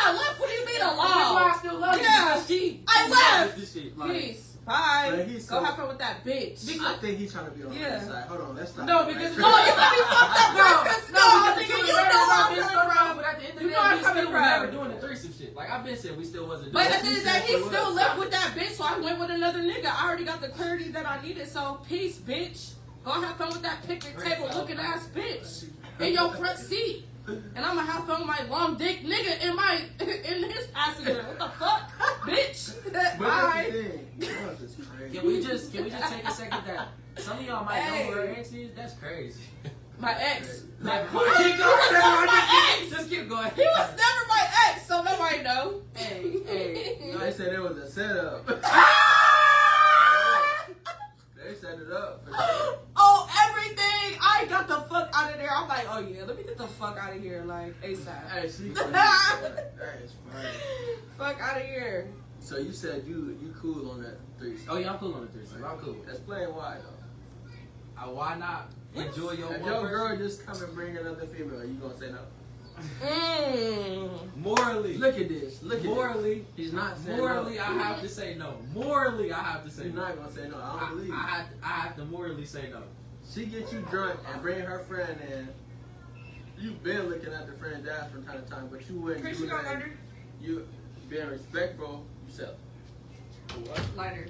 [SPEAKER 3] I left. What do you mean still
[SPEAKER 4] That's why I
[SPEAKER 3] lost.
[SPEAKER 4] still love you.
[SPEAKER 3] Yeah.
[SPEAKER 4] Because she
[SPEAKER 3] I
[SPEAKER 4] loves
[SPEAKER 3] left.
[SPEAKER 4] this shit. Like,
[SPEAKER 3] Peace. Bye.
[SPEAKER 5] But he's
[SPEAKER 3] Go
[SPEAKER 5] so-
[SPEAKER 3] have fun with that bitch.
[SPEAKER 5] I think he's trying to be on
[SPEAKER 3] Yeah.
[SPEAKER 5] the side. Hold on, let's stop.
[SPEAKER 4] No, because
[SPEAKER 3] No, you got me fucked up, bro. Because no, nigga, you know where I'm coming from.
[SPEAKER 4] But at the end of
[SPEAKER 3] You
[SPEAKER 4] the
[SPEAKER 3] know
[SPEAKER 4] day,
[SPEAKER 3] I'm
[SPEAKER 4] we
[SPEAKER 3] coming
[SPEAKER 4] still were never
[SPEAKER 3] from.
[SPEAKER 4] doing the threesome shit. Like, I've been saying we still wasn't
[SPEAKER 3] But
[SPEAKER 4] doing
[SPEAKER 3] at the end of the day,
[SPEAKER 5] said
[SPEAKER 3] he
[SPEAKER 5] for
[SPEAKER 3] still
[SPEAKER 5] what?
[SPEAKER 3] left with that bitch, so I went with another nigga. I already got the clarity that I needed, so peace, bitch. Go have fun with that picnic table looking ass bitch in your front seat. And I'm gonna have fun with my long dick nigga in his passenger. What the fuck, bitch?
[SPEAKER 5] But that's
[SPEAKER 3] Bye.
[SPEAKER 5] the thing. Yours is crazy.
[SPEAKER 4] Can we just take a second that some of y'all might
[SPEAKER 3] Hey.
[SPEAKER 4] know who her ex is? That's crazy.
[SPEAKER 3] My ex.
[SPEAKER 4] Never
[SPEAKER 3] He
[SPEAKER 4] mind.
[SPEAKER 3] was never my ex.
[SPEAKER 4] Just keep going.
[SPEAKER 3] He was never my ex, so nobody know.
[SPEAKER 4] Hey.
[SPEAKER 5] They said it was a setup. They set it up.
[SPEAKER 3] Oh, everything. I got the fuck out of there. I'm like, oh yeah, let me get the fuck out of here, like ASAP.
[SPEAKER 5] Hey, she funny. That is funny.
[SPEAKER 3] Fuck out of here.
[SPEAKER 5] So you said you cool on that threesome.
[SPEAKER 4] Oh yeah, I'm cool on the threesome. I'm cool.
[SPEAKER 5] Explain why though.
[SPEAKER 4] Why not enjoy your
[SPEAKER 5] If
[SPEAKER 4] one
[SPEAKER 5] your
[SPEAKER 4] person?
[SPEAKER 5] girl just come and bring another female, you gonna say no?
[SPEAKER 4] Morally.
[SPEAKER 5] Look at this. Look at
[SPEAKER 4] Morally.
[SPEAKER 5] this. He's not saying
[SPEAKER 4] Morally,
[SPEAKER 5] no.
[SPEAKER 4] I have to say no. Morally, I have to say
[SPEAKER 5] He's
[SPEAKER 4] no.
[SPEAKER 5] not gonna say no. I don't believe you.
[SPEAKER 4] I have to morally say no.
[SPEAKER 5] She get you drunk and bring her friend in. You've been looking at the friend's ass from time to time, but you wouldn't
[SPEAKER 3] Chris,
[SPEAKER 5] do
[SPEAKER 3] you got
[SPEAKER 5] that.
[SPEAKER 3] lighter?
[SPEAKER 5] You being respectful yourself.
[SPEAKER 3] Lighter.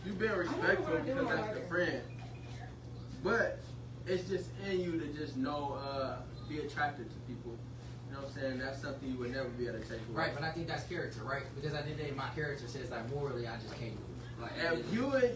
[SPEAKER 5] You being
[SPEAKER 3] I
[SPEAKER 5] respectful
[SPEAKER 3] wonder what I do
[SPEAKER 5] because
[SPEAKER 3] with my
[SPEAKER 5] that's the
[SPEAKER 3] lighter.
[SPEAKER 5] friend. But it's just in you to just know, be attracted to people. You know what I'm saying? That's something you would never be able to take away.
[SPEAKER 4] Right, but I think that's character, right? Because at the end of the day, my character says that morally, I just can't do it. Like,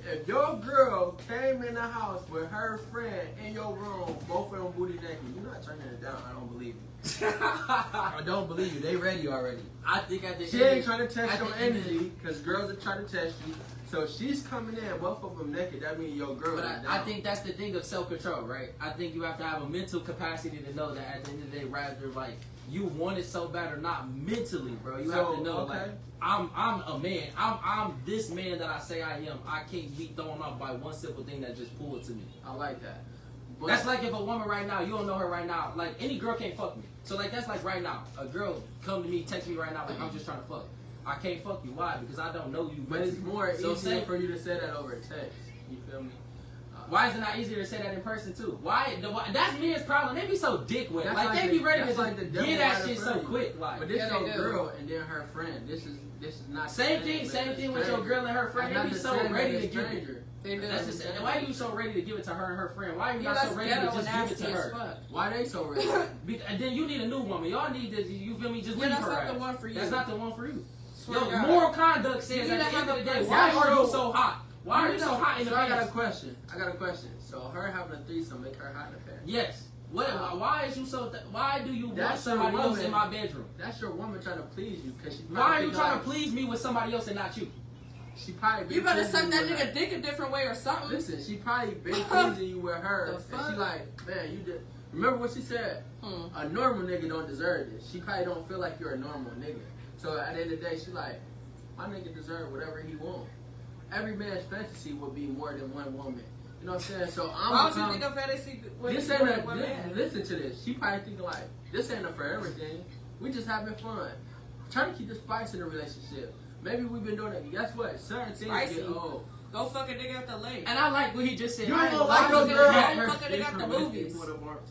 [SPEAKER 5] If your girl came in the house with her friend in your room, both of them booty naked, you're not turning it down. I don't believe you. I don't believe you. They ready already.
[SPEAKER 4] I think at the
[SPEAKER 5] She
[SPEAKER 4] end,
[SPEAKER 5] ain't trying to test
[SPEAKER 4] at
[SPEAKER 5] your
[SPEAKER 4] the end of
[SPEAKER 5] energy because girls are trying to test you. So she's coming in, both of them naked. That means your girl
[SPEAKER 4] But
[SPEAKER 5] is down.
[SPEAKER 4] I think that's the thing of self-control, right? I think you have to have a mental capacity to know that at the end of the day, rather like you want it so bad or not mentally, bro. You have to know, like, I'm a man. I'm this man that I say I am. I can't be thrown off by one simple thing that just pulled to me.
[SPEAKER 5] I like that. But
[SPEAKER 4] That's like if a woman right now, you don't know her right now, like any girl can't fuck me. So like that's like right now, a girl come to me, text me right now, like I'm just trying to fuck. I can't fuck you. Why? Because I don't know you.
[SPEAKER 5] But it's more
[SPEAKER 4] so
[SPEAKER 5] easier for you to say that over text. You feel me?
[SPEAKER 4] Why is it not easier to say that in person too? Why? That's men's problem. They be so dick wet.
[SPEAKER 5] That's
[SPEAKER 4] Like
[SPEAKER 5] like
[SPEAKER 4] they
[SPEAKER 5] the-
[SPEAKER 4] be ready
[SPEAKER 5] that's
[SPEAKER 4] to
[SPEAKER 5] like the devil
[SPEAKER 4] get that
[SPEAKER 5] right in
[SPEAKER 4] shit
[SPEAKER 5] front
[SPEAKER 4] so
[SPEAKER 5] of you.
[SPEAKER 4] quick. Like
[SPEAKER 5] But this
[SPEAKER 3] Yeah, they
[SPEAKER 5] your
[SPEAKER 3] do.
[SPEAKER 5] girl and then her friend. This is not
[SPEAKER 4] same
[SPEAKER 5] the
[SPEAKER 4] thing.
[SPEAKER 5] man,
[SPEAKER 4] Same
[SPEAKER 5] it's
[SPEAKER 4] thing with your
[SPEAKER 5] stranger.
[SPEAKER 4] girl and her friend.
[SPEAKER 5] That's
[SPEAKER 4] They be
[SPEAKER 5] not
[SPEAKER 4] so
[SPEAKER 5] the same
[SPEAKER 4] ready
[SPEAKER 5] as
[SPEAKER 4] to give it.
[SPEAKER 5] stranger.
[SPEAKER 3] They do.
[SPEAKER 4] That's just, and why are you so ready to give it to her and her friend? Why are you
[SPEAKER 3] Yeah,
[SPEAKER 4] not so
[SPEAKER 3] that's
[SPEAKER 4] ready to
[SPEAKER 3] ghetto
[SPEAKER 4] just
[SPEAKER 3] and
[SPEAKER 4] give it
[SPEAKER 3] nasty
[SPEAKER 4] to
[SPEAKER 3] as
[SPEAKER 4] her?
[SPEAKER 3] fuck.
[SPEAKER 5] Why they so ready?
[SPEAKER 4] And then you need a new woman. Y'all need to, you feel me? Just
[SPEAKER 3] Yeah,
[SPEAKER 4] leave
[SPEAKER 3] that's
[SPEAKER 4] her
[SPEAKER 3] not the
[SPEAKER 4] ass.
[SPEAKER 3] one for you.
[SPEAKER 4] That's not the one for you.
[SPEAKER 3] Swear
[SPEAKER 4] Yo,
[SPEAKER 3] to God.
[SPEAKER 4] moral conduct
[SPEAKER 3] You
[SPEAKER 4] says
[SPEAKER 3] need
[SPEAKER 4] at
[SPEAKER 3] to
[SPEAKER 4] the end
[SPEAKER 3] have
[SPEAKER 4] of
[SPEAKER 3] a
[SPEAKER 4] the day,
[SPEAKER 3] person.
[SPEAKER 4] why are you
[SPEAKER 5] So-
[SPEAKER 4] so hot? Why are you so hot in the
[SPEAKER 5] So I got a
[SPEAKER 4] pants?
[SPEAKER 5] question. So her having a threesome make her hot in the pants.
[SPEAKER 4] Yes. What? Why is you so? Why do you want
[SPEAKER 5] That's your
[SPEAKER 4] somebody else
[SPEAKER 5] woman.
[SPEAKER 4] in my bedroom?
[SPEAKER 5] That's your woman trying to please you because she.
[SPEAKER 4] Why are you
[SPEAKER 5] probably
[SPEAKER 4] trying
[SPEAKER 5] like-
[SPEAKER 4] to please me with somebody else and not you?
[SPEAKER 5] She probably. been
[SPEAKER 3] You better
[SPEAKER 5] pleasing
[SPEAKER 3] suck that
[SPEAKER 5] with her.
[SPEAKER 3] nigga dick a different way or something.
[SPEAKER 5] Listen, she probably been pleasing you with her,
[SPEAKER 3] The
[SPEAKER 5] and
[SPEAKER 3] fuck?
[SPEAKER 5] she like, man, you just remember what she said. A normal nigga don't deserve this. She probably don't feel like you're a normal nigga. So at the end of the day, she like, my nigga deserve whatever he want. Every man's fantasy would be more than one woman. You know what I'm saying? So I'm.
[SPEAKER 3] Why would you think of fantasy with
[SPEAKER 5] This ain't a.
[SPEAKER 3] one man?
[SPEAKER 5] Listen to this. She probably thinking like, this ain't a for everything. We just having fun. Trying to keep the spice in the relationship. Maybe we've been doing it. Guess what? Certain things
[SPEAKER 3] Spicy.
[SPEAKER 5] get old.
[SPEAKER 3] Go fuck a nigga at the lake.
[SPEAKER 4] And I like what he just said.
[SPEAKER 5] You
[SPEAKER 4] I
[SPEAKER 5] ain't
[SPEAKER 4] ain't
[SPEAKER 5] gonna
[SPEAKER 4] like
[SPEAKER 5] like
[SPEAKER 4] no
[SPEAKER 5] a
[SPEAKER 4] girl.
[SPEAKER 5] girl.
[SPEAKER 3] Go fuck a nigga at the movies.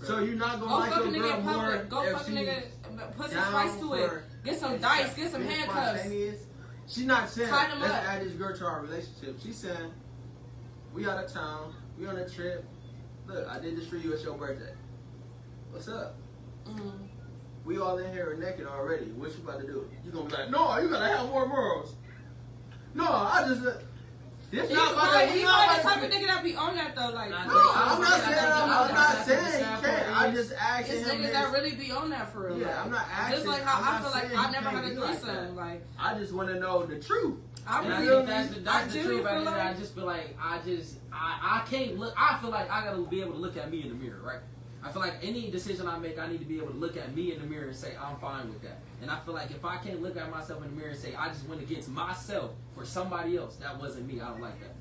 [SPEAKER 5] So you're not gonna
[SPEAKER 3] Go
[SPEAKER 5] like
[SPEAKER 3] fuck a
[SPEAKER 5] your
[SPEAKER 3] nigga
[SPEAKER 5] girl
[SPEAKER 3] in
[SPEAKER 5] more
[SPEAKER 3] public. Go
[SPEAKER 5] if
[SPEAKER 3] fuck a
[SPEAKER 5] she
[SPEAKER 3] nigga. Put some
[SPEAKER 5] down
[SPEAKER 3] spice to it.
[SPEAKER 5] for
[SPEAKER 3] Get some dice. Get some
[SPEAKER 5] being
[SPEAKER 3] handcuffs.
[SPEAKER 5] spontaneous. She's not saying
[SPEAKER 3] Tie them
[SPEAKER 5] let's
[SPEAKER 3] up.
[SPEAKER 5] add this girl to our relationship. She's saying we out of town. We on a trip. Look, I did this for you. It's your birthday. What's up? We all in here naked already. What you about to do? You gonna be like, no, you gotta have more girls. No, I just. This
[SPEAKER 3] He
[SPEAKER 5] not about to.
[SPEAKER 3] the type of nigga that be on that though. Like,
[SPEAKER 4] Nah,
[SPEAKER 5] No, I'm not
[SPEAKER 4] I
[SPEAKER 5] saying.
[SPEAKER 4] think-
[SPEAKER 5] I'm not saying
[SPEAKER 4] I
[SPEAKER 5] he
[SPEAKER 4] think
[SPEAKER 5] can't. I'm just asking
[SPEAKER 3] it's
[SPEAKER 5] him.
[SPEAKER 3] niggas that really be on that for real.
[SPEAKER 5] Yeah,
[SPEAKER 3] like,
[SPEAKER 5] I'm not asking.
[SPEAKER 3] Just like how
[SPEAKER 5] I'm
[SPEAKER 3] I
[SPEAKER 5] not
[SPEAKER 3] feel like
[SPEAKER 5] saying
[SPEAKER 3] I
[SPEAKER 5] he
[SPEAKER 3] never had
[SPEAKER 5] can't
[SPEAKER 3] a
[SPEAKER 5] be like
[SPEAKER 3] threesome.
[SPEAKER 5] that.
[SPEAKER 3] Like,
[SPEAKER 5] I just want to know the truth.
[SPEAKER 3] I
[SPEAKER 4] And I
[SPEAKER 3] really,
[SPEAKER 4] think that's the
[SPEAKER 3] do
[SPEAKER 4] truth
[SPEAKER 3] feel
[SPEAKER 4] about it.
[SPEAKER 3] like-
[SPEAKER 4] I just feel like I can't look. I feel like I gotta be able to look at me in the mirror, right? I feel like any decision I make, I need to be able to look at me in the mirror and say I'm fine with that. And I feel like if I can't look at myself in the mirror and say I just went against myself for somebody else, that wasn't me. I don't like that.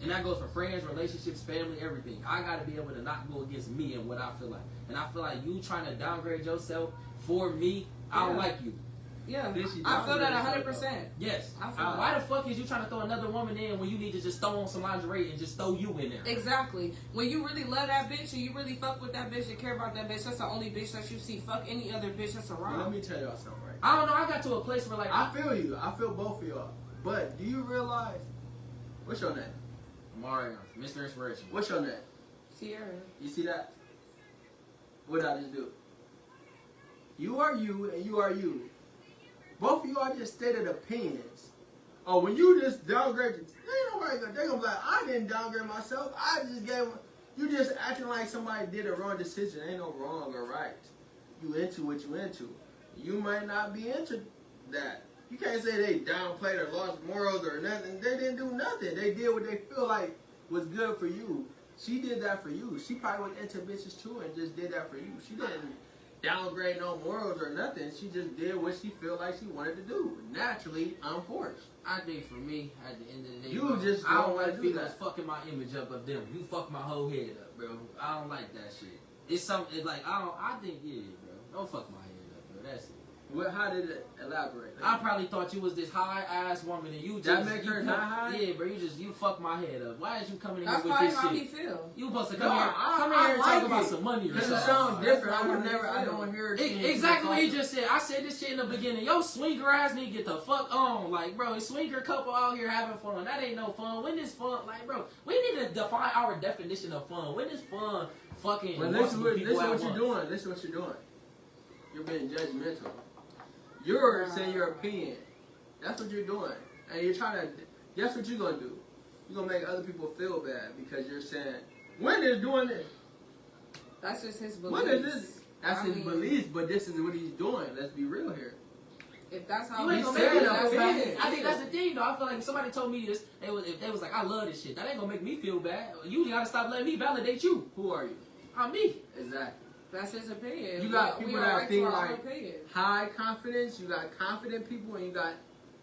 [SPEAKER 4] And that goes for friends, relationships, family, everything. I gotta be able to not go against me and what I feel like. And I feel like you trying to downgrade yourself for me, I don't
[SPEAKER 3] Yeah.
[SPEAKER 4] like you.
[SPEAKER 3] Yeah,
[SPEAKER 5] Then she
[SPEAKER 3] I feel that
[SPEAKER 5] downgrade
[SPEAKER 3] 100%.
[SPEAKER 4] Yes.
[SPEAKER 3] I feel
[SPEAKER 4] Why the fuck is you trying to throw another woman in when you need to just throw on some lingerie and just throw you in there?
[SPEAKER 3] Exactly. When you really love that bitch and you really fuck with that bitch and care about that bitch, that's the only bitch that you see. Fuck any other bitch that's around.
[SPEAKER 5] Let me tell y'all something, right?
[SPEAKER 4] I don't know. I got to a place where like
[SPEAKER 5] I feel you. I feel both of y'all. But do you realize? What's your name?
[SPEAKER 4] Mario, Mr. Inspiration.
[SPEAKER 5] What's your name?
[SPEAKER 3] Sierra.
[SPEAKER 5] You see that? What did I just do? You are you and you are you. Both of you are just stated opinions. Oh, when you just downgrade, ain't nobody gonna, they gonna be like, I didn't downgrade myself. I just gave. You just acting like somebody did a wrong decision. Ain't no wrong or right. You into what you into. You might not be into that. You can't say they downplayed or lost morals or nothing. They didn't do nothing. They did what they feel like was good for you. She did that for you. She probably was into bitches too and just did that for you. She didn't downgrade no morals or nothing. She just did what she felt like she wanted to do. Naturally, unforced.
[SPEAKER 4] I think for me, at the end of the day,
[SPEAKER 5] You
[SPEAKER 4] bro,
[SPEAKER 5] just
[SPEAKER 4] I
[SPEAKER 5] don't
[SPEAKER 4] don't
[SPEAKER 5] wanna
[SPEAKER 4] like
[SPEAKER 5] do
[SPEAKER 4] females
[SPEAKER 5] that.
[SPEAKER 4] fucking my image up of them. You fuck my whole head up, bro. I don't like that shit. It's something it's like I think yeah, bro. Don't fuck my head up, bro. That's it.
[SPEAKER 5] What? How did it elaborate?
[SPEAKER 4] I probably thought you was this high ass woman and you just
[SPEAKER 5] That make
[SPEAKER 4] you
[SPEAKER 5] her
[SPEAKER 4] come-
[SPEAKER 5] not high?
[SPEAKER 4] Yeah, bro. You fuck my head up. Why is you coming in
[SPEAKER 3] That's
[SPEAKER 4] here with
[SPEAKER 3] probably
[SPEAKER 4] this
[SPEAKER 3] how
[SPEAKER 4] shit?
[SPEAKER 3] he feel.
[SPEAKER 4] You supposed to
[SPEAKER 5] No,
[SPEAKER 4] come here
[SPEAKER 5] I
[SPEAKER 4] and
[SPEAKER 5] like
[SPEAKER 4] talk about
[SPEAKER 5] it.
[SPEAKER 4] some money or
[SPEAKER 5] Because it
[SPEAKER 4] something.
[SPEAKER 5] sounds different. I would
[SPEAKER 3] That's
[SPEAKER 5] never.
[SPEAKER 3] how
[SPEAKER 5] I
[SPEAKER 3] I
[SPEAKER 5] don't hear it.
[SPEAKER 4] Exactly what he just said. I said this shit in the beginning. Yo, swinger ass need to get the fuck on. Like, bro, swinger couple out here having fun. That ain't no fun. When is fun? Like, bro, we need to define our definition of fun. When is fun fucking
[SPEAKER 5] But
[SPEAKER 4] multiple
[SPEAKER 5] listen
[SPEAKER 4] people at
[SPEAKER 5] what you're
[SPEAKER 4] once?
[SPEAKER 5] doing. Listen what you're doing. You're being judgmental. You're saying your opinion. That's what you're doing. And you're trying to, guess what you're going to do? You're going to make other people feel bad because you're saying, when is doing this?
[SPEAKER 3] That's just his beliefs.
[SPEAKER 5] When is this? That's
[SPEAKER 3] I
[SPEAKER 5] his
[SPEAKER 3] mean,
[SPEAKER 5] beliefs, but this is what he's doing. Let's be real here.
[SPEAKER 3] If that's how
[SPEAKER 4] You ain't
[SPEAKER 3] he
[SPEAKER 4] gonna
[SPEAKER 5] said
[SPEAKER 4] make me
[SPEAKER 5] that,
[SPEAKER 4] feel
[SPEAKER 5] man.
[SPEAKER 4] bad. I think that's the thing, though. I feel like if somebody told me this, if they was like, I love this shit, that ain't gonna make me feel bad. You gotta stop letting me validate you.
[SPEAKER 5] Who are you?
[SPEAKER 4] I'm me.
[SPEAKER 5] Exactly.
[SPEAKER 3] That's his opinion.
[SPEAKER 5] You got
[SPEAKER 3] We
[SPEAKER 5] people
[SPEAKER 3] are
[SPEAKER 5] that
[SPEAKER 3] right
[SPEAKER 5] think
[SPEAKER 3] to our own
[SPEAKER 5] like
[SPEAKER 3] opinion.
[SPEAKER 5] high confidence. You got confident people, and you got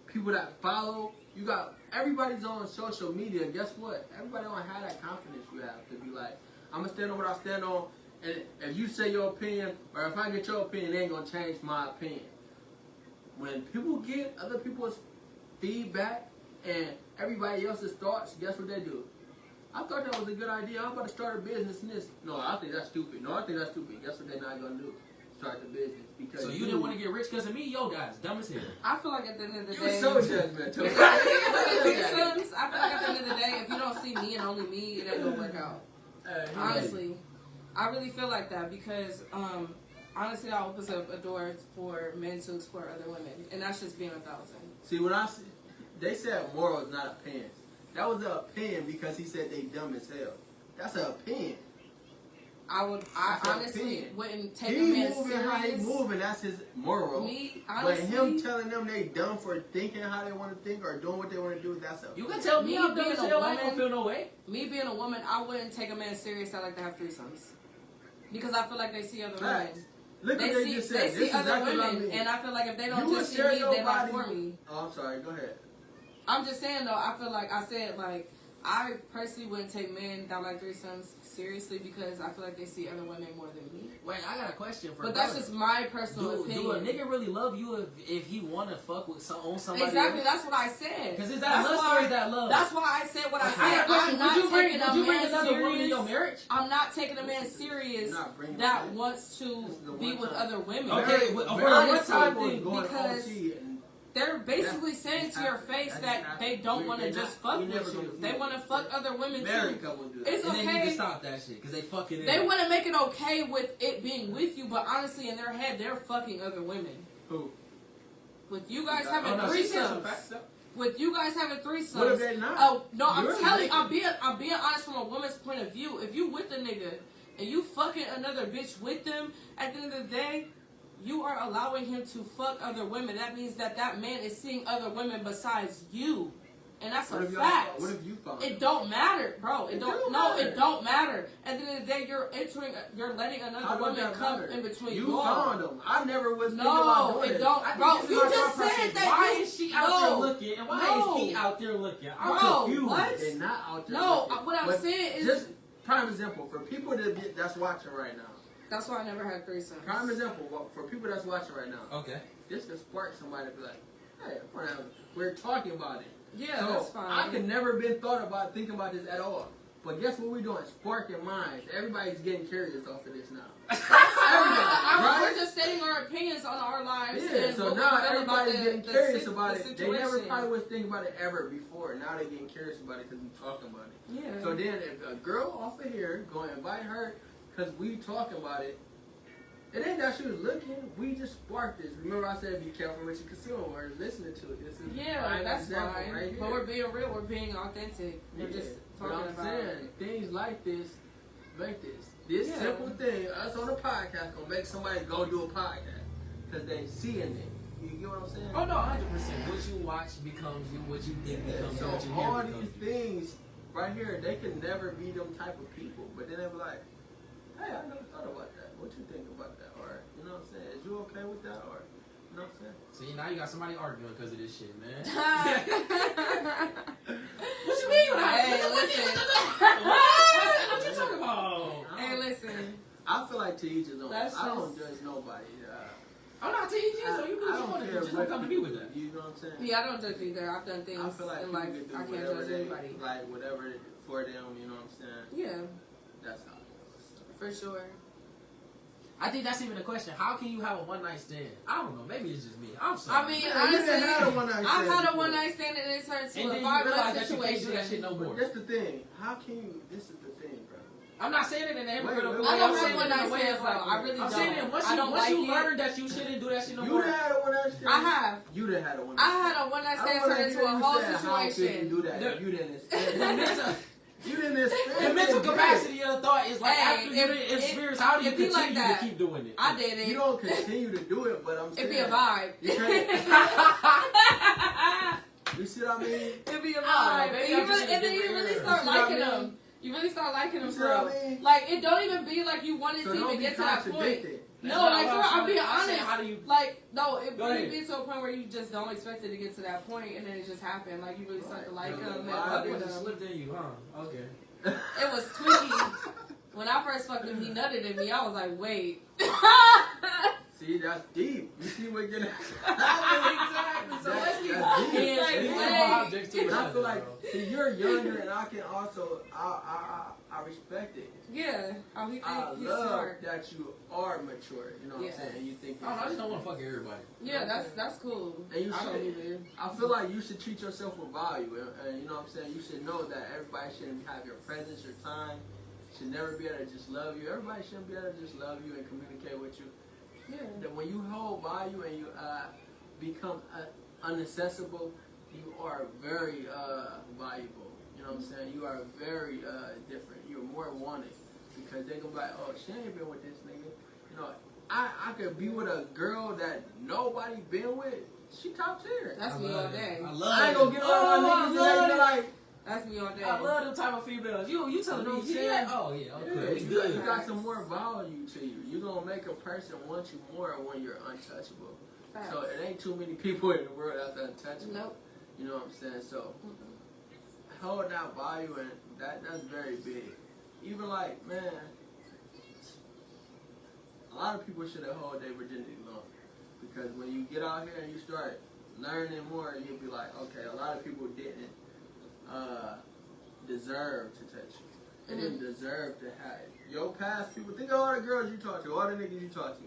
[SPEAKER 5] people that follow. You got everybody's on social media. Guess what? Everybody don't have that confidence you have to be like, I'm gonna stand on what I stand on, and if you say your opinion, or if I get your opinion, it ain't gonna change my opinion. When people get other people's feedback and everybody else's thoughts, guess what they do? I thought that was a good idea. I'm about to start a business and this. No, I think that's stupid. No, I think that's stupid. Guess what they're not gonna do? Start the business because
[SPEAKER 4] So you didn't want to get rich because of me? Yo, guys, dumb as hell.
[SPEAKER 3] I feel like at the end of the
[SPEAKER 5] You
[SPEAKER 3] day,
[SPEAKER 5] so judgmental.
[SPEAKER 3] I feel like at the end of the day, if you don't see me and only me, it ain't gonna work out. Honestly, I really feel like that because honestly, that opens up a door for men to explore other women, and that's just being 1,000.
[SPEAKER 5] See, when I see, they said morals, not opinions. That was an opinion because he said they dumb as hell. That's an opinion.
[SPEAKER 3] I
[SPEAKER 5] That's an
[SPEAKER 3] honestly
[SPEAKER 5] opinion.
[SPEAKER 3] wouldn't take a
[SPEAKER 5] He
[SPEAKER 3] man
[SPEAKER 5] moving how he
[SPEAKER 3] serious.
[SPEAKER 5] moving, that's his moral.
[SPEAKER 3] Me,
[SPEAKER 5] But
[SPEAKER 3] honestly,
[SPEAKER 5] him telling them they dumb for thinking how they want to think or doing what they want to do, that's a
[SPEAKER 4] You can tell me
[SPEAKER 3] Me
[SPEAKER 4] I'm dumb
[SPEAKER 3] being
[SPEAKER 4] as
[SPEAKER 3] a
[SPEAKER 4] hell. I ain't
[SPEAKER 3] woman-
[SPEAKER 4] gonna feel no way.
[SPEAKER 3] me being a woman, I wouldn't take a man serious that like to have threesomes because I feel like they see other women.
[SPEAKER 5] facts. Look what
[SPEAKER 3] They
[SPEAKER 5] they
[SPEAKER 3] see,
[SPEAKER 5] just
[SPEAKER 3] they
[SPEAKER 5] said.
[SPEAKER 3] see
[SPEAKER 5] This is
[SPEAKER 3] other
[SPEAKER 5] exactly what I
[SPEAKER 3] women,
[SPEAKER 5] mean.
[SPEAKER 3] and I feel like if they don't
[SPEAKER 5] You would
[SPEAKER 3] just see
[SPEAKER 5] share
[SPEAKER 3] me,
[SPEAKER 5] your
[SPEAKER 3] they're not
[SPEAKER 5] body-
[SPEAKER 3] for me.
[SPEAKER 5] Oh, I'm sorry. Go ahead.
[SPEAKER 3] I'm just saying though, I feel like I said like I personally wouldn't take men that like threesomes seriously because I feel like they see other women more than me.
[SPEAKER 4] Wait, I got a question for
[SPEAKER 3] But that's
[SPEAKER 4] brothers.
[SPEAKER 3] just my personal opinion.
[SPEAKER 4] Do a nigga really love you if he wanna fuck with on somebody
[SPEAKER 3] Exactly,
[SPEAKER 4] else?
[SPEAKER 3] that's what I said.
[SPEAKER 4] Because is that
[SPEAKER 3] That's
[SPEAKER 4] lust
[SPEAKER 3] why-
[SPEAKER 4] or is that love?
[SPEAKER 3] That's why I said what I
[SPEAKER 4] I got
[SPEAKER 3] said.
[SPEAKER 4] a question.
[SPEAKER 3] I'm not
[SPEAKER 4] Would you bring
[SPEAKER 3] taking a man
[SPEAKER 4] another woman in your
[SPEAKER 3] serious.
[SPEAKER 4] marriage?
[SPEAKER 3] I'm not taking a man serious
[SPEAKER 5] You're not bringing
[SPEAKER 3] that
[SPEAKER 5] them in.
[SPEAKER 3] wants to
[SPEAKER 5] This is the
[SPEAKER 3] be
[SPEAKER 5] one
[SPEAKER 3] with
[SPEAKER 5] time.
[SPEAKER 3] other women.
[SPEAKER 4] Okay, well,
[SPEAKER 5] Very
[SPEAKER 4] for a
[SPEAKER 5] many
[SPEAKER 4] one-time
[SPEAKER 5] people
[SPEAKER 4] thing,
[SPEAKER 5] going
[SPEAKER 3] because
[SPEAKER 5] OT and
[SPEAKER 3] They're basically
[SPEAKER 5] That's-
[SPEAKER 3] saying to your face that they don't want to just fuck
[SPEAKER 5] we never
[SPEAKER 3] with you.
[SPEAKER 5] gonna
[SPEAKER 3] They
[SPEAKER 5] do
[SPEAKER 3] want to
[SPEAKER 5] that.
[SPEAKER 3] fuck other women
[SPEAKER 5] married
[SPEAKER 3] too.
[SPEAKER 5] couples do that.
[SPEAKER 3] It's
[SPEAKER 4] And they need to
[SPEAKER 3] okay.
[SPEAKER 4] stop that shit because they fucking in.
[SPEAKER 3] They want to make it okay with it being with you, but honestly, in their head, they're fucking other women.
[SPEAKER 5] Who?
[SPEAKER 3] With you guys
[SPEAKER 5] Oh,
[SPEAKER 3] having
[SPEAKER 4] no, she said some
[SPEAKER 3] threesomes.
[SPEAKER 4] facts, though.
[SPEAKER 3] With you guys having threesomes.
[SPEAKER 5] What if they not?
[SPEAKER 3] Oh no, I'm
[SPEAKER 5] You're
[SPEAKER 3] telling.
[SPEAKER 5] making-
[SPEAKER 3] I'm being honest from a woman's point of view. If you with a nigga and you fucking another bitch with them, at the end of the day, you are allowing him to fuck other women. That means that that man is seeing other women besides you, and that's
[SPEAKER 5] What
[SPEAKER 3] a
[SPEAKER 5] if y'all-
[SPEAKER 3] fact.
[SPEAKER 5] What if you found
[SPEAKER 3] It
[SPEAKER 5] them?
[SPEAKER 3] don't matter, bro. It
[SPEAKER 5] It
[SPEAKER 3] don't.
[SPEAKER 5] don't
[SPEAKER 3] No,
[SPEAKER 5] matter.
[SPEAKER 3] it don't matter. At the end of the day, you're letting
[SPEAKER 5] How
[SPEAKER 3] another
[SPEAKER 5] does
[SPEAKER 3] woman
[SPEAKER 5] that
[SPEAKER 3] come
[SPEAKER 5] matter?
[SPEAKER 3] in between
[SPEAKER 5] You
[SPEAKER 3] y'all.
[SPEAKER 5] found them. I never was thinking
[SPEAKER 3] No,
[SPEAKER 5] about doing
[SPEAKER 3] it
[SPEAKER 5] it.
[SPEAKER 3] don't.
[SPEAKER 4] I think
[SPEAKER 3] Bro,
[SPEAKER 4] this is
[SPEAKER 3] you
[SPEAKER 4] my
[SPEAKER 3] just
[SPEAKER 4] thought
[SPEAKER 3] said
[SPEAKER 4] process.
[SPEAKER 3] that.
[SPEAKER 4] Why
[SPEAKER 3] you-
[SPEAKER 4] is she out
[SPEAKER 3] No.
[SPEAKER 4] there looking and why
[SPEAKER 3] No.
[SPEAKER 4] is he out there looking? I'm
[SPEAKER 3] Bro,
[SPEAKER 4] confused.
[SPEAKER 3] what?
[SPEAKER 5] They're not out there.
[SPEAKER 3] No,
[SPEAKER 5] looking.
[SPEAKER 3] what I'm
[SPEAKER 5] But
[SPEAKER 3] saying is-
[SPEAKER 5] just prime example for people that's watching right now.
[SPEAKER 3] That's why I never had threesomes.
[SPEAKER 5] Prime example for people that's watching right now.
[SPEAKER 4] Okay.
[SPEAKER 5] this can spark somebody to be like, hey, we're talking about it.
[SPEAKER 3] Yeah,
[SPEAKER 5] so
[SPEAKER 3] that's fine.
[SPEAKER 5] I could never been thinking about this at all. But guess what we're doing? Sparking minds. Everybody's getting curious off of this now.
[SPEAKER 3] We're just stating our opinions on our lives.
[SPEAKER 5] Yeah,
[SPEAKER 3] and
[SPEAKER 5] so
[SPEAKER 3] what
[SPEAKER 5] now
[SPEAKER 3] we feel about
[SPEAKER 5] everybody's getting curious about it. They never
[SPEAKER 3] situation.
[SPEAKER 5] probably was thinking about it ever before. Now they're getting curious about it because we talking about it.
[SPEAKER 3] Yeah.
[SPEAKER 5] So then if a girl off of here go and invite her because we talking about it, it ain't that she was looking. We just sparked this. Remember I said be careful what you consume or listening to it. This is
[SPEAKER 3] That's fine.
[SPEAKER 5] right here.
[SPEAKER 3] But we're being real. We're being authentic. We're just talking
[SPEAKER 5] I'm
[SPEAKER 3] about
[SPEAKER 5] saying, things like this, This simple thing, us on a podcast, gonna make somebody go do a podcast. Because they seeing it. You get what I'm saying?
[SPEAKER 4] Oh no, 100%. What you watch becomes you. What you think becomes you. What you
[SPEAKER 5] So
[SPEAKER 4] hear
[SPEAKER 5] all
[SPEAKER 4] becomes
[SPEAKER 5] these things right here, they can never be them type of people. But then they be like, hey, I never thought about that. What you think about that? Or, you know what I'm saying? Is you okay with that? Or, you know what I'm saying?
[SPEAKER 4] See, now you got somebody arguing because of this shit, man.
[SPEAKER 3] What you mean? Hey, listen.
[SPEAKER 4] What you talking about?
[SPEAKER 3] Hey, listen.
[SPEAKER 5] I feel like to each his own.
[SPEAKER 3] That's
[SPEAKER 5] I don't
[SPEAKER 3] just-
[SPEAKER 5] judge nobody.
[SPEAKER 4] I'm not teaching you, so you do
[SPEAKER 5] I
[SPEAKER 4] what you
[SPEAKER 5] don't
[SPEAKER 4] want to do.
[SPEAKER 5] care
[SPEAKER 4] Just
[SPEAKER 5] what
[SPEAKER 4] don't come to me with that.
[SPEAKER 5] You know what I'm saying?
[SPEAKER 3] Yeah, I don't judge either. I've done things
[SPEAKER 5] I feel like
[SPEAKER 3] in
[SPEAKER 5] people
[SPEAKER 3] life.
[SPEAKER 5] can do
[SPEAKER 3] I can't
[SPEAKER 5] whatever
[SPEAKER 3] judge
[SPEAKER 5] they
[SPEAKER 3] anybody.
[SPEAKER 5] like, whatever for them. You know what I'm saying?
[SPEAKER 3] Yeah,
[SPEAKER 5] That's how it goes.
[SPEAKER 3] for sure.
[SPEAKER 4] I think that's even a question. How can you have a one night stand? I don't know. Maybe it's just me. I'm sorry.
[SPEAKER 3] I mean,
[SPEAKER 5] Man,
[SPEAKER 3] honestly,
[SPEAKER 5] you done had a one-night
[SPEAKER 3] I've
[SPEAKER 5] stand
[SPEAKER 3] had a
[SPEAKER 5] before.
[SPEAKER 3] one-night stand and it turned to
[SPEAKER 4] and
[SPEAKER 3] a
[SPEAKER 4] then you
[SPEAKER 3] 5-month
[SPEAKER 4] realize that you can't
[SPEAKER 3] situation.
[SPEAKER 4] do that shit no more.
[SPEAKER 5] But that's the thing. How can you? This is the thing, bro.
[SPEAKER 4] I'm not saying it in a hypocritical
[SPEAKER 5] Wait,
[SPEAKER 4] way.
[SPEAKER 3] I don't
[SPEAKER 4] I'm
[SPEAKER 3] have
[SPEAKER 4] saying it in
[SPEAKER 3] one-night
[SPEAKER 4] a way
[SPEAKER 3] stands,
[SPEAKER 4] it's like,
[SPEAKER 3] though. I really
[SPEAKER 4] I'm
[SPEAKER 3] don't.
[SPEAKER 4] saying that once
[SPEAKER 3] I don't
[SPEAKER 4] you
[SPEAKER 3] like it.
[SPEAKER 4] learn that you shouldn't do that shit no
[SPEAKER 5] You
[SPEAKER 4] more.
[SPEAKER 5] done had a one-night stand?
[SPEAKER 3] I have.
[SPEAKER 5] You done had a one-night
[SPEAKER 3] I
[SPEAKER 5] stand?
[SPEAKER 3] had a one-night
[SPEAKER 5] I
[SPEAKER 3] stand
[SPEAKER 5] don't wanna
[SPEAKER 3] turn into
[SPEAKER 5] hear
[SPEAKER 3] a
[SPEAKER 5] you
[SPEAKER 3] whole
[SPEAKER 5] say, how could you
[SPEAKER 3] situation.
[SPEAKER 5] do that?
[SPEAKER 4] The-
[SPEAKER 5] You didn't
[SPEAKER 4] The
[SPEAKER 5] experience
[SPEAKER 4] mental,
[SPEAKER 5] You didn't experience
[SPEAKER 4] the mental capacity of the thought is like
[SPEAKER 3] Hey,
[SPEAKER 4] after you didn't experience, how do you
[SPEAKER 3] it be like
[SPEAKER 4] continue
[SPEAKER 3] that.
[SPEAKER 4] to keep doing it?
[SPEAKER 3] I did it.
[SPEAKER 5] You don't continue to do it, but I'm saying.
[SPEAKER 3] It'd be a vibe.
[SPEAKER 5] You can't. You see what I mean?
[SPEAKER 3] It'd be a
[SPEAKER 4] Ah,
[SPEAKER 3] vibe.
[SPEAKER 4] maybe
[SPEAKER 3] And
[SPEAKER 4] I'm just in a
[SPEAKER 3] then you
[SPEAKER 4] different
[SPEAKER 3] really
[SPEAKER 4] era.
[SPEAKER 3] start
[SPEAKER 5] You see what I
[SPEAKER 3] liking
[SPEAKER 5] mean?
[SPEAKER 3] them. You really start liking them,
[SPEAKER 5] You see what
[SPEAKER 3] bro.
[SPEAKER 5] I mean?
[SPEAKER 3] Like, it don't even be like you wanted
[SPEAKER 5] So
[SPEAKER 3] to
[SPEAKER 5] don't
[SPEAKER 3] even
[SPEAKER 5] be
[SPEAKER 3] get to that point.
[SPEAKER 5] contradicted.
[SPEAKER 3] No,
[SPEAKER 4] That's
[SPEAKER 3] like,
[SPEAKER 4] not
[SPEAKER 3] for
[SPEAKER 4] what
[SPEAKER 3] I'm being
[SPEAKER 4] saying.
[SPEAKER 3] honest.
[SPEAKER 4] How do you?
[SPEAKER 3] Like, no, it
[SPEAKER 4] Go
[SPEAKER 3] really
[SPEAKER 4] ahead.
[SPEAKER 3] be to a point where you just don't expect it to get to that point, and then it just happened. Like, you really start to like
[SPEAKER 5] Right.
[SPEAKER 3] them and
[SPEAKER 5] Why
[SPEAKER 3] fuck
[SPEAKER 5] did
[SPEAKER 3] with
[SPEAKER 4] It just
[SPEAKER 3] them.
[SPEAKER 4] slipped in you, huh? Okay.
[SPEAKER 3] It was tweaky. When I first fucked him, he nutted in me. I was like, wait.
[SPEAKER 5] See, that's deep. You see what you're
[SPEAKER 4] Exactly. So let's keep
[SPEAKER 5] That's deep.
[SPEAKER 3] Like,
[SPEAKER 4] these
[SPEAKER 3] wait.
[SPEAKER 4] are objects to each
[SPEAKER 5] But I
[SPEAKER 4] other,
[SPEAKER 5] feel like,
[SPEAKER 4] bro.
[SPEAKER 5] see, you're younger, and I can also, I respect it.
[SPEAKER 3] Yeah. Oh, he's
[SPEAKER 5] I love
[SPEAKER 3] smart.
[SPEAKER 5] that you are mature. You know what
[SPEAKER 3] Yeah.
[SPEAKER 5] I'm saying? And you think.
[SPEAKER 4] I don't know, I just don't want to fuck everybody.
[SPEAKER 3] Yeah, that's cool.
[SPEAKER 5] And you
[SPEAKER 3] I don't
[SPEAKER 5] should.
[SPEAKER 3] either.
[SPEAKER 5] I feel like you should treat yourself with value, and you know what I'm saying. You should know that everybody shouldn't have your presence, your time. Should never be able to just love you. Everybody shouldn't be able to just love you and communicate with you.
[SPEAKER 3] Yeah.
[SPEAKER 5] That when you hold value and you become unaccessible, you are very valuable. You know what I'm saying? You are very different. You're more wanted because they're gonna be like, oh, she ain't been with this nigga. You know, I could be with a girl that nobody been with. She top tier.
[SPEAKER 3] That's me all day.
[SPEAKER 4] I love
[SPEAKER 5] I ain't gonna get around my niggas and they be like,
[SPEAKER 3] That's me all day.
[SPEAKER 4] I love them type of females. You telling
[SPEAKER 5] You know
[SPEAKER 4] me?
[SPEAKER 5] what I'm
[SPEAKER 4] Yeah.
[SPEAKER 5] saying?
[SPEAKER 4] Oh yeah. Okay.
[SPEAKER 5] yeah,
[SPEAKER 4] We
[SPEAKER 5] you
[SPEAKER 4] good.
[SPEAKER 5] got some more value to you. You're gonna make a person want you more when you're untouchable.
[SPEAKER 3] Facts.
[SPEAKER 5] So it ain't too many people in the world that's untouchable.
[SPEAKER 3] Nope.
[SPEAKER 5] You know what I'm saying? So hold that value, and that's very big. Even like, man, a lot of people should have held their virginity longer. Because when you get out here and you start learning more, you'll be like, okay, a lot of people didn't deserve to touch you. They didn't deserve to have it. Your past people, think of all the girls you talked to, all the niggas you talked to.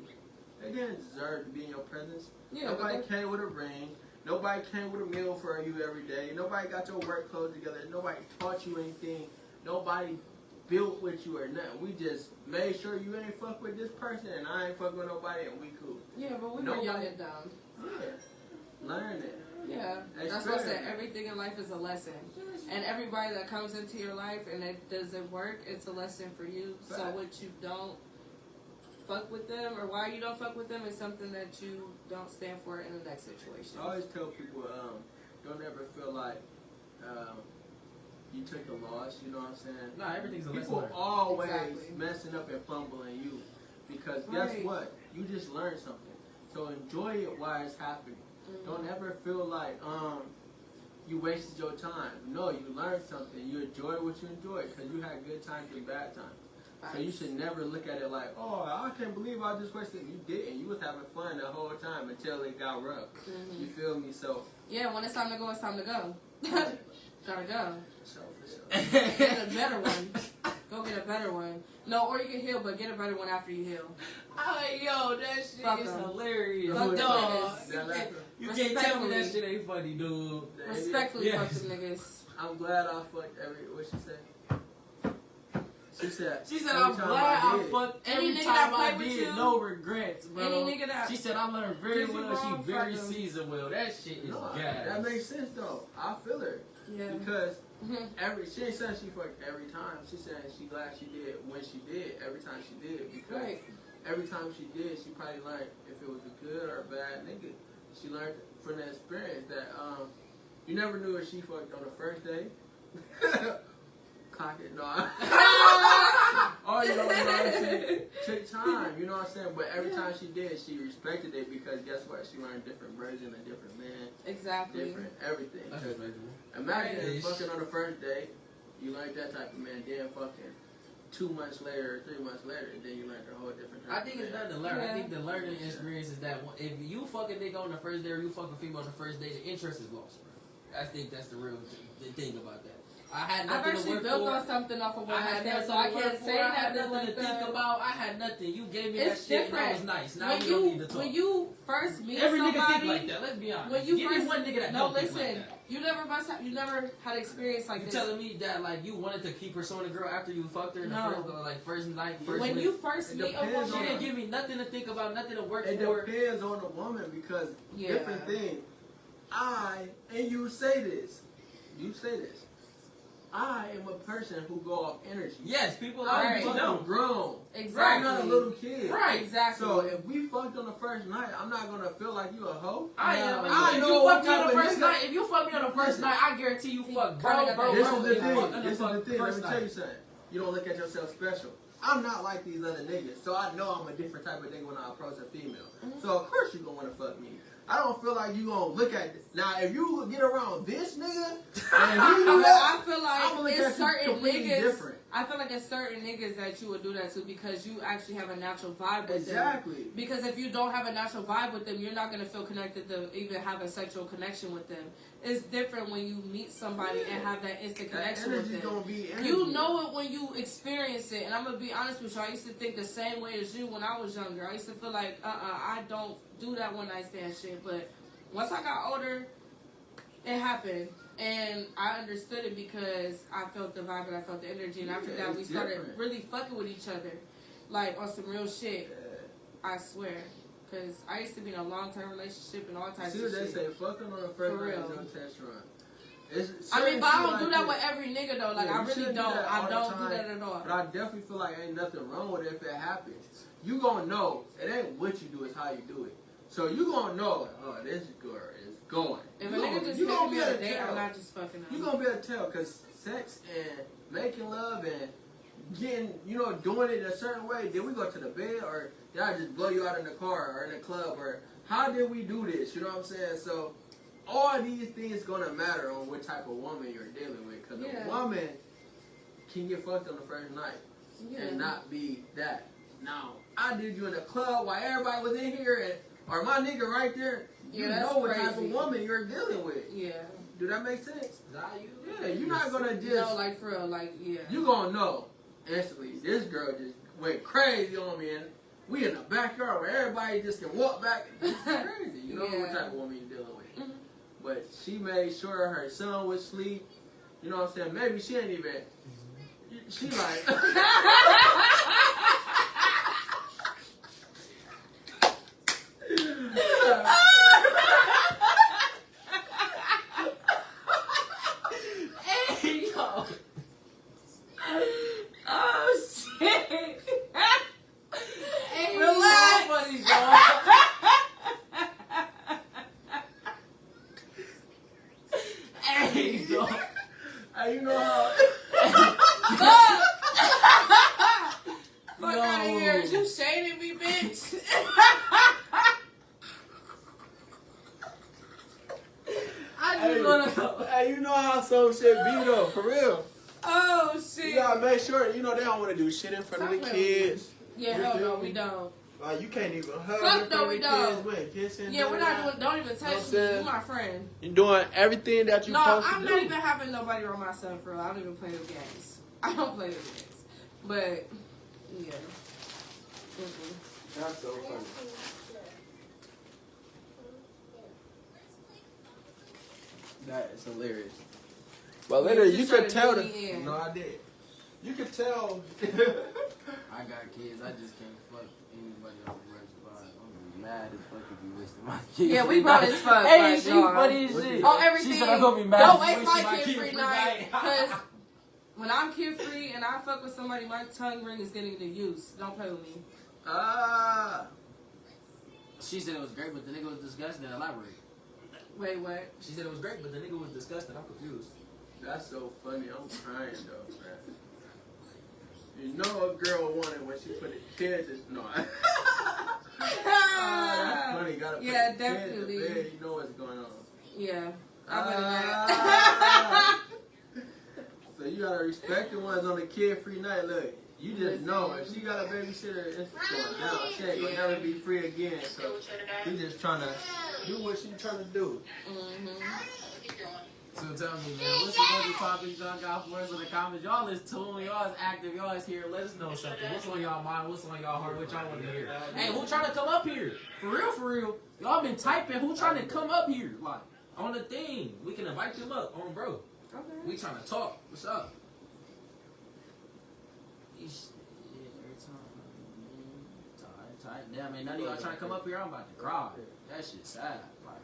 [SPEAKER 5] They didn't deserve to be in your presence.
[SPEAKER 3] Yeah,
[SPEAKER 5] Nobody
[SPEAKER 3] but
[SPEAKER 5] came with a ring. Nobody came with a meal for you every day. Nobody got your work clothes together. Nobody taught you anything. Nobody built with you or nothing. We just made sure you ain't fuck with this person and I ain't fuck with nobody and we cool.
[SPEAKER 3] yeah, but we were
[SPEAKER 5] Nobody-
[SPEAKER 3] young and dumb.
[SPEAKER 5] Yeah. Learn it.
[SPEAKER 3] Yeah, that's what I said.
[SPEAKER 5] Experiment.
[SPEAKER 3] Everything in life is a lesson, and everybody that comes into your life and it doesn't work, it's a lesson for you. So
[SPEAKER 5] Right.
[SPEAKER 3] what you don't fuck with them, or why you don't fuck with them, is something that you don't stand for in the next situation.
[SPEAKER 5] I always tell people, don't ever feel like you took a loss, you know what I'm saying?
[SPEAKER 4] Nah, everything's a lesson
[SPEAKER 5] People
[SPEAKER 4] learned.
[SPEAKER 5] always
[SPEAKER 3] Exactly.
[SPEAKER 5] messing up and fumbling you. Because guess
[SPEAKER 3] Right.
[SPEAKER 5] what? You just learned something. So enjoy it while it's happening. Don't ever feel like you wasted your time. No, you learned something. You enjoy what you enjoy because you had good times and bad times. So you should never look at it like, oh, I can't believe I just wasted. You didn't. You was having fun the whole time until it got rough.
[SPEAKER 3] Mm-hmm.
[SPEAKER 5] You feel me? So
[SPEAKER 3] yeah, when it's time to go, it's time to go. Gotta go.
[SPEAKER 5] for sure.
[SPEAKER 3] Get a better one. Go get a better one. No, or you can heal, but get a better one after you heal.
[SPEAKER 4] Yo, that shit
[SPEAKER 3] Fuck
[SPEAKER 4] is
[SPEAKER 3] 'em.
[SPEAKER 4] hilarious.
[SPEAKER 3] Fuck them
[SPEAKER 4] Dog,
[SPEAKER 3] niggas.
[SPEAKER 4] you can't tell me that
[SPEAKER 3] Respectfully.
[SPEAKER 4] shit ain't funny, dude.
[SPEAKER 3] Respectfully,
[SPEAKER 4] Yeah.
[SPEAKER 3] fuck them niggas.
[SPEAKER 5] I'm glad I fucked what she said? She said,
[SPEAKER 4] She said,
[SPEAKER 5] every
[SPEAKER 4] I'm
[SPEAKER 5] time
[SPEAKER 4] glad
[SPEAKER 5] I
[SPEAKER 4] I
[SPEAKER 5] did.
[SPEAKER 4] fucked
[SPEAKER 3] Any
[SPEAKER 4] every
[SPEAKER 3] nigga
[SPEAKER 4] time
[SPEAKER 3] that
[SPEAKER 4] I
[SPEAKER 3] play with
[SPEAKER 4] did.
[SPEAKER 3] you,
[SPEAKER 4] No regrets, bro.
[SPEAKER 3] any nigga that-
[SPEAKER 4] She said, I learned very
[SPEAKER 3] Did you
[SPEAKER 4] well.
[SPEAKER 3] wrong,
[SPEAKER 4] She very
[SPEAKER 3] fuck 'em.
[SPEAKER 4] seasoned well. That shit is
[SPEAKER 5] No,
[SPEAKER 4] gas.
[SPEAKER 5] that makes sense though. I feel her.
[SPEAKER 3] Yeah.
[SPEAKER 5] Because
[SPEAKER 3] Mhm.
[SPEAKER 5] she ain't saying she fucked every time. She saying she glad she did when she did, every time she did. Because
[SPEAKER 3] Right.
[SPEAKER 5] every time she did, she probably learned if it was a good or a bad nigga. She learned from the experience that you never knew if she fucked on the first day. Clock it, no. Oh, you know what I'm saying? Took time, you know what I'm saying? But every time she did, she respected it because guess what? She learned different version, a different man,
[SPEAKER 3] Exactly.
[SPEAKER 5] different everything.
[SPEAKER 4] That's respectable.
[SPEAKER 5] Imagine
[SPEAKER 4] Right.
[SPEAKER 5] fucking on the first day, you learned that type of man, then fucking 2 months later, 3 months later, then you learned a whole different type
[SPEAKER 4] I think
[SPEAKER 5] of
[SPEAKER 4] it's
[SPEAKER 5] man.
[SPEAKER 4] nothing to learn.
[SPEAKER 3] Yeah.
[SPEAKER 4] I think the learning experience is that if you fuck a nigga on the first day or you fuck a female on the first day, the interest is lost, bro. I think that's the real thing about that. I had
[SPEAKER 3] I've
[SPEAKER 4] nothing to
[SPEAKER 3] actually
[SPEAKER 4] work
[SPEAKER 3] built
[SPEAKER 4] for.
[SPEAKER 3] on something off of what
[SPEAKER 4] I
[SPEAKER 3] I
[SPEAKER 4] had
[SPEAKER 3] said,
[SPEAKER 4] nothing
[SPEAKER 3] so I
[SPEAKER 4] to work
[SPEAKER 3] can't
[SPEAKER 4] for.
[SPEAKER 3] say
[SPEAKER 4] I had
[SPEAKER 3] nothing
[SPEAKER 4] nothing
[SPEAKER 3] like
[SPEAKER 4] to think
[SPEAKER 3] that.
[SPEAKER 4] about. I had nothing. You gave me
[SPEAKER 3] It's
[SPEAKER 4] that shit.
[SPEAKER 3] different.
[SPEAKER 4] And that was nice. Now
[SPEAKER 3] When
[SPEAKER 4] we don't need to talk.
[SPEAKER 3] when you first meet
[SPEAKER 4] Every
[SPEAKER 3] somebody,
[SPEAKER 4] nigga think like that. Let's be honest.
[SPEAKER 3] when you
[SPEAKER 4] Give
[SPEAKER 3] first
[SPEAKER 4] me one nigga that
[SPEAKER 3] no,
[SPEAKER 4] don't
[SPEAKER 3] listen,
[SPEAKER 4] think like that.
[SPEAKER 3] you never had experience like
[SPEAKER 4] You
[SPEAKER 3] this.
[SPEAKER 4] telling me that like you wanted to keep pursuing a girl after you fucked her in the
[SPEAKER 3] No.
[SPEAKER 4] first night, first
[SPEAKER 3] When
[SPEAKER 4] week?
[SPEAKER 3] you first
[SPEAKER 5] It
[SPEAKER 3] meet a
[SPEAKER 5] depends
[SPEAKER 4] She
[SPEAKER 5] on
[SPEAKER 3] woman,
[SPEAKER 4] didn't give me nothing to think about, nothing to work
[SPEAKER 5] It
[SPEAKER 4] for.
[SPEAKER 5] depends on the woman because
[SPEAKER 3] Yeah.
[SPEAKER 5] different thing. And you say this. I am a person who go off energy.
[SPEAKER 4] Yes, people
[SPEAKER 3] Alright.
[SPEAKER 4] like you
[SPEAKER 5] I'm
[SPEAKER 4] don't.
[SPEAKER 5] grown.
[SPEAKER 3] exactly.
[SPEAKER 5] I'm not a little kid.
[SPEAKER 4] Right.
[SPEAKER 3] Exactly.
[SPEAKER 5] So if we fucked on the first night, I'm not gonna feel like you a hoe.
[SPEAKER 4] I
[SPEAKER 3] No.
[SPEAKER 4] am.
[SPEAKER 5] I
[SPEAKER 4] If
[SPEAKER 5] know
[SPEAKER 4] you
[SPEAKER 5] what
[SPEAKER 4] fuck me on
[SPEAKER 5] type
[SPEAKER 4] the
[SPEAKER 5] of
[SPEAKER 4] first
[SPEAKER 5] nigga-
[SPEAKER 4] night, if you fuck me on the first
[SPEAKER 5] Listen.
[SPEAKER 4] night, I guarantee you fuck bro.
[SPEAKER 3] This
[SPEAKER 5] This is
[SPEAKER 4] bro,
[SPEAKER 5] the
[SPEAKER 4] you
[SPEAKER 5] thing.
[SPEAKER 4] fuck on
[SPEAKER 5] This is the thing. Let
[SPEAKER 4] first
[SPEAKER 5] me tell
[SPEAKER 4] night.
[SPEAKER 5] you something. You don't look at yourself special. I'm not like these other niggas, so I know I'm a different type of nigga when I approach a female. So of course you gonna wanna fuck me. I don't feel like you gonna look at this. Now if you get around this nigga and he do
[SPEAKER 3] But
[SPEAKER 5] that,
[SPEAKER 3] I feel
[SPEAKER 5] I'ma
[SPEAKER 3] like
[SPEAKER 5] look
[SPEAKER 3] it's
[SPEAKER 5] at you
[SPEAKER 3] certain
[SPEAKER 5] completely
[SPEAKER 3] niggas.
[SPEAKER 5] different.
[SPEAKER 3] I feel like it's certain niggas that you would do that to because you actually have a natural vibe with them.
[SPEAKER 5] Exactly.
[SPEAKER 3] Because if you don't have a natural vibe with them, you're not gonna feel connected to even have a sexual connection with them. It's different when you meet somebody and have that instant
[SPEAKER 5] That
[SPEAKER 3] connection with
[SPEAKER 5] energy
[SPEAKER 3] them.
[SPEAKER 5] gonna be energy.
[SPEAKER 3] You know it when you experience it, and I'm gonna be honest with you. I used to think the same way as you when I was younger. I used to feel like, I don't do that one night stand shit. But once I got older, it happened, and I understood it because I felt the vibe and I felt the energy. And after
[SPEAKER 5] Yeah,
[SPEAKER 3] that, we
[SPEAKER 5] it's
[SPEAKER 3] started
[SPEAKER 5] different.
[SPEAKER 3] really fucking with each other, like on some real shit.
[SPEAKER 5] Yeah.
[SPEAKER 3] I swear, because I used to be in a long-term relationship and all types
[SPEAKER 5] See
[SPEAKER 3] of
[SPEAKER 5] what they
[SPEAKER 3] shit.
[SPEAKER 5] say, fucking on the first
[SPEAKER 3] For
[SPEAKER 5] night
[SPEAKER 3] real.
[SPEAKER 5] is no test run. It's
[SPEAKER 3] I mean, but I
[SPEAKER 5] certain
[SPEAKER 3] don't
[SPEAKER 5] shit
[SPEAKER 3] do that
[SPEAKER 5] like
[SPEAKER 3] with every nigga though. Like
[SPEAKER 5] Yeah,
[SPEAKER 3] I
[SPEAKER 5] you
[SPEAKER 3] really
[SPEAKER 5] shouldn't
[SPEAKER 3] don't.
[SPEAKER 5] that all
[SPEAKER 3] I
[SPEAKER 5] the
[SPEAKER 3] don't do
[SPEAKER 5] time,
[SPEAKER 3] that at all.
[SPEAKER 5] But I definitely feel like ain't nothing wrong with it if it happens. You gonna know. It ain't what you do, it's how you do it. So you gonna know, oh, this girl is going.
[SPEAKER 3] If a
[SPEAKER 5] You
[SPEAKER 3] nigga
[SPEAKER 5] gonna-
[SPEAKER 3] just
[SPEAKER 5] you
[SPEAKER 3] taking
[SPEAKER 5] gonna
[SPEAKER 3] me
[SPEAKER 5] be
[SPEAKER 3] on a
[SPEAKER 5] able to
[SPEAKER 3] date,
[SPEAKER 5] tell.
[SPEAKER 3] I'm not just fucking up.
[SPEAKER 5] You gonna be able to tell because sex and making love and getting, doing it a certain way. Did we go to the bed or did I just blow you out in the car or in the club or how did we do this? You know what I'm saying? So all these things gonna matter on what type of woman you're dealing with because
[SPEAKER 3] Yeah.
[SPEAKER 5] a woman can get fucked on the first night and not be that. Now I did you in the club while everybody was in here and or my nigga right there. You
[SPEAKER 3] Yeah, that's
[SPEAKER 5] know what type of
[SPEAKER 3] crazy.
[SPEAKER 5] woman you're dealing with.
[SPEAKER 3] Yeah.
[SPEAKER 5] Do that make sense?
[SPEAKER 4] Value.
[SPEAKER 5] Yeah, you're not gonna just.
[SPEAKER 3] No, like for real, like yeah.
[SPEAKER 5] You gonna know instantly. This girl just went crazy on me, and we in the backyard where everybody just can walk back. It's crazy. You know what
[SPEAKER 3] Yeah.
[SPEAKER 5] type of woman you dealing with.
[SPEAKER 3] Mhm.
[SPEAKER 5] But she made sure her son would sleep. You know what I'm saying? Maybe she ain't even. She like.
[SPEAKER 4] Hey, yo.
[SPEAKER 3] Oh shit!
[SPEAKER 4] Hey,
[SPEAKER 3] Relax.
[SPEAKER 4] Funny, dog. Hey, dog.
[SPEAKER 5] Hey, you know how.
[SPEAKER 3] Fuck out of here! You shading me, bitch.
[SPEAKER 4] I just wanna go.
[SPEAKER 5] Hey, you know how some shit be though, for real.
[SPEAKER 3] Oh shit.
[SPEAKER 5] You gotta make sure, they don't want to do shit in front of the kids.
[SPEAKER 3] Yeah, hell no, we don't.
[SPEAKER 5] Like, you can't even hug
[SPEAKER 3] Fuck
[SPEAKER 5] in front
[SPEAKER 3] no,
[SPEAKER 5] of
[SPEAKER 3] we
[SPEAKER 5] the
[SPEAKER 3] don't.
[SPEAKER 5] kids. When kissing,
[SPEAKER 3] Yeah, we're not doing. Don't even touch me. You my friend.
[SPEAKER 5] You're doing everything that you're
[SPEAKER 3] No,
[SPEAKER 5] supposed
[SPEAKER 3] I'm
[SPEAKER 5] to
[SPEAKER 3] not
[SPEAKER 5] do.
[SPEAKER 3] even having nobody around my son for real. I don't even play with games. I don't play with games. But yeah.
[SPEAKER 5] That's so funny. That is hilarious. But literally, you could tell them. No, I did. You could tell.
[SPEAKER 4] I got kids. I just can't fuck anybody else the rest of life. I'm mad as fuck if you wasting my kids.
[SPEAKER 3] Yeah, we brought as fuck.
[SPEAKER 4] Hey,
[SPEAKER 3] like,
[SPEAKER 4] she
[SPEAKER 3] y'all.
[SPEAKER 4] funny as shit.
[SPEAKER 3] On everything.
[SPEAKER 4] She said I'm gonna be mad.
[SPEAKER 3] Don't
[SPEAKER 4] if you
[SPEAKER 3] waste my
[SPEAKER 4] wasting
[SPEAKER 3] kid-free night. Because when I'm kid-free and I fuck with somebody, my tongue ring is getting the use. Don't play with me.
[SPEAKER 4] She said it was great, but the nigga was disgusting. Elaborate.
[SPEAKER 3] Wait, what?
[SPEAKER 4] She said it was great, but the nigga was disgusting. I'm confused.
[SPEAKER 5] That's so funny. I'm crying though, man. You know a girl wanted when she put the kids in. No. That's funny. Gotta put
[SPEAKER 3] Yeah,
[SPEAKER 5] the
[SPEAKER 3] definitely.
[SPEAKER 5] kids in bed. You know what's going on.
[SPEAKER 3] Yeah. I
[SPEAKER 5] So you gotta respect the ones on the kid-free night. Look, you just know if she got a babysitter, it's going down. She ain't gonna never be free again. So you just trying to do what she trying to do.
[SPEAKER 4] So tell me, man, what's the other topics y'all got for us in the comments? Y'all is tuned, y'all is active, y'all is here. Let us know something. What's on y'all mind? What's on y'all heart? What y'all want to hear? Hey, who trying to come up here? For real. Y'all been typing. Who trying to come up here? Like, on the thing. We can invite them up. On bro.
[SPEAKER 3] Okay.
[SPEAKER 4] We trying to talk. What's up? Tight. Damn, man, none of y'all trying to come up here. I'm about to cry. That shit sad. Like,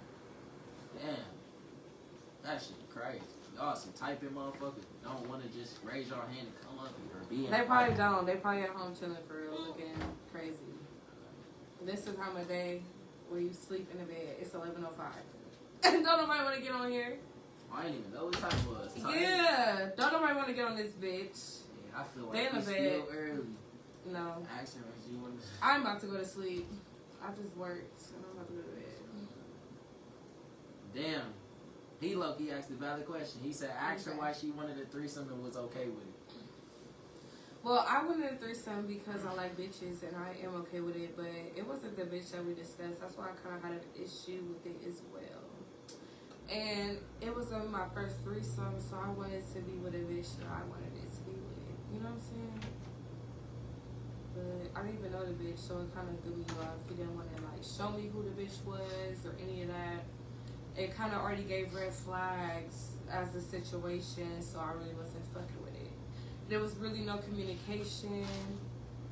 [SPEAKER 4] damn. That shit crazy. Y'all some typing motherfuckers don't want to just raise your hand and come up here or be in
[SPEAKER 3] They
[SPEAKER 4] the
[SPEAKER 3] probably
[SPEAKER 4] fight.
[SPEAKER 3] don't. They probably at home chilling for real, looking crazy. This is the time of day where you sleep in the bed. It's 11:05. Don't nobody want to get on here.
[SPEAKER 4] I didn't even know what time it was. Tight.
[SPEAKER 3] Yeah. Don't nobody want to get on this bitch.
[SPEAKER 4] Yeah, I feel
[SPEAKER 3] They
[SPEAKER 4] like
[SPEAKER 3] in
[SPEAKER 4] it's
[SPEAKER 3] the
[SPEAKER 4] still
[SPEAKER 3] bed.
[SPEAKER 4] early.
[SPEAKER 3] No.
[SPEAKER 4] Action, you want to...
[SPEAKER 3] I'm about to go to sleep. I just worked and I'm about to go to bed.
[SPEAKER 4] Damn. He low-key asked a valid question. He said, ask her why she wanted a threesome and was okay with it.
[SPEAKER 3] Well, I wanted a threesome because I like bitches and I am okay with it, but it wasn't the bitch that we discussed. That's why I kind of had an issue with it as well. And it was my first threesome, so I wanted to be with a bitch that I wanted it to be with. You know what I'm saying? But I didn't even know the bitch, so it kind of threw me off. He didn't want to like show me who the bitch was or any of that. It kind of already gave red flags as the situation, so I really wasn't fucking with it. There was really no communication.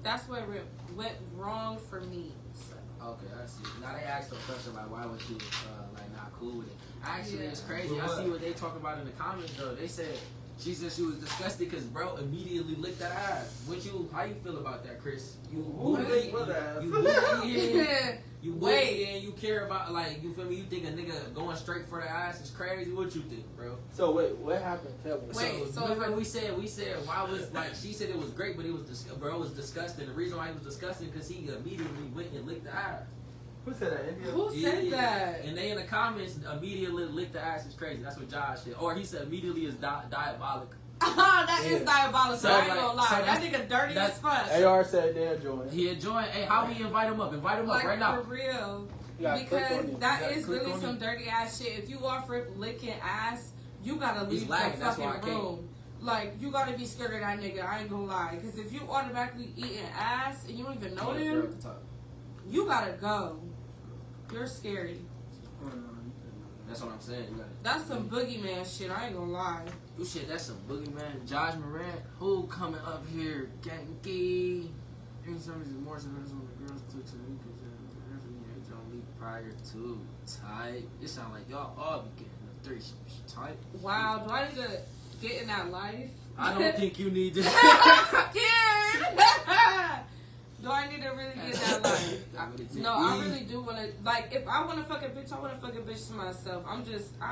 [SPEAKER 3] That's where it went wrong for me. So.
[SPEAKER 4] Okay, I see. Now they asked a question like, why was she like not cool with it? Actually,
[SPEAKER 3] Yeah.
[SPEAKER 4] it's crazy. I see what they talk about in the comments though. They said she said she was disgusted because bro immediately licked that ass. How you feel about that, Chris? You booty, you booty, and you care about like you feel me? You think a nigga going straight for the ass is crazy? What you think, bro?
[SPEAKER 5] So wait, what happened? Tell me.
[SPEAKER 3] So
[SPEAKER 4] remember we said why was like she said it was great, but it was bro was disgusting. The reason why he was disgusting because he immediately went and licked the ass.
[SPEAKER 5] Who said that? India?
[SPEAKER 3] Who said that?
[SPEAKER 4] And they in the comments immediately licked the ass is crazy. That's what Josh said. Or he said immediately is diabolical.
[SPEAKER 3] That is diabolical.
[SPEAKER 4] So,
[SPEAKER 3] I ain't gonna lie.
[SPEAKER 4] so
[SPEAKER 3] that nigga dirty as fuck.
[SPEAKER 5] AR said they'll join.
[SPEAKER 4] He enjoying. Hey, how we invite him up? Invite him up
[SPEAKER 3] Like,
[SPEAKER 4] right now.
[SPEAKER 3] for real.
[SPEAKER 5] You gotta click on
[SPEAKER 3] Because
[SPEAKER 5] it.
[SPEAKER 3] that
[SPEAKER 4] You
[SPEAKER 3] is
[SPEAKER 4] gotta click
[SPEAKER 3] really
[SPEAKER 4] on
[SPEAKER 3] some
[SPEAKER 4] it.
[SPEAKER 3] dirty ass shit. If you offer licking ass, you gotta
[SPEAKER 4] He's
[SPEAKER 3] leave the
[SPEAKER 4] lagging, that's why I
[SPEAKER 3] fucking
[SPEAKER 4] can't.
[SPEAKER 3] room. Like, you gotta be scared of that nigga. I ain't gonna lie. Because if you automatically eating ass and you don't even know him, you gotta go. You're scary.
[SPEAKER 4] That's what I'm saying. You gotta,
[SPEAKER 3] That's some boogeyman shit. I ain't gonna lie.
[SPEAKER 4] oh shit, that's some boogeyman. Josh Moran, who coming up here? Genki. And some of these more sevens when the girls took to me because they don't leave prior to tight. It sound like y'all all be getting the threesome tight.
[SPEAKER 3] Wow, do I need to get in that life?
[SPEAKER 4] I don't think you need to.
[SPEAKER 3] I'm scared. Do I need to really get that life? No, I really do want to. Like, if I want to fuck a bitch, I want to fuck a bitch to myself. I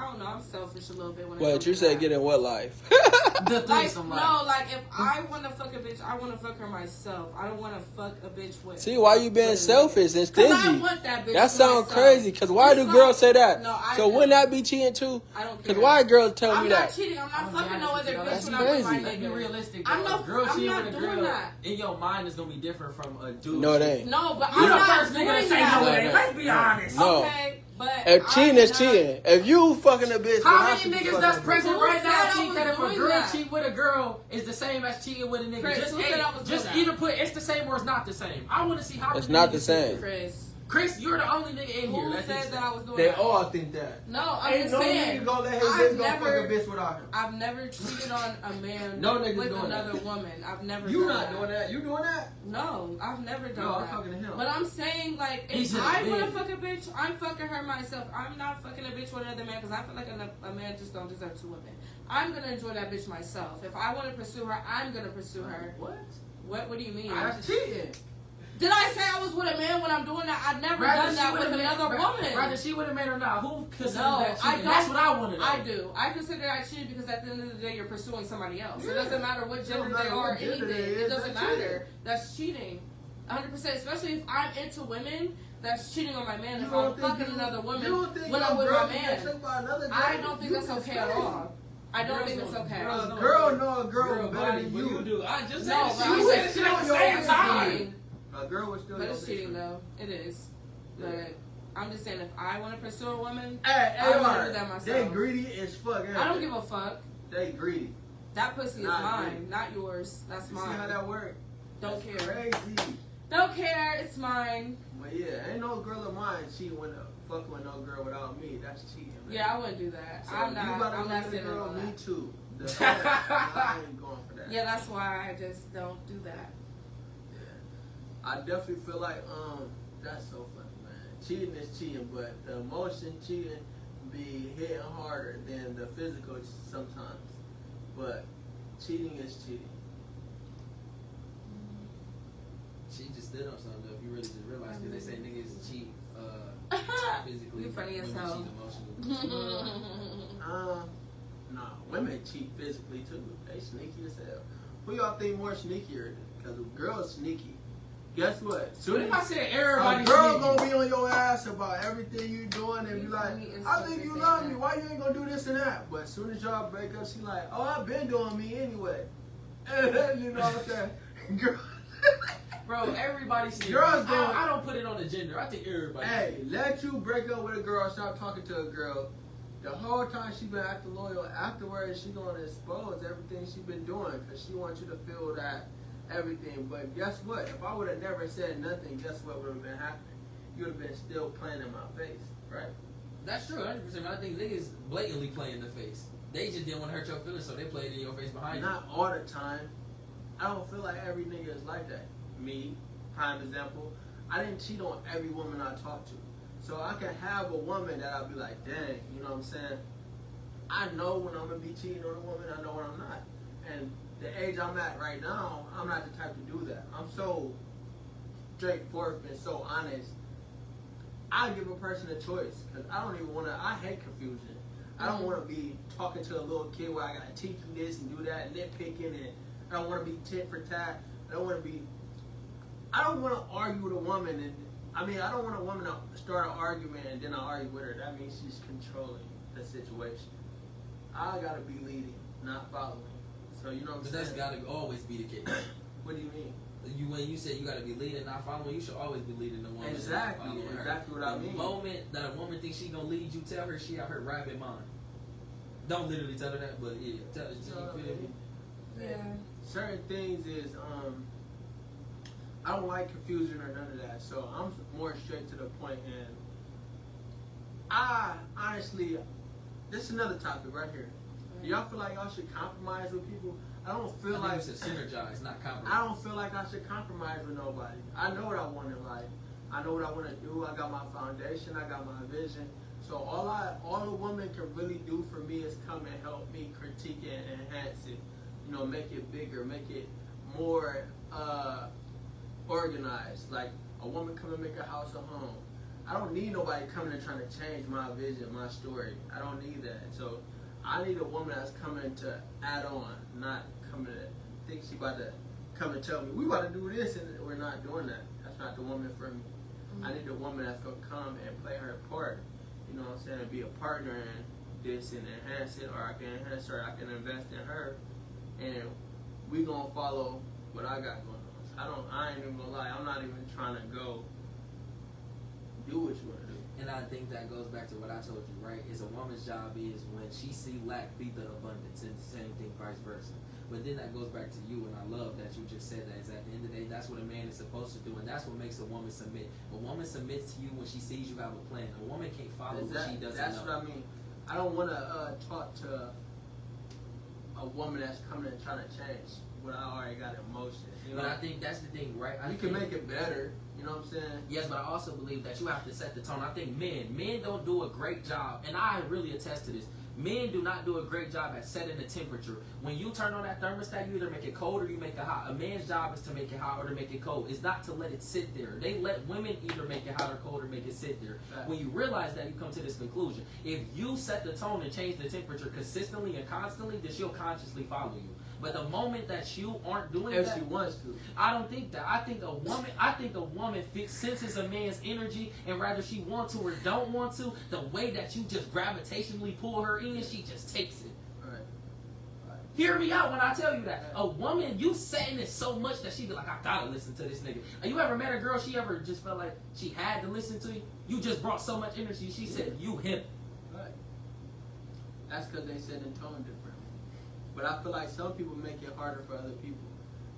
[SPEAKER 3] don't know. I'm selfish a little bit when it
[SPEAKER 5] Wait,
[SPEAKER 3] comes
[SPEAKER 5] you
[SPEAKER 3] to
[SPEAKER 5] said
[SPEAKER 3] that.
[SPEAKER 5] get in what life?
[SPEAKER 4] The
[SPEAKER 3] Like,
[SPEAKER 4] threesome life.
[SPEAKER 3] no, like if I want to fuck a bitch, I want to fuck her myself. I don't want to fuck a bitch with.
[SPEAKER 5] See, why you being selfish and
[SPEAKER 3] Because I
[SPEAKER 5] stingy?
[SPEAKER 3] want that bitch.
[SPEAKER 5] That
[SPEAKER 3] to
[SPEAKER 5] sounds
[SPEAKER 3] myself.
[SPEAKER 5] crazy. Cause why do
[SPEAKER 3] It's
[SPEAKER 5] girls
[SPEAKER 3] not-
[SPEAKER 5] say that?
[SPEAKER 3] No, I
[SPEAKER 5] So
[SPEAKER 3] do.
[SPEAKER 5] wouldn't that be cheating too?
[SPEAKER 3] I don't care.
[SPEAKER 5] Cause why girls tell
[SPEAKER 3] I'm
[SPEAKER 5] me
[SPEAKER 3] not
[SPEAKER 5] that?
[SPEAKER 3] cheating. I'm not
[SPEAKER 4] I'm
[SPEAKER 3] fucking no
[SPEAKER 4] honest
[SPEAKER 3] other
[SPEAKER 4] with you,
[SPEAKER 3] bitch
[SPEAKER 5] that's
[SPEAKER 3] when I'm with my
[SPEAKER 5] crazy.
[SPEAKER 4] Let's be
[SPEAKER 3] nigga.
[SPEAKER 4] realistic.
[SPEAKER 3] I'm
[SPEAKER 4] though.
[SPEAKER 3] not-
[SPEAKER 4] A girl
[SPEAKER 3] I'm
[SPEAKER 4] cheating
[SPEAKER 3] not
[SPEAKER 4] with a
[SPEAKER 3] doing
[SPEAKER 4] girl,
[SPEAKER 3] that.
[SPEAKER 4] in your mind is gonna be different from a dude.
[SPEAKER 5] No, it ain't.
[SPEAKER 3] No, but
[SPEAKER 4] You
[SPEAKER 3] I'm
[SPEAKER 4] the
[SPEAKER 3] not
[SPEAKER 4] first nigga to
[SPEAKER 3] doing
[SPEAKER 4] say
[SPEAKER 3] that.
[SPEAKER 4] no, it
[SPEAKER 5] No,
[SPEAKER 4] ain't.
[SPEAKER 5] no.
[SPEAKER 4] Let's be honest.
[SPEAKER 5] No.
[SPEAKER 3] Okay, but
[SPEAKER 5] If cheating is
[SPEAKER 3] I'm not-
[SPEAKER 5] cheating. If you fucking a bitch,
[SPEAKER 4] How
[SPEAKER 5] then I
[SPEAKER 4] many
[SPEAKER 5] should be
[SPEAKER 4] niggas
[SPEAKER 5] fucking
[SPEAKER 4] that's
[SPEAKER 5] a bitch.
[SPEAKER 4] present
[SPEAKER 3] Who
[SPEAKER 4] right
[SPEAKER 3] said
[SPEAKER 4] now
[SPEAKER 3] I
[SPEAKER 4] think
[SPEAKER 3] was
[SPEAKER 4] that if a
[SPEAKER 3] doing
[SPEAKER 4] girl
[SPEAKER 3] that?
[SPEAKER 4] cheat with a girl is the same as cheating with a nigga?
[SPEAKER 3] Chris,
[SPEAKER 4] Just,
[SPEAKER 3] who said I was
[SPEAKER 4] just
[SPEAKER 3] doing that?
[SPEAKER 4] either put it's the same or it's not the same. I want to see how
[SPEAKER 5] It's
[SPEAKER 4] many
[SPEAKER 5] not the
[SPEAKER 4] niggas
[SPEAKER 5] same.
[SPEAKER 3] Chris,
[SPEAKER 4] you're the only nigga in here.
[SPEAKER 3] who
[SPEAKER 4] that thinks
[SPEAKER 3] said that I was doing
[SPEAKER 5] They
[SPEAKER 3] that?
[SPEAKER 5] all think that.
[SPEAKER 3] No, I'm
[SPEAKER 5] Ain't
[SPEAKER 3] just
[SPEAKER 5] no
[SPEAKER 3] saying.
[SPEAKER 5] nigga gonna let his
[SPEAKER 3] I've
[SPEAKER 5] bitch go
[SPEAKER 3] never-
[SPEAKER 5] fuck a bitch without him.
[SPEAKER 3] I've never cheated on a man
[SPEAKER 5] No niggas
[SPEAKER 3] with
[SPEAKER 5] doing
[SPEAKER 3] another
[SPEAKER 5] that.
[SPEAKER 3] woman. I've never
[SPEAKER 5] You
[SPEAKER 3] done
[SPEAKER 5] not
[SPEAKER 3] that.
[SPEAKER 5] doing that. You doing that?
[SPEAKER 3] No, I've never done
[SPEAKER 5] No, I'm
[SPEAKER 3] that.
[SPEAKER 5] talking to him.
[SPEAKER 3] But I'm saying, like,
[SPEAKER 4] He's
[SPEAKER 3] if
[SPEAKER 4] in
[SPEAKER 3] I
[SPEAKER 4] the
[SPEAKER 3] want to
[SPEAKER 4] bed.
[SPEAKER 3] fuck a bitch, I'm fucking her myself. I'm not fucking a bitch with another man because I feel like a man just don't deserve two women. I'm going to enjoy that bitch myself. If I want to pursue her, I'm going to pursue her.
[SPEAKER 4] What?
[SPEAKER 3] What do you mean?
[SPEAKER 4] That's cheating.
[SPEAKER 3] Did I say I was with a man when I'm doing that? I've never done that with another woman.
[SPEAKER 4] Rather she with a man or not, who considers
[SPEAKER 3] No,
[SPEAKER 4] that
[SPEAKER 3] I
[SPEAKER 4] cheating?
[SPEAKER 3] don't.
[SPEAKER 4] That's what I want to know.
[SPEAKER 3] I do. I consider that cheating because at the end of the day, you're pursuing somebody else. It
[SPEAKER 5] Yeah.
[SPEAKER 3] doesn't matter what gender
[SPEAKER 5] matter
[SPEAKER 3] they are or
[SPEAKER 5] what gender
[SPEAKER 3] anything.
[SPEAKER 5] they
[SPEAKER 3] It
[SPEAKER 5] is,
[SPEAKER 3] doesn't
[SPEAKER 5] that's
[SPEAKER 3] matter.
[SPEAKER 5] cheating.
[SPEAKER 3] That's cheating. 100%. Especially if I'm into women, that's cheating on my man.
[SPEAKER 5] You
[SPEAKER 3] If
[SPEAKER 5] don't
[SPEAKER 3] I'm
[SPEAKER 5] think
[SPEAKER 3] fucking
[SPEAKER 5] you-
[SPEAKER 3] another woman
[SPEAKER 5] you don't think
[SPEAKER 3] when I'm
[SPEAKER 5] your
[SPEAKER 3] with
[SPEAKER 5] girl
[SPEAKER 3] my
[SPEAKER 5] can get
[SPEAKER 3] man.
[SPEAKER 5] tricked by another
[SPEAKER 3] I
[SPEAKER 5] girl?
[SPEAKER 3] don't think
[SPEAKER 5] You
[SPEAKER 3] that's
[SPEAKER 5] just
[SPEAKER 3] okay at
[SPEAKER 5] crazy.
[SPEAKER 3] all. I don't think it's okay.
[SPEAKER 4] Girls
[SPEAKER 5] A
[SPEAKER 4] don't-
[SPEAKER 5] girl know a girl
[SPEAKER 4] Girl
[SPEAKER 5] better
[SPEAKER 4] body,
[SPEAKER 5] than
[SPEAKER 4] what
[SPEAKER 5] you.
[SPEAKER 4] do. I just
[SPEAKER 3] No,
[SPEAKER 4] said
[SPEAKER 3] but
[SPEAKER 4] she
[SPEAKER 3] I
[SPEAKER 4] said
[SPEAKER 3] said
[SPEAKER 4] shit at the
[SPEAKER 5] your
[SPEAKER 4] same
[SPEAKER 5] own
[SPEAKER 4] time.
[SPEAKER 3] cheating.
[SPEAKER 5] A girl would still
[SPEAKER 3] But
[SPEAKER 5] your
[SPEAKER 3] it's
[SPEAKER 5] bitch.
[SPEAKER 3] cheating though. It is. But I'm just saying, if I want to pursue a woman,
[SPEAKER 5] Hey,
[SPEAKER 3] I wanna
[SPEAKER 5] Mark,
[SPEAKER 3] do that myself.
[SPEAKER 5] They greedy as fuck.
[SPEAKER 3] I don't give a fuck.
[SPEAKER 5] They greedy.
[SPEAKER 3] That pussy is
[SPEAKER 5] Not
[SPEAKER 3] mine,
[SPEAKER 5] me.
[SPEAKER 3] not yours. That's
[SPEAKER 5] You see how
[SPEAKER 3] mine.
[SPEAKER 5] that work?
[SPEAKER 3] Don't
[SPEAKER 5] That's
[SPEAKER 3] care.
[SPEAKER 5] Crazy.
[SPEAKER 3] Don't care. It's mine.
[SPEAKER 5] But yeah, ain't no girl of mine cheating with fucking with no girl without me. That's cheating. Man.
[SPEAKER 3] Yeah, I wouldn't do that.
[SPEAKER 5] So
[SPEAKER 3] I'm
[SPEAKER 5] you
[SPEAKER 3] not.
[SPEAKER 5] gotta
[SPEAKER 3] I'm
[SPEAKER 5] look
[SPEAKER 3] not
[SPEAKER 5] at a
[SPEAKER 3] sitting
[SPEAKER 5] girl,
[SPEAKER 3] on
[SPEAKER 5] me
[SPEAKER 3] that.
[SPEAKER 5] too. I ain't going for that.
[SPEAKER 3] Yeah, that's why I just don't do that.
[SPEAKER 5] Yeah. I definitely feel like that's so funny, man. Cheating is cheating, but the emotion cheating be hitting harder than the physical sometimes. But cheating is cheating.
[SPEAKER 4] She just stood on something though, if you really just realize, because they say niggas cheat physically.
[SPEAKER 3] You funny as
[SPEAKER 4] women
[SPEAKER 3] hell.
[SPEAKER 4] cheat emotionally.
[SPEAKER 5] Nah, women cheat physically too. They sneaky as hell. Who y'all think more sneakier? Because girls sneaky. Guess what?
[SPEAKER 4] What if I said
[SPEAKER 5] A
[SPEAKER 4] everybody
[SPEAKER 5] girl
[SPEAKER 4] sneaky?
[SPEAKER 5] gonna be on your ass about everything you doing and be
[SPEAKER 3] You
[SPEAKER 5] like,
[SPEAKER 3] funny as
[SPEAKER 5] I
[SPEAKER 3] fuck
[SPEAKER 5] think
[SPEAKER 3] to
[SPEAKER 5] you
[SPEAKER 3] say
[SPEAKER 5] love
[SPEAKER 3] that.
[SPEAKER 5] me. Why you ain't gonna do this and that? But as soon as y'all break up, she like, oh, I've been doing me anyway. You know what I'm saying? Girl.
[SPEAKER 4] Bro, everybody sneaky.
[SPEAKER 5] Girls don't-
[SPEAKER 4] I don't put it on the gender. I think everybody
[SPEAKER 5] Hey,
[SPEAKER 4] sneaky.
[SPEAKER 5] let you break up with a girl, stop talking to a girl. The whole time she been acting loyal. Afterwards, she gonna expose everything she been doing because she wants you to feel that everything. But guess what? If I would have never said nothing, guess what would have been happening? You would have been still playing in my face, right?
[SPEAKER 4] That's true, 100%. But I think niggas blatantly play in the face. They just didn't want to hurt your feelings, so they played in your face behind you.
[SPEAKER 5] Not all the time. I don't feel like every nigga is like that. Me, prime example. I didn't cheat on every woman I talked to. So I can have a woman that I'll be like, dang, you know what I'm saying? I know when I'm going to be cheating on a woman, I know when I'm not. And the age I'm at right now, I'm not the type to do that. I'm so straightforward and so honest. I give a person a choice because I don't even want to, I hate confusion. I don't want to be talking to a little kid where I got to teach you this and do that and nitpicking, and I don't want to be tit for tat. I don't want to argue with a woman, and I don't want a woman to start an argument and then I argue with her. That means she's controlling the situation. I gotta be leading, not following. So you know what I'm
[SPEAKER 4] But
[SPEAKER 5] saying?
[SPEAKER 4] that's gotta always be the case.
[SPEAKER 5] What do you mean?
[SPEAKER 4] When you said you gotta be leading, not following, you should always be leading the woman.
[SPEAKER 5] Exactly,
[SPEAKER 4] not following her.
[SPEAKER 5] exactly what I mean.
[SPEAKER 4] The moment that a woman thinks she gonna lead you, tell her she out her rabbit mind. Don't literally tell her that, but yeah, tell her. You feel me?
[SPEAKER 3] Yeah.
[SPEAKER 5] Certain things is I don't like confusion or none of that. So I'm more straight to the point, and I honestly, this is another topic right here. Do y'all feel like y'all should compromise with people? I don't feel
[SPEAKER 4] I
[SPEAKER 5] like
[SPEAKER 4] think it's a synergize, not compromise.
[SPEAKER 5] I don't feel like I should compromise with nobody. I know what I want in life. I know what I want to do. I got my foundation. I got my vision. So all a woman can really do for me is come and help me critique it and enhance it. You know, make it bigger, make it more organized. Like a woman come and make a house a home. I don't need nobody coming and trying to change my vision, my story. I don't need that. So I need a woman that's coming to add on, not coming to think she about to come and tell me we about to do this, and we're not doing that. That's not the woman for me. I need a woman that's gonna come and play her part. You know what I'm saying? Be a partner in this and enhance it, or I can enhance her. I can invest in her, and we gonna follow what I got going on. I ain't even gonna lie. I'm not even trying to go do what you wanna do.
[SPEAKER 4] And I think that goes back to what I told you, right? Is a woman's job is when she see lack, be the abundance, and the same thing vice versa. But then that goes back to you, and I love that you just said that. Is at the end of the day, that's what a man is supposed to do, and that's what makes a woman submit. A woman submits to you when she sees you have a plan. A woman can't follow what she doesn't
[SPEAKER 5] That's
[SPEAKER 4] know.
[SPEAKER 5] what I mean. I don't want to talk to a woman that's coming and trying to change what I already got in motion. You know?
[SPEAKER 4] But I think that's the thing, right?
[SPEAKER 5] You can make it better. You know what I'm saying?
[SPEAKER 4] Yes, but I also believe that you have to set the tone. I think men don't do a great job, and I really attest to this. Men do not do a great job at setting the temperature. When you turn on that thermostat, you either make it cold or you make it hot. A man's job is to make it hot or to make it cold. It's not to let it sit there. They let women either make it hot or cold or make it sit there.
[SPEAKER 5] Right.
[SPEAKER 4] When you realize that, you come to this conclusion. If you set the tone and change the temperature consistently and constantly, then she'll consciously follow you. But the moment that you aren't doing
[SPEAKER 5] If
[SPEAKER 4] that,
[SPEAKER 5] she wants to.
[SPEAKER 4] I don't think that. I think a woman senses a man's energy, and rather she want to or don't want to, the way that you just gravitationally pull her in, she just takes it.
[SPEAKER 5] Right.
[SPEAKER 4] Hear me out when I tell you that. A woman, you saying it so much that she be like, I gotta listen to this nigga. And you ever met a girl, she ever just felt like she had to listen to you? You just brought so much energy, she said, you him.
[SPEAKER 5] Right. That's because they set the tone different. But I feel like some people make it harder for other people.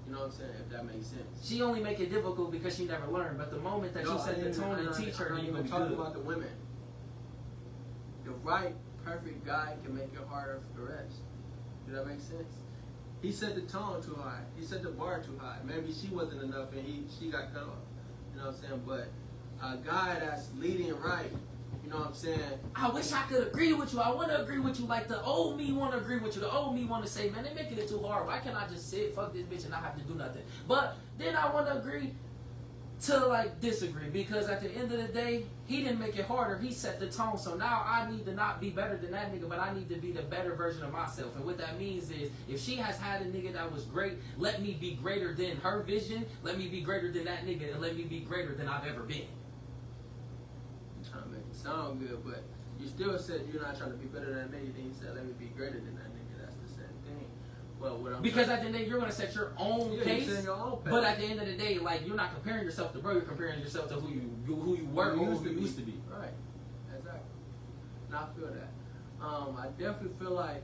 [SPEAKER 5] You know what I'm saying? If that makes sense.
[SPEAKER 4] She only make it difficult because she never learned. But the moment that you set the tone and teach her, then you gonna be
[SPEAKER 5] talking
[SPEAKER 4] good.
[SPEAKER 5] about the women. The right, perfect guy can make it harder for the rest. Does that make sense? He set the tone too high. He set the bar too high. Maybe she wasn't enough and she got cut off. You know what I'm saying? But a guy that's leading right, you know what I'm saying?
[SPEAKER 4] I wish I could agree with you. I want to agree with you. Like the old me want to agree with you. The old me want to say, man, they making it too hard. Why can't I just sit, fuck this bitch, and not have to do nothing? But then I want to agree to like disagree, because at the end of the day, he didn't make it harder. He set the tone. So now I need to not be better than that nigga, but I need to be the better version of myself. And what that means is, if she has had a nigga that was great, let me be greater than her vision. Let me be greater than that nigga, and let me be greater than I've ever been.
[SPEAKER 5] I'm trying to make it sound good, but you still said you're not trying to be better than me. Then you said let me be greater than that nigga. That's the same thing. Well, what I'm
[SPEAKER 4] Because at the end of the day, you're gonna set your own pace.
[SPEAKER 5] You're setting your own pace.
[SPEAKER 4] But at the end of the day, like, you're not comparing yourself to bro. You're comparing yourself to who you were, or who you used to be.
[SPEAKER 5] Right. Exactly. And I feel that. I definitely feel like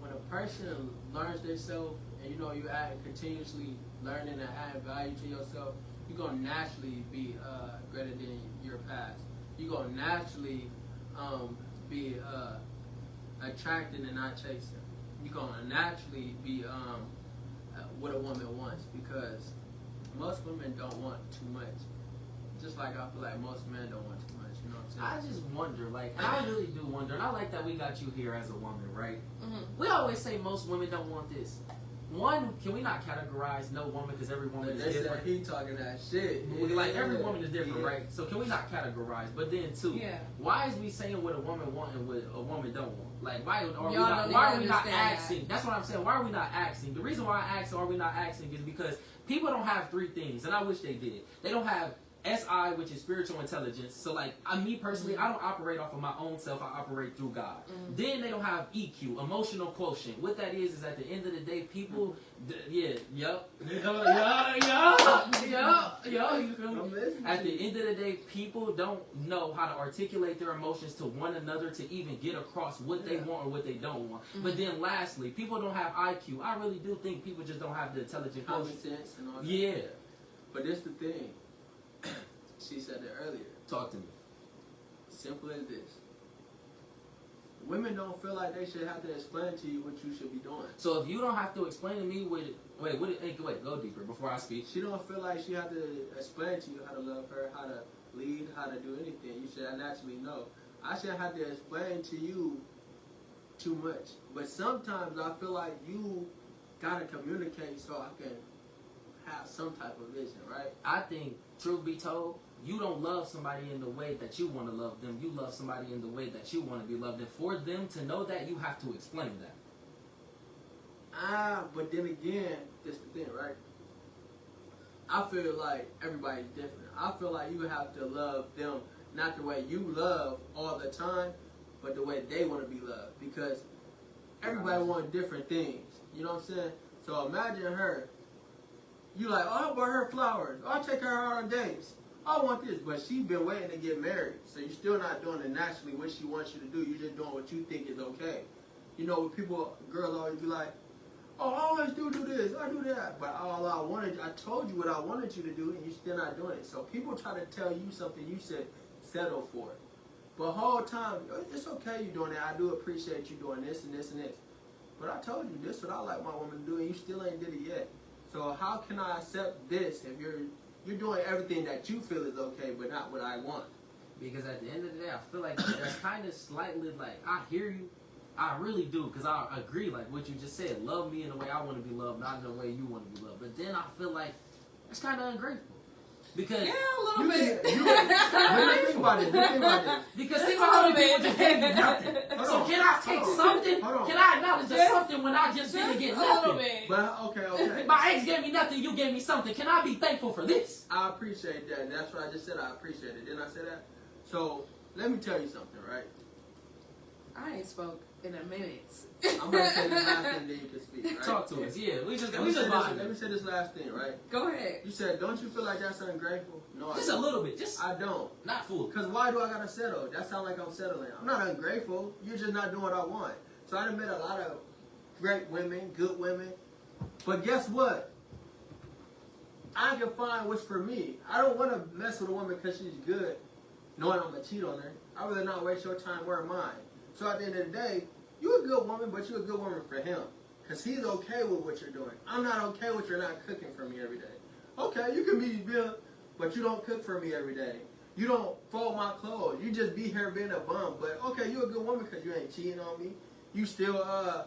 [SPEAKER 5] when a person learns themselves, and you know you add continuously learning and adding value to yourself, you're gonna naturally be greater than your past. You're gonna naturally be attracted and not chasing. You're gonna naturally be what a woman wants, because most women don't want too much. Just like I feel like most men don't want too much. You know what I'm
[SPEAKER 4] I
[SPEAKER 5] saying?
[SPEAKER 4] just wonder, like, and I really do wonder, and I like that we got you here as a woman, right?
[SPEAKER 3] Mm-hmm.
[SPEAKER 4] We always say most women don't want this. One, can we not categorize no woman, because every woman is
[SPEAKER 5] They said
[SPEAKER 4] different?
[SPEAKER 5] he talking that shit.
[SPEAKER 4] Like, every woman is different,
[SPEAKER 5] Yeah.
[SPEAKER 4] right? So can we not categorize? But then two,
[SPEAKER 3] Yeah.
[SPEAKER 4] why is we saying what a woman want and what a woman don't want? Like, why are we
[SPEAKER 3] Y'all
[SPEAKER 4] not,
[SPEAKER 3] don't
[SPEAKER 4] why are
[SPEAKER 3] even
[SPEAKER 4] we not
[SPEAKER 3] understand
[SPEAKER 4] asking? That's what I'm saying. Why are we not asking? The reason why I ask, are we not asking, is because people don't have three things, and I wish they did. They don't have SI, which is spiritual intelligence. So, like, me personally, I don't operate off of my own self. I operate through God. Then they don't have EQ, emotional quotient. What that is at the end of the day, people, you feel me? At the end of the day, people don't know how to articulate their emotions to one another to even get across what they want or what they don't want. But then lastly, people don't have IQ. I really do think people just don't have the intelligent
[SPEAKER 5] Common
[SPEAKER 4] quotient.
[SPEAKER 5] sense and all that.
[SPEAKER 4] Yeah.
[SPEAKER 5] But this the thing. She said it earlier.
[SPEAKER 4] Talk to me.
[SPEAKER 5] Simple as this. Women don't feel like they should have to explain to you what you should be doing.
[SPEAKER 4] So if you don't have to explain to me wait, go deeper before I speak.
[SPEAKER 5] She don't feel like she have to explain to you how to love her, how to lead, how to do anything. You should naturally know. I shouldn't have to explain to you too much. But sometimes I feel like you gotta communicate so I can have some type of vision, right?
[SPEAKER 4] I think, truth be told, you don't love somebody in the way that you want to love them. You love somebody in the way that you want to be loved. And for them to know that, you have to explain that.
[SPEAKER 5] But then again, this the thing, right? I feel like everybody's different. I feel like you have to love them not the way you love all the time, but the way they want to be loved. Because everybody wants different things. You know what I'm saying? So imagine her. You like, oh, I bought her flowers. Oh, I take her out on dates. I want this, but she been waiting to get married. So you're still not doing it naturally what she wants you to do. You're just doing what you think is okay. You know, when girls always be like, oh, I always do this, I do that. But I told you what I wanted you to do, and you're still not doing it. So people try to tell you something you said, settle for it. But the whole time, it's okay you doing that. I do appreciate you doing this and this and this. But I told you this is what I like my woman to do, and you still ain't did it yet. So how can I accept this if you're doing everything that you feel is okay, but not what I want?
[SPEAKER 4] Because at the end of the day, I feel like that's kind of slightly like, I hear you. I really do, because I agree, like what you just said. Love me in the way I want to be loved, not in the way you want to be loved. But then I feel like it's kind of ungrateful. Because
[SPEAKER 3] Yeah, a little bit.
[SPEAKER 5] Think about it.
[SPEAKER 4] Because think about how many people just gave me nothing. So can I take something?
[SPEAKER 5] Hold on.
[SPEAKER 4] Can I acknowledge there's something when I just didn't get
[SPEAKER 3] a little
[SPEAKER 4] nothing?
[SPEAKER 3] bit.
[SPEAKER 5] But okay.
[SPEAKER 4] My ex gave me nothing, you gave me something. Can I be thankful for this?
[SPEAKER 5] I appreciate that. And that's what I just said. I appreciate it. Didn't I say that? So let me tell you something, right?
[SPEAKER 3] I ain't spoke in a minute.
[SPEAKER 5] I'm gonna say this last thing, then you can speak. Right?
[SPEAKER 4] Talk to us. Yeah, we just
[SPEAKER 5] Let me say this last thing, right?
[SPEAKER 3] Go ahead.
[SPEAKER 5] You said, don't you feel like that's ungrateful? No,
[SPEAKER 4] Just a little bit. Just
[SPEAKER 5] I don't.
[SPEAKER 4] not full.
[SPEAKER 5] Because why do I gotta settle? That sounds like I'm settling. I'm not ungrateful. You're just not doing what I want. So I done met a lot of great women, good women. But guess what? I can find what's for me. I don't want to mess with a woman because she's good, knowing I'm gonna cheat on her. I'd rather not waste your time or mine. So at the end of the day, you're a good woman, but you're a good woman for him. Because he's okay with what you're doing. I'm not okay with you not cooking for me every day. Okay, you can be built, but you don't cook for me every day. You don't fold my clothes. You just be here being a bum. But okay, you're a good woman because you ain't cheating on me. You still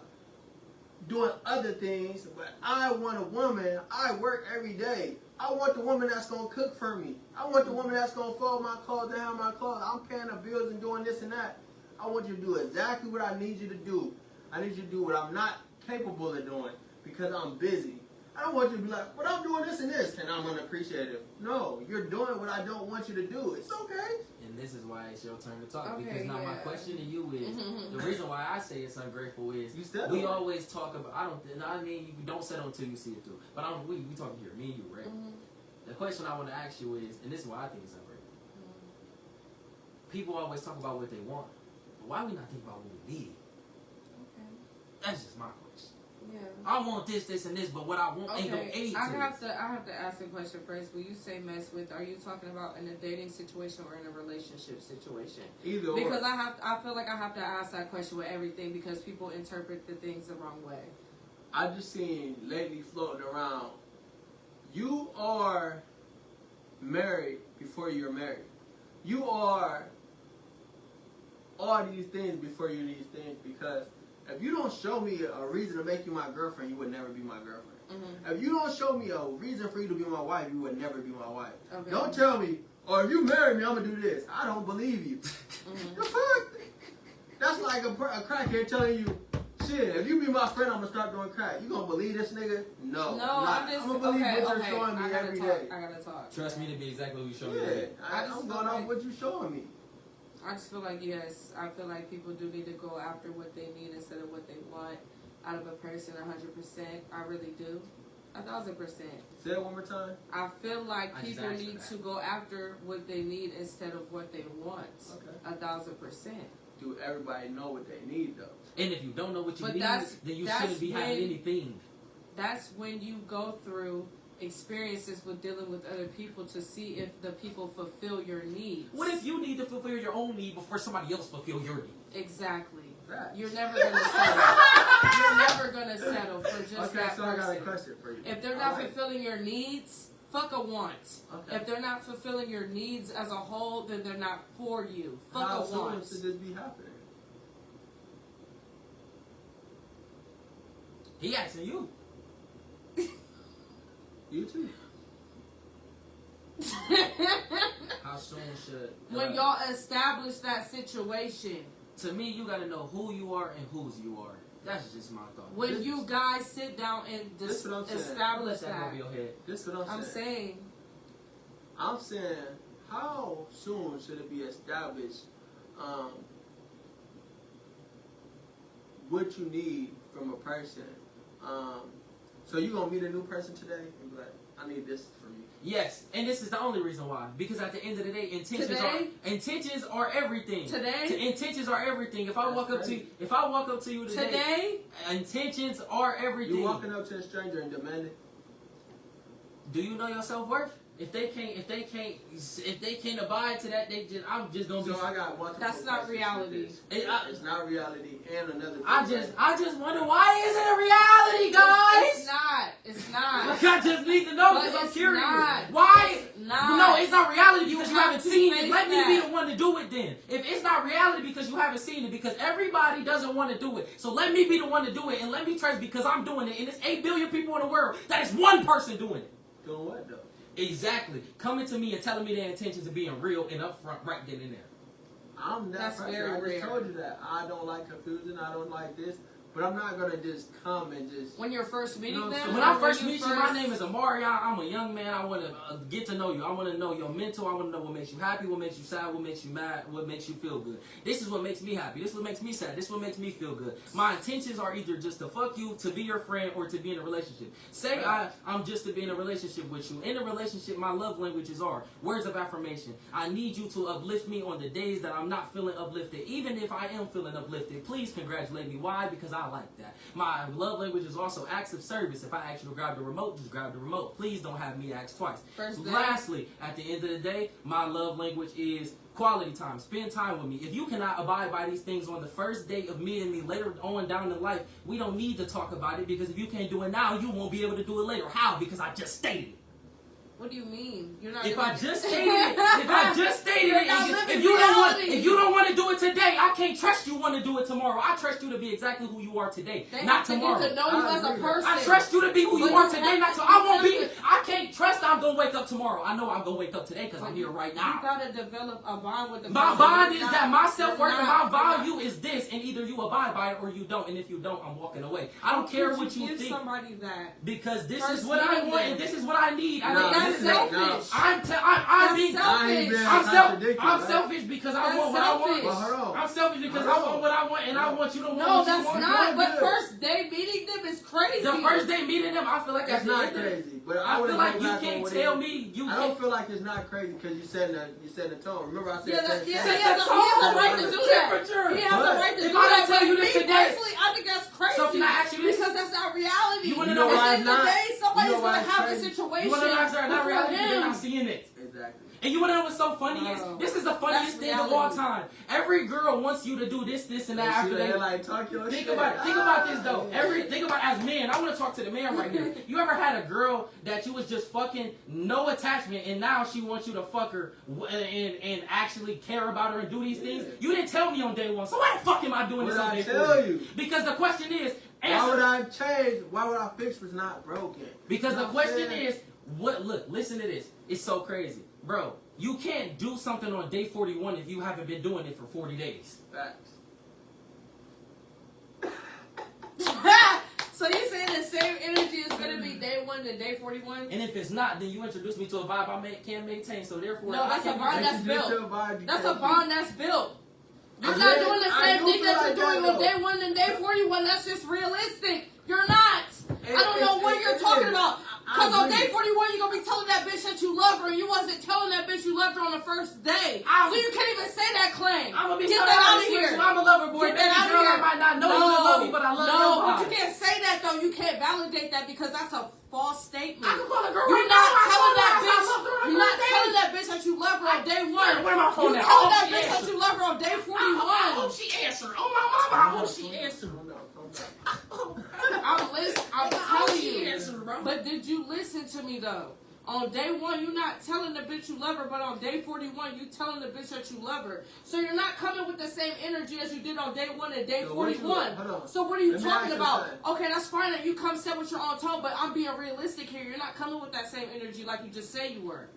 [SPEAKER 5] doing other things. But I want a woman. I work every day. I want the woman that's going to cook for me. I want the woman that's going to fold my clothes and have my clothes. I'm paying the bills and doing this and that. I want you to do exactly what I need you to do. I need you to do what I'm not capable of doing because I'm busy. I don't want you to be like, but I'm doing this and this, and I'm unappreciative. No, you're doing what I don't want you to do. It's okay.
[SPEAKER 4] And this is why it's your turn to talk.
[SPEAKER 3] Okay,
[SPEAKER 4] because now my
[SPEAKER 3] yeah.
[SPEAKER 4] question to you is, the reason why I say it's ungrateful is,
[SPEAKER 5] You settle.
[SPEAKER 4] we always talk about, I mean, you don't settle until you see it through. But we talking here, me and you, right? The question I want to ask you is, and this is why I think it's ungrateful. People always talk about what they want. But why we not think about what we need?
[SPEAKER 3] Okay.
[SPEAKER 4] That's just my question.
[SPEAKER 3] Yeah.
[SPEAKER 4] I want this, this, and this, but what I want ain't no aid to
[SPEAKER 3] I have
[SPEAKER 4] this.
[SPEAKER 3] to ask a question first. When you say mess with, are you talking about in a dating situation or in a relationship situation?
[SPEAKER 5] Either
[SPEAKER 3] Because
[SPEAKER 5] or.
[SPEAKER 3] I feel like I have to ask that question with everything because people interpret the things the wrong way.
[SPEAKER 5] I just seen lately floating around. You are married before you're married. You are all these things before you're these things because if you don't show me a reason to make you my girlfriend, you would never be my girlfriend. If you don't show me a reason for you to be my wife, you would never be my wife.
[SPEAKER 3] Okay.
[SPEAKER 5] Don't tell me, or if you marry me, I'm going to do this. I don't believe you. The fuck? That's like a crackhead telling you, shit, if you be my friend, I'm going to start doing crack. You going to believe this nigga? No.
[SPEAKER 3] I'm just
[SPEAKER 5] going to believe
[SPEAKER 3] okay,
[SPEAKER 5] what
[SPEAKER 3] okay.
[SPEAKER 5] you're showing me every day.
[SPEAKER 3] I gotta talk.
[SPEAKER 4] Trust me to be exactly what you showed me.
[SPEAKER 5] Yeah,
[SPEAKER 3] I just
[SPEAKER 5] I'm
[SPEAKER 3] feel
[SPEAKER 5] going off
[SPEAKER 3] like-
[SPEAKER 5] what you showing me.
[SPEAKER 3] I just feel like, yes, I feel like people do need to go after what they need instead of what they want out of a person 100%. I really do. 1,000%.
[SPEAKER 5] Say it one more time.
[SPEAKER 3] I feel like
[SPEAKER 4] I just
[SPEAKER 3] people
[SPEAKER 4] asked
[SPEAKER 3] need
[SPEAKER 4] for
[SPEAKER 3] to go after what they need instead of what they want.
[SPEAKER 5] Okay.
[SPEAKER 3] 1,000%.
[SPEAKER 5] Do everybody know what they need, though?
[SPEAKER 4] And if you don't know what you
[SPEAKER 3] But
[SPEAKER 4] need,
[SPEAKER 3] that's-
[SPEAKER 4] then you
[SPEAKER 3] that's
[SPEAKER 4] shouldn't be having
[SPEAKER 3] when-
[SPEAKER 4] anything.
[SPEAKER 3] That's when you go through experiences with dealing with other people to see if the people fulfill your needs.
[SPEAKER 4] What if you need to fulfill your own need before somebody else fulfill your need?
[SPEAKER 3] Exactly.
[SPEAKER 5] Facts.
[SPEAKER 3] You're never gonna settle. You're never gonna settle for just
[SPEAKER 5] Okay,
[SPEAKER 3] that
[SPEAKER 5] so I got a
[SPEAKER 3] person.
[SPEAKER 5] question for you.
[SPEAKER 3] If they're not fulfilling your needs, fuck a want.
[SPEAKER 5] Okay.
[SPEAKER 3] If they're not fulfilling your needs as a whole, then they're not for you. Fuck
[SPEAKER 5] How
[SPEAKER 3] a
[SPEAKER 5] soon
[SPEAKER 3] want.
[SPEAKER 5] should this be happening?
[SPEAKER 4] He asking you.
[SPEAKER 5] You too.
[SPEAKER 4] How soon should
[SPEAKER 3] When y'all establish that situation,
[SPEAKER 4] to me, you gotta know who you are and whose you are. That's just my thought.
[SPEAKER 3] when you guys sit down and
[SPEAKER 5] This what I'm saying.
[SPEAKER 3] establish
[SPEAKER 4] Let that go
[SPEAKER 3] that,
[SPEAKER 4] over your head.
[SPEAKER 5] This is what
[SPEAKER 3] I'm saying,
[SPEAKER 5] I'm saying, how soon should it be established what you need from a person? So you gonna meet a new person today and be like, I need this from you.
[SPEAKER 4] Yes, and this is the only reason why. Because at the end of the day, intentions are everything. Intentions are everything. If I walk up to you today, intentions are everything.
[SPEAKER 5] You walking up to a stranger and demanding.
[SPEAKER 4] Do you know your self-worth? If they can't abide to that, I'm just gonna be.
[SPEAKER 5] So I got multiple.
[SPEAKER 3] that's not reality.
[SPEAKER 5] It's not reality, and another thing.
[SPEAKER 4] I just wonder, why isn't it reality, guys?
[SPEAKER 3] It's not.
[SPEAKER 4] I just need to know because
[SPEAKER 3] But
[SPEAKER 4] I'm
[SPEAKER 3] it's
[SPEAKER 4] curious.
[SPEAKER 3] not.
[SPEAKER 4] Why?
[SPEAKER 3] It's not.
[SPEAKER 4] No, it's not reality because you
[SPEAKER 3] have
[SPEAKER 4] haven't
[SPEAKER 3] to
[SPEAKER 4] seen it.
[SPEAKER 3] face
[SPEAKER 4] Let me
[SPEAKER 3] that.
[SPEAKER 4] be the one to do it then. If it's not reality because you haven't seen it, because everybody doesn't want to do it. So let me be the one to do it, and let me trust because I'm doing it, and there's 8 billion people in the world. That is one person doing it.
[SPEAKER 5] Doing what though?
[SPEAKER 4] Exactly. Coming to me and telling me their intentions of being real and upfront right then and there.
[SPEAKER 5] I'm that
[SPEAKER 3] That's
[SPEAKER 5] person.
[SPEAKER 3] very
[SPEAKER 5] I just
[SPEAKER 3] rare.
[SPEAKER 5] told you that. I don't like confusion. I don't like this. But I'm not gonna just come and just.
[SPEAKER 3] When you're first meeting
[SPEAKER 5] No,
[SPEAKER 3] them,
[SPEAKER 5] so
[SPEAKER 4] When I
[SPEAKER 3] or
[SPEAKER 4] first
[SPEAKER 3] you
[SPEAKER 4] meet you, my name is Amari. I'm a young man. I want to get to know you. I want to know your mental. I want to know what makes you happy, what makes you sad, what makes you mad, what makes you feel good. This is what makes me happy. This is what makes me sad. This is what makes me feel good. My intentions are either just to fuck you, to be your friend, or to be in a relationship. Say I'm just to be in a relationship with you. In a relationship, my love languages are words of affirmation. I need you to uplift me on the days that I'm not feeling uplifted. Even if I am feeling uplifted, please congratulate me. Why? Because I like that. My love language is also acts of service. If I ask you to grab the remote, just grab the remote. Please don't have me ask twice.
[SPEAKER 3] First day.
[SPEAKER 4] Lastly, at the end of the day, my love language is quality time. Spend time with me. If you cannot abide by these things on the first date of meeting me later on down in life, we don't need to talk about it because if you can't do it now, you won't be able to do it later. How? Because I just stated it.
[SPEAKER 3] What do you mean? You're not.
[SPEAKER 4] If
[SPEAKER 3] gonna-
[SPEAKER 4] I just stated it,
[SPEAKER 3] You're not
[SPEAKER 4] if
[SPEAKER 3] living
[SPEAKER 4] you
[SPEAKER 3] reality.
[SPEAKER 4] don't want to do it today, I can't trust you want to do it tomorrow. I trust you to be exactly who you are today,
[SPEAKER 3] They
[SPEAKER 4] not
[SPEAKER 3] have to
[SPEAKER 4] tomorrow.
[SPEAKER 3] get to know you
[SPEAKER 5] I
[SPEAKER 3] as a
[SPEAKER 5] agree.
[SPEAKER 3] person.
[SPEAKER 4] I trust you to be who you
[SPEAKER 3] But
[SPEAKER 4] are
[SPEAKER 3] you
[SPEAKER 4] today,
[SPEAKER 3] have
[SPEAKER 4] not
[SPEAKER 3] to-
[SPEAKER 4] tomorrow. I won't
[SPEAKER 3] you
[SPEAKER 4] be.
[SPEAKER 3] have to-
[SPEAKER 4] I can't trust I'm gonna wake up tomorrow. I know I'm gonna wake up today because I'm here right
[SPEAKER 3] You
[SPEAKER 4] now.
[SPEAKER 3] gotta develop a bond with the
[SPEAKER 4] My
[SPEAKER 3] person.
[SPEAKER 4] bond
[SPEAKER 3] You're
[SPEAKER 4] is
[SPEAKER 3] not-
[SPEAKER 4] that my self-worth
[SPEAKER 3] you're
[SPEAKER 4] and my
[SPEAKER 3] not-
[SPEAKER 4] value is this, and either you abide by it or you don't. And if you don't, I'm walking away. I don't care what you
[SPEAKER 3] give
[SPEAKER 4] think
[SPEAKER 3] somebody that.
[SPEAKER 4] because this
[SPEAKER 3] First
[SPEAKER 4] is what I
[SPEAKER 3] meeting
[SPEAKER 4] want
[SPEAKER 3] them.
[SPEAKER 4] and this is what I need. I
[SPEAKER 5] No,
[SPEAKER 4] need
[SPEAKER 3] That's
[SPEAKER 4] this is it.
[SPEAKER 3] selfish.
[SPEAKER 4] I'm being.
[SPEAKER 3] That's
[SPEAKER 5] I ain't been
[SPEAKER 3] selfish.
[SPEAKER 5] contradicting,
[SPEAKER 4] I'm
[SPEAKER 5] right?
[SPEAKER 4] selfish because I
[SPEAKER 3] That's
[SPEAKER 4] want what I want.
[SPEAKER 3] selfish.
[SPEAKER 5] Well, hold on.
[SPEAKER 4] I'm selfish because I
[SPEAKER 5] Hold
[SPEAKER 4] want
[SPEAKER 5] on.
[SPEAKER 4] what I want and I want you to want
[SPEAKER 3] No,
[SPEAKER 4] what you
[SPEAKER 3] that's
[SPEAKER 4] want.
[SPEAKER 3] not.
[SPEAKER 5] You're
[SPEAKER 3] But
[SPEAKER 5] good.
[SPEAKER 3] first day meeting them is crazy.
[SPEAKER 4] The first day meeting them, I feel like
[SPEAKER 5] It's
[SPEAKER 4] at the
[SPEAKER 5] not
[SPEAKER 4] end of it,
[SPEAKER 5] crazy, but
[SPEAKER 4] I
[SPEAKER 5] would
[SPEAKER 4] feel like you can't tell me you
[SPEAKER 5] I
[SPEAKER 4] can't.
[SPEAKER 5] don't feel like it's not crazy because you said the tone. Remember I said
[SPEAKER 3] Yeah,
[SPEAKER 5] that.
[SPEAKER 3] he has
[SPEAKER 4] the
[SPEAKER 3] a right to do that.
[SPEAKER 4] temperature.
[SPEAKER 3] He has a right to
[SPEAKER 4] If
[SPEAKER 3] do
[SPEAKER 4] I
[SPEAKER 3] that.
[SPEAKER 4] don't tell
[SPEAKER 3] but
[SPEAKER 4] you this
[SPEAKER 3] me
[SPEAKER 4] today-
[SPEAKER 3] personally, I think that's crazy.
[SPEAKER 4] So can I ask you this?
[SPEAKER 3] Because that's not reality.
[SPEAKER 4] You wanna
[SPEAKER 5] You
[SPEAKER 4] know
[SPEAKER 5] know
[SPEAKER 3] At
[SPEAKER 5] why
[SPEAKER 3] the
[SPEAKER 5] it's
[SPEAKER 3] end of the
[SPEAKER 5] not?
[SPEAKER 3] day, somebody's
[SPEAKER 5] You know why
[SPEAKER 3] gonna
[SPEAKER 5] it's
[SPEAKER 3] have a
[SPEAKER 5] crazy?
[SPEAKER 3] situation.
[SPEAKER 4] You want to know that's not
[SPEAKER 3] before
[SPEAKER 4] reality? They're
[SPEAKER 3] him.
[SPEAKER 4] not seeing it.
[SPEAKER 5] Exactly.
[SPEAKER 4] And you want to know what's so funny is?
[SPEAKER 3] No.
[SPEAKER 4] This is the funniest
[SPEAKER 3] That's
[SPEAKER 4] thing of all
[SPEAKER 3] reality.
[SPEAKER 4] time. Every girl wants you to do this, and that after they.
[SPEAKER 5] like talk your
[SPEAKER 4] Think
[SPEAKER 5] shit.
[SPEAKER 4] about it. Think about this though. Think about as men. I want to talk to the man right here. You ever had a girl that you was just fucking no attachment, and now she wants you to fuck her and actually care about her and do these things? You didn't tell me on day one. So why the fuck am I doing
[SPEAKER 5] What
[SPEAKER 4] this
[SPEAKER 5] did
[SPEAKER 4] on
[SPEAKER 5] I
[SPEAKER 4] day
[SPEAKER 5] tell
[SPEAKER 4] 40?
[SPEAKER 5] you?
[SPEAKER 4] Because the question is,
[SPEAKER 5] Why would
[SPEAKER 4] answer.
[SPEAKER 5] I change? Why would I fix what's not broken?
[SPEAKER 4] Because
[SPEAKER 5] You know
[SPEAKER 4] the
[SPEAKER 5] what I'm
[SPEAKER 4] question
[SPEAKER 5] saying?
[SPEAKER 4] is, what? Look, listen to this. It's so crazy, bro. You can't do something on day 41 if you haven't been doing it for 40 days.
[SPEAKER 5] Facts.
[SPEAKER 3] So you saying the same energy is gonna be day 1 to day 41?
[SPEAKER 4] And if it's not, then you introduce me to a vibe I can't maintain. So therefore,
[SPEAKER 3] No,
[SPEAKER 4] I
[SPEAKER 3] that's
[SPEAKER 4] can't
[SPEAKER 3] a bond
[SPEAKER 4] be-
[SPEAKER 3] that's
[SPEAKER 5] If you get
[SPEAKER 3] built.
[SPEAKER 5] your vibe, you
[SPEAKER 3] That's a
[SPEAKER 5] can't
[SPEAKER 3] bond that's built. You're
[SPEAKER 5] I
[SPEAKER 3] not
[SPEAKER 5] did-
[SPEAKER 3] doing the
[SPEAKER 5] I
[SPEAKER 3] same
[SPEAKER 5] do
[SPEAKER 3] thing
[SPEAKER 5] feel
[SPEAKER 3] that
[SPEAKER 5] like
[SPEAKER 3] you're doing
[SPEAKER 5] that,
[SPEAKER 3] on
[SPEAKER 5] though.
[SPEAKER 3] day 1 and day 41. That's just realistic. You're not. I don't know what you're
[SPEAKER 5] it
[SPEAKER 3] talking
[SPEAKER 5] is.
[SPEAKER 3] about.
[SPEAKER 5] I
[SPEAKER 3] Because on
[SPEAKER 5] agree.
[SPEAKER 3] day 41, you're going to be telling that bitch that you love her, and you wasn't telling that bitch you loved her on the first day. So you can't even say that claim.
[SPEAKER 4] I'm gonna be
[SPEAKER 3] Get
[SPEAKER 4] so
[SPEAKER 3] that out of
[SPEAKER 4] honest with
[SPEAKER 3] here.
[SPEAKER 4] you. I'm a lover boy.
[SPEAKER 3] Get
[SPEAKER 4] Baby
[SPEAKER 3] that out of
[SPEAKER 4] girl,
[SPEAKER 3] here.
[SPEAKER 4] I might not know you and love you, but I love
[SPEAKER 3] No,
[SPEAKER 4] your
[SPEAKER 3] but
[SPEAKER 4] vibe.
[SPEAKER 3] you can't say that, though. You can't validate that because that's a false statement.
[SPEAKER 4] I can call a girl
[SPEAKER 3] You're
[SPEAKER 4] right
[SPEAKER 3] not
[SPEAKER 4] now. I
[SPEAKER 3] telling
[SPEAKER 4] told her
[SPEAKER 3] that
[SPEAKER 4] I
[SPEAKER 3] bitch.
[SPEAKER 4] love her on the
[SPEAKER 3] You're not
[SPEAKER 4] first day.
[SPEAKER 3] telling that bitch that you love her on day 1.
[SPEAKER 4] Where my phone
[SPEAKER 3] You
[SPEAKER 4] at?
[SPEAKER 3] told
[SPEAKER 4] I
[SPEAKER 3] that
[SPEAKER 4] hope she
[SPEAKER 3] bitch that
[SPEAKER 4] answered.
[SPEAKER 3] you love her on day 41.
[SPEAKER 4] I hope she answered. Oh my mama, I hope she answered.
[SPEAKER 3] I'm telling
[SPEAKER 4] She
[SPEAKER 3] you.
[SPEAKER 4] answered, bro.
[SPEAKER 3] But did you listen to me though? On day 1, you're not telling the bitch you love her, but on day 41, you telling the bitch that you love her. So you're not coming with the same energy as you did on day 1 and day 41. So what are you talking about? Okay, that's fine that you come set with your own tone, but I'm being realistic here. You're not coming with that same energy like you just said you were.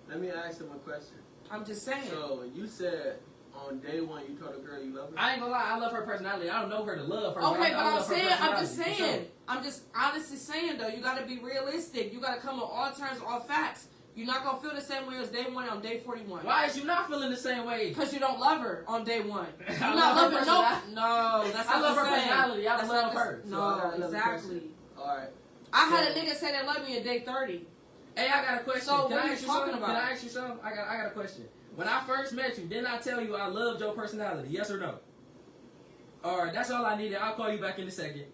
[SPEAKER 5] Let me ask him a question.
[SPEAKER 3] I'm just saying.
[SPEAKER 5] So you said on day 1 you told a girl you love her?
[SPEAKER 4] I ain't gonna lie, I love her personality. I don't know her to love her.
[SPEAKER 3] Okay,
[SPEAKER 4] but
[SPEAKER 3] I'm just saying. I'm just honestly saying though, you gotta be realistic. You gotta come with all terms, all facts. You're not gonna feel the same way as day 1 on day 41.
[SPEAKER 4] Why is you not feeling the same way?
[SPEAKER 3] Because you don't love her on day 1. You're
[SPEAKER 4] I
[SPEAKER 3] not
[SPEAKER 4] love
[SPEAKER 3] loving
[SPEAKER 4] her
[SPEAKER 3] no, that's not
[SPEAKER 4] I love her
[SPEAKER 3] the same.
[SPEAKER 4] personality. I
[SPEAKER 3] That's
[SPEAKER 4] love
[SPEAKER 3] not
[SPEAKER 4] her.
[SPEAKER 3] the-
[SPEAKER 5] So I got
[SPEAKER 3] No,
[SPEAKER 5] another
[SPEAKER 3] exactly.
[SPEAKER 5] Alright.
[SPEAKER 3] I had a nigga say they love me in day 30.
[SPEAKER 4] Hey, I got a question.
[SPEAKER 3] So
[SPEAKER 4] Can
[SPEAKER 3] what
[SPEAKER 4] I
[SPEAKER 3] are
[SPEAKER 4] ask
[SPEAKER 3] you
[SPEAKER 4] you
[SPEAKER 3] talking
[SPEAKER 4] something?
[SPEAKER 3] about?
[SPEAKER 4] Can I ask you something? I got a question. When I first met you, didn't I tell you I loved your personality? Yes or no? Alright, that's all I needed. I'll call you back in a second.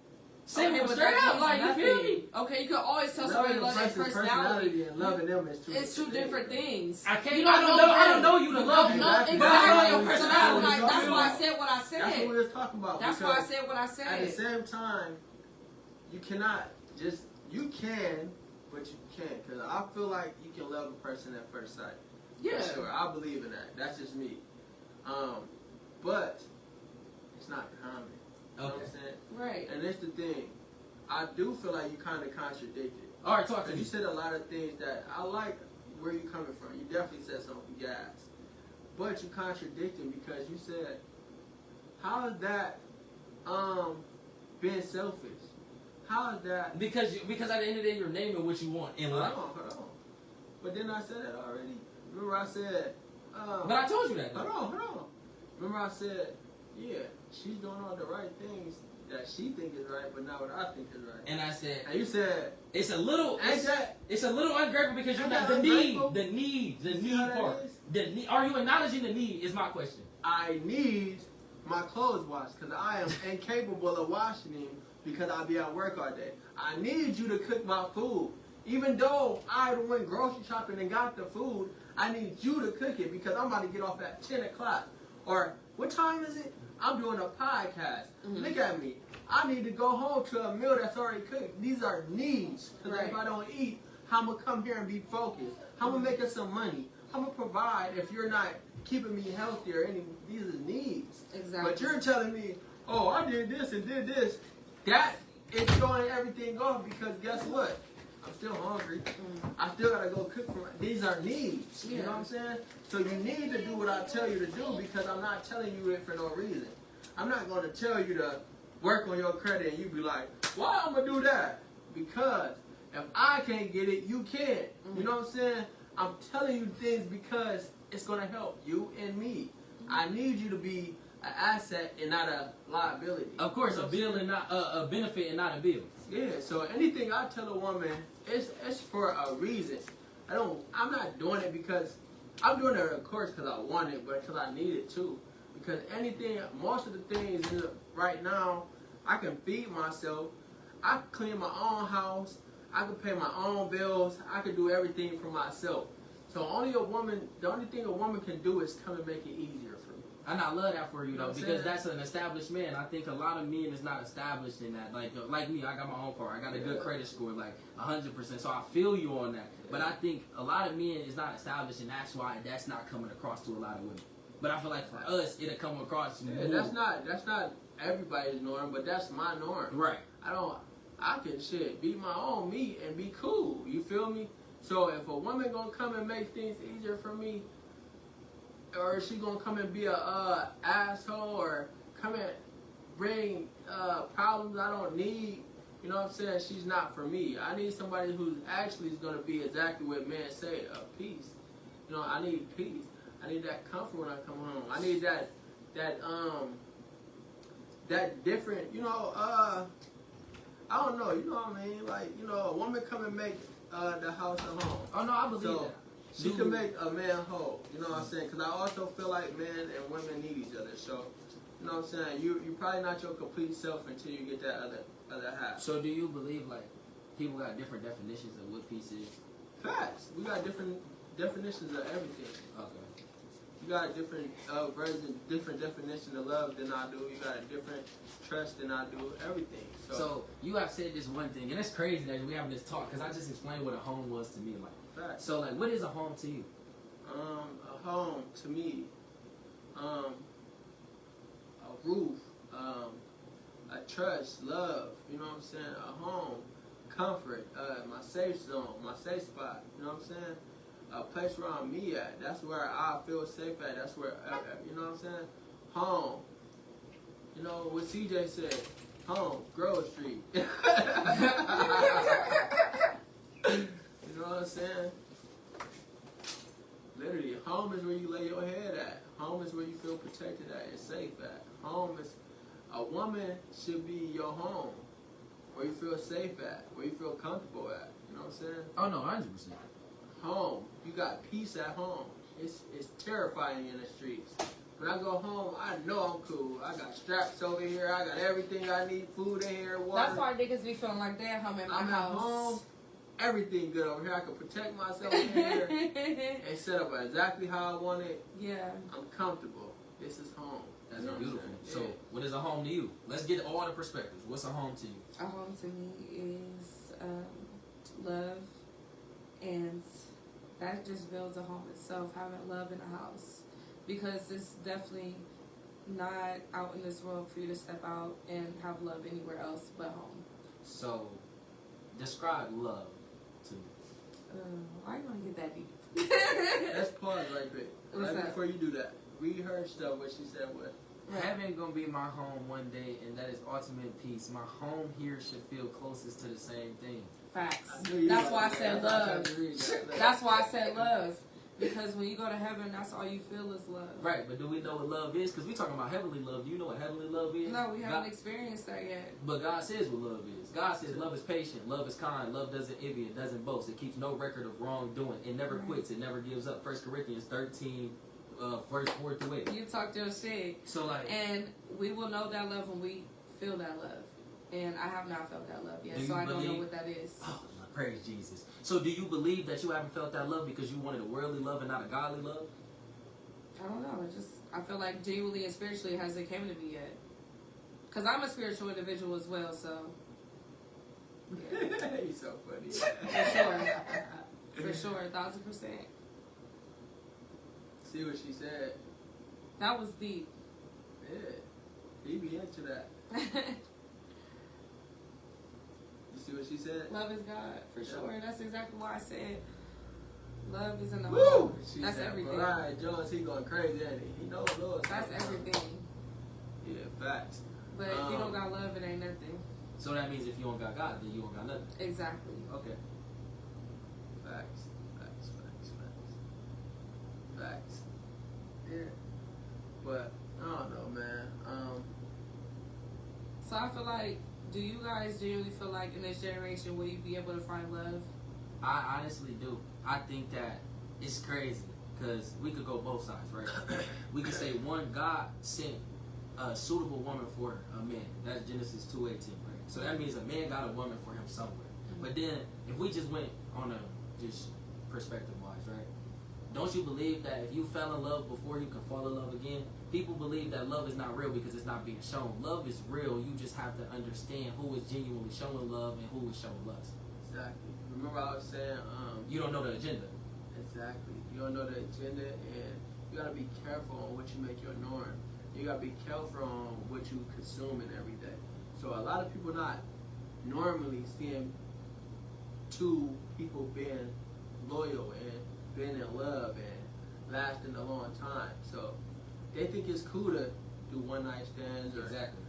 [SPEAKER 4] Simple,
[SPEAKER 3] but
[SPEAKER 4] straight
[SPEAKER 3] that
[SPEAKER 4] up, like, you
[SPEAKER 3] means
[SPEAKER 4] feel
[SPEAKER 3] nothing.
[SPEAKER 4] me?
[SPEAKER 3] Okay, you can always tell somebody
[SPEAKER 5] Loving a
[SPEAKER 3] love their
[SPEAKER 5] person's
[SPEAKER 3] personality.
[SPEAKER 5] and loving them is two
[SPEAKER 3] It's two different things.
[SPEAKER 4] I can't.
[SPEAKER 3] You
[SPEAKER 4] I don't know you to love you.
[SPEAKER 3] No, exactly.
[SPEAKER 5] But I know your
[SPEAKER 3] So
[SPEAKER 5] personality.
[SPEAKER 3] that's why I said what I
[SPEAKER 5] That's what
[SPEAKER 3] said.
[SPEAKER 5] we was talking about.
[SPEAKER 3] That's why I said what I said.
[SPEAKER 5] At the same time, you cannot just, you can, but you can't. Because I feel like you can love a person at first sight.
[SPEAKER 3] Yeah.
[SPEAKER 5] For sure. I believe in that. That's just me. But it's not common. You know what I'm saying?
[SPEAKER 3] Right.
[SPEAKER 5] And that's the thing. I do feel like you kind of contradicted.
[SPEAKER 4] All right, talk to
[SPEAKER 5] Because
[SPEAKER 4] me.
[SPEAKER 5] you said a lot of things that I like where you coming from. You definitely said something gas. But you contradicted because you said, how is that being selfish? How is that?
[SPEAKER 4] Because at the end of the day, you're naming what you want in life.
[SPEAKER 5] Hold on. But then I said that already. Remember I said,
[SPEAKER 4] But I told you that. Though.
[SPEAKER 5] hold on. Remember I said, yeah, she's doing all the right things that she thinks is right, but not what I think is right.
[SPEAKER 4] And I said,
[SPEAKER 5] And you said,
[SPEAKER 4] it's a little ungrateful because you're not
[SPEAKER 5] Ain't that
[SPEAKER 4] the need
[SPEAKER 5] how that
[SPEAKER 4] part.
[SPEAKER 5] is?
[SPEAKER 4] Are you acknowledging the need? Is my question.
[SPEAKER 5] I need my clothes washed because I am incapable of washing them because I'll be at work all day. I need you to cook my food. Even though I went grocery shopping and got the food, I need you to cook it because I'm about to get off at 10 o'clock. Or, what time is it? I'm doing a podcast. Look at me. I need to go home to a meal that's already cooked. These are needs. Because if I don't eat, how I'm going to come here and be focused? How I'm going to make us some money? How I'm going to provide if you're not keeping me healthy or any? These are needs.
[SPEAKER 3] Exactly.
[SPEAKER 5] But you're telling me, oh, I did this and did this. That is throwing everything off because guess what? I'm still hungry. I still gotta go cook for these are needs. You know what I'm saying? So you need to do what I tell you to do because I'm not telling you it for no reason. I'm not gonna tell you to work on your credit and you be like, why I'm gonna do that? Because if I can't get it, you can't. You know what I'm saying? I'm telling you things because it's gonna help you and me. I need you to be an asset and not a liability.
[SPEAKER 4] Of course, a bill and not a benefit and not a bill.
[SPEAKER 5] Yeah, so anything I tell a woman, it's for a reason. I'm not doing it because, I'm doing it of course because I want it, but because I need it too. Because most of the things right now, I can feed myself, I can clean my own house, I can pay my own bills, I can do everything for myself. So the only thing a woman can do is come and make it easier for me.
[SPEAKER 4] And I love that for you, though,
[SPEAKER 5] what I'm
[SPEAKER 4] because
[SPEAKER 5] saying?
[SPEAKER 4] that's an established man. I think a lot of men is not established in that. Like me, I got my own car. I got a good credit score, like 100%. So I feel you on that. But I think a lot of men is not established, and that's why that's not coming across to a lot of women. But I feel like for us, it'll come across more.
[SPEAKER 5] Yeah, that's not everybody's norm, but that's my norm.
[SPEAKER 4] Right.
[SPEAKER 5] I can be my own me and be cool. You feel me? So if a woman gonna come and make things easier for me, or she gonna come and be a asshole, or come and bring problems I don't need, you know what I'm saying? She's not for me. I need somebody who actually is gonna be exactly what men say, peace. You know, I need peace. I need that comfort when I come home. I need that different, I don't know, you know what I mean? Like, a woman come and make the house a home.
[SPEAKER 4] Oh, no, I believe that.
[SPEAKER 5] She can make a man whole, you know what I'm saying? Because I also feel like men and women need each other. So, you know what I'm saying? You're probably not your complete self until you get that other half.
[SPEAKER 4] So do you believe, like, people got different definitions of what peace is?
[SPEAKER 5] Facts. We got different definitions of everything.
[SPEAKER 4] Okay.
[SPEAKER 5] You got a different version, different definition of love than I do. You got a different trust than I do. Everything.
[SPEAKER 4] So you have said this one thing, and it's crazy that we having this talk because I just explained what a home was to me. Like,
[SPEAKER 5] Fact.
[SPEAKER 4] so like, what is a home to you?
[SPEAKER 5] A home to me, a roof, a trust, love. You know what I'm saying? A home, comfort, my safe zone, my safe spot. You know what I'm saying? A place where I'm me at. That's where I feel safe at. That's where, you know what I'm saying? Home. You know what CJ said? Home, Grove Street. You know what I'm saying? Literally, home is where you lay your head at. Home is where you feel protected at and safe at. Home is, a woman should be your home. Where you feel safe at. Where you feel comfortable at. You know what I'm saying?
[SPEAKER 4] Oh no, 100%.
[SPEAKER 5] Home. You got peace at home. It's terrifying in the streets. When I go home, I know I'm cool. I got straps over here. I got everything I need. Food in here, water.
[SPEAKER 3] That's why niggas be feeling like they're home in my
[SPEAKER 5] I'm
[SPEAKER 3] house.
[SPEAKER 5] at home. Everything good over here. I can protect myself in here and set up exactly how I want it.
[SPEAKER 3] Yeah.
[SPEAKER 5] I'm comfortable. This is home.
[SPEAKER 4] That's
[SPEAKER 5] You know what I'm
[SPEAKER 4] beautiful.
[SPEAKER 5] saying?
[SPEAKER 4] So, what is a home to you? Let's get all the perspectives. What's a home to you?
[SPEAKER 3] A home to me is love, and that just builds a home itself, having love in a house. Because it's definitely not out in this world for you to step out and have love anywhere else but home.
[SPEAKER 4] So, describe love to me.
[SPEAKER 3] Why you want to get that deep?
[SPEAKER 5] Let's pause right quick.
[SPEAKER 3] What's
[SPEAKER 5] Right
[SPEAKER 3] that?
[SPEAKER 5] before you do that, read her stuff. What she said was.
[SPEAKER 4] Heaven gonna be my home one day, and that is ultimate peace. My home here should feel closest to the same thing.
[SPEAKER 3] Facts.
[SPEAKER 5] I knew you
[SPEAKER 3] That's
[SPEAKER 5] was
[SPEAKER 3] why I
[SPEAKER 5] like
[SPEAKER 3] said
[SPEAKER 5] that. I
[SPEAKER 3] love.
[SPEAKER 5] tried to read that.
[SPEAKER 3] That's why I said love. Because when you go to heaven, that's all you feel is love.
[SPEAKER 4] Right, but do we know what love is? Because we talking about heavenly love. Do you know what heavenly love is?
[SPEAKER 3] No, we haven't
[SPEAKER 4] God,
[SPEAKER 3] experienced that yet.
[SPEAKER 4] but God says what love is. God says love is patient, love is kind, love doesn't envy, it doesn't boast, it keeps no record of wrongdoing, it never
[SPEAKER 3] Right.
[SPEAKER 4] quits, it never gives up. 1 Corinthians 13, verse 4 through 8.
[SPEAKER 3] You talked your shit.
[SPEAKER 4] So like,
[SPEAKER 3] And we will know that love when we feel that love. And I have not felt that love yet,
[SPEAKER 4] Do
[SPEAKER 3] so
[SPEAKER 4] you
[SPEAKER 3] I don't know
[SPEAKER 4] believe-
[SPEAKER 3] what that is.
[SPEAKER 4] oh, praise Jesus. So do you believe that you haven't felt that love because you wanted a worldly love and not a godly love?
[SPEAKER 3] I don't know. I feel like genuinely and spiritually it hasn't came to me yet. Because I'm a spiritual individual as well, so. Yeah.
[SPEAKER 5] He's so funny.
[SPEAKER 3] For sure, 1,000%.
[SPEAKER 5] See what she said?
[SPEAKER 3] That was deep.
[SPEAKER 5] Yeah. He be into that. You see what she said?
[SPEAKER 3] Love is God, for
[SPEAKER 5] Yeah.
[SPEAKER 3] sure. That's exactly why I said love is in the
[SPEAKER 5] Woo!
[SPEAKER 3] home.
[SPEAKER 5] She
[SPEAKER 3] That's
[SPEAKER 5] said,
[SPEAKER 3] everything.
[SPEAKER 5] Mariah Jones, he going crazy, ain't he? He knows Lord.
[SPEAKER 3] That's everything.
[SPEAKER 5] Yeah, facts.
[SPEAKER 3] But if you don't got love, it ain't nothing.
[SPEAKER 4] So that means if you don't got God, then you don't got nothing.
[SPEAKER 3] Exactly.
[SPEAKER 4] Okay.
[SPEAKER 5] Facts. Facts. Facts. Facts. Facts. Yeah. But I don't know, man.
[SPEAKER 3] So I feel like, do you guys genuinely feel like in this generation will you be able to find love?
[SPEAKER 4] I honestly do. I think that it's crazy because we could go both sides, right? We could say one, God sent a suitable woman for a man. That's Genesis 2:18, right? So that means a man got a woman for him somewhere. But then if we just went on a just perspective wise, right? Don't you believe that if you fell in love before you can fall in love again? People believe that love is not real because it's not being shown. Love is real. You just have to understand who is genuinely showing love and who is showing lust.
[SPEAKER 5] Exactly. Remember I was saying,
[SPEAKER 4] You don't know the agenda.
[SPEAKER 5] exactly. You don't know the agenda, and you gotta be careful on what you make your norm. You gotta be careful on what you consuming every day. So a lot of people not normally seeing two people being loyal and being in love and lasting a long time. So they think it's cool to do one night stands or
[SPEAKER 4] Exactly.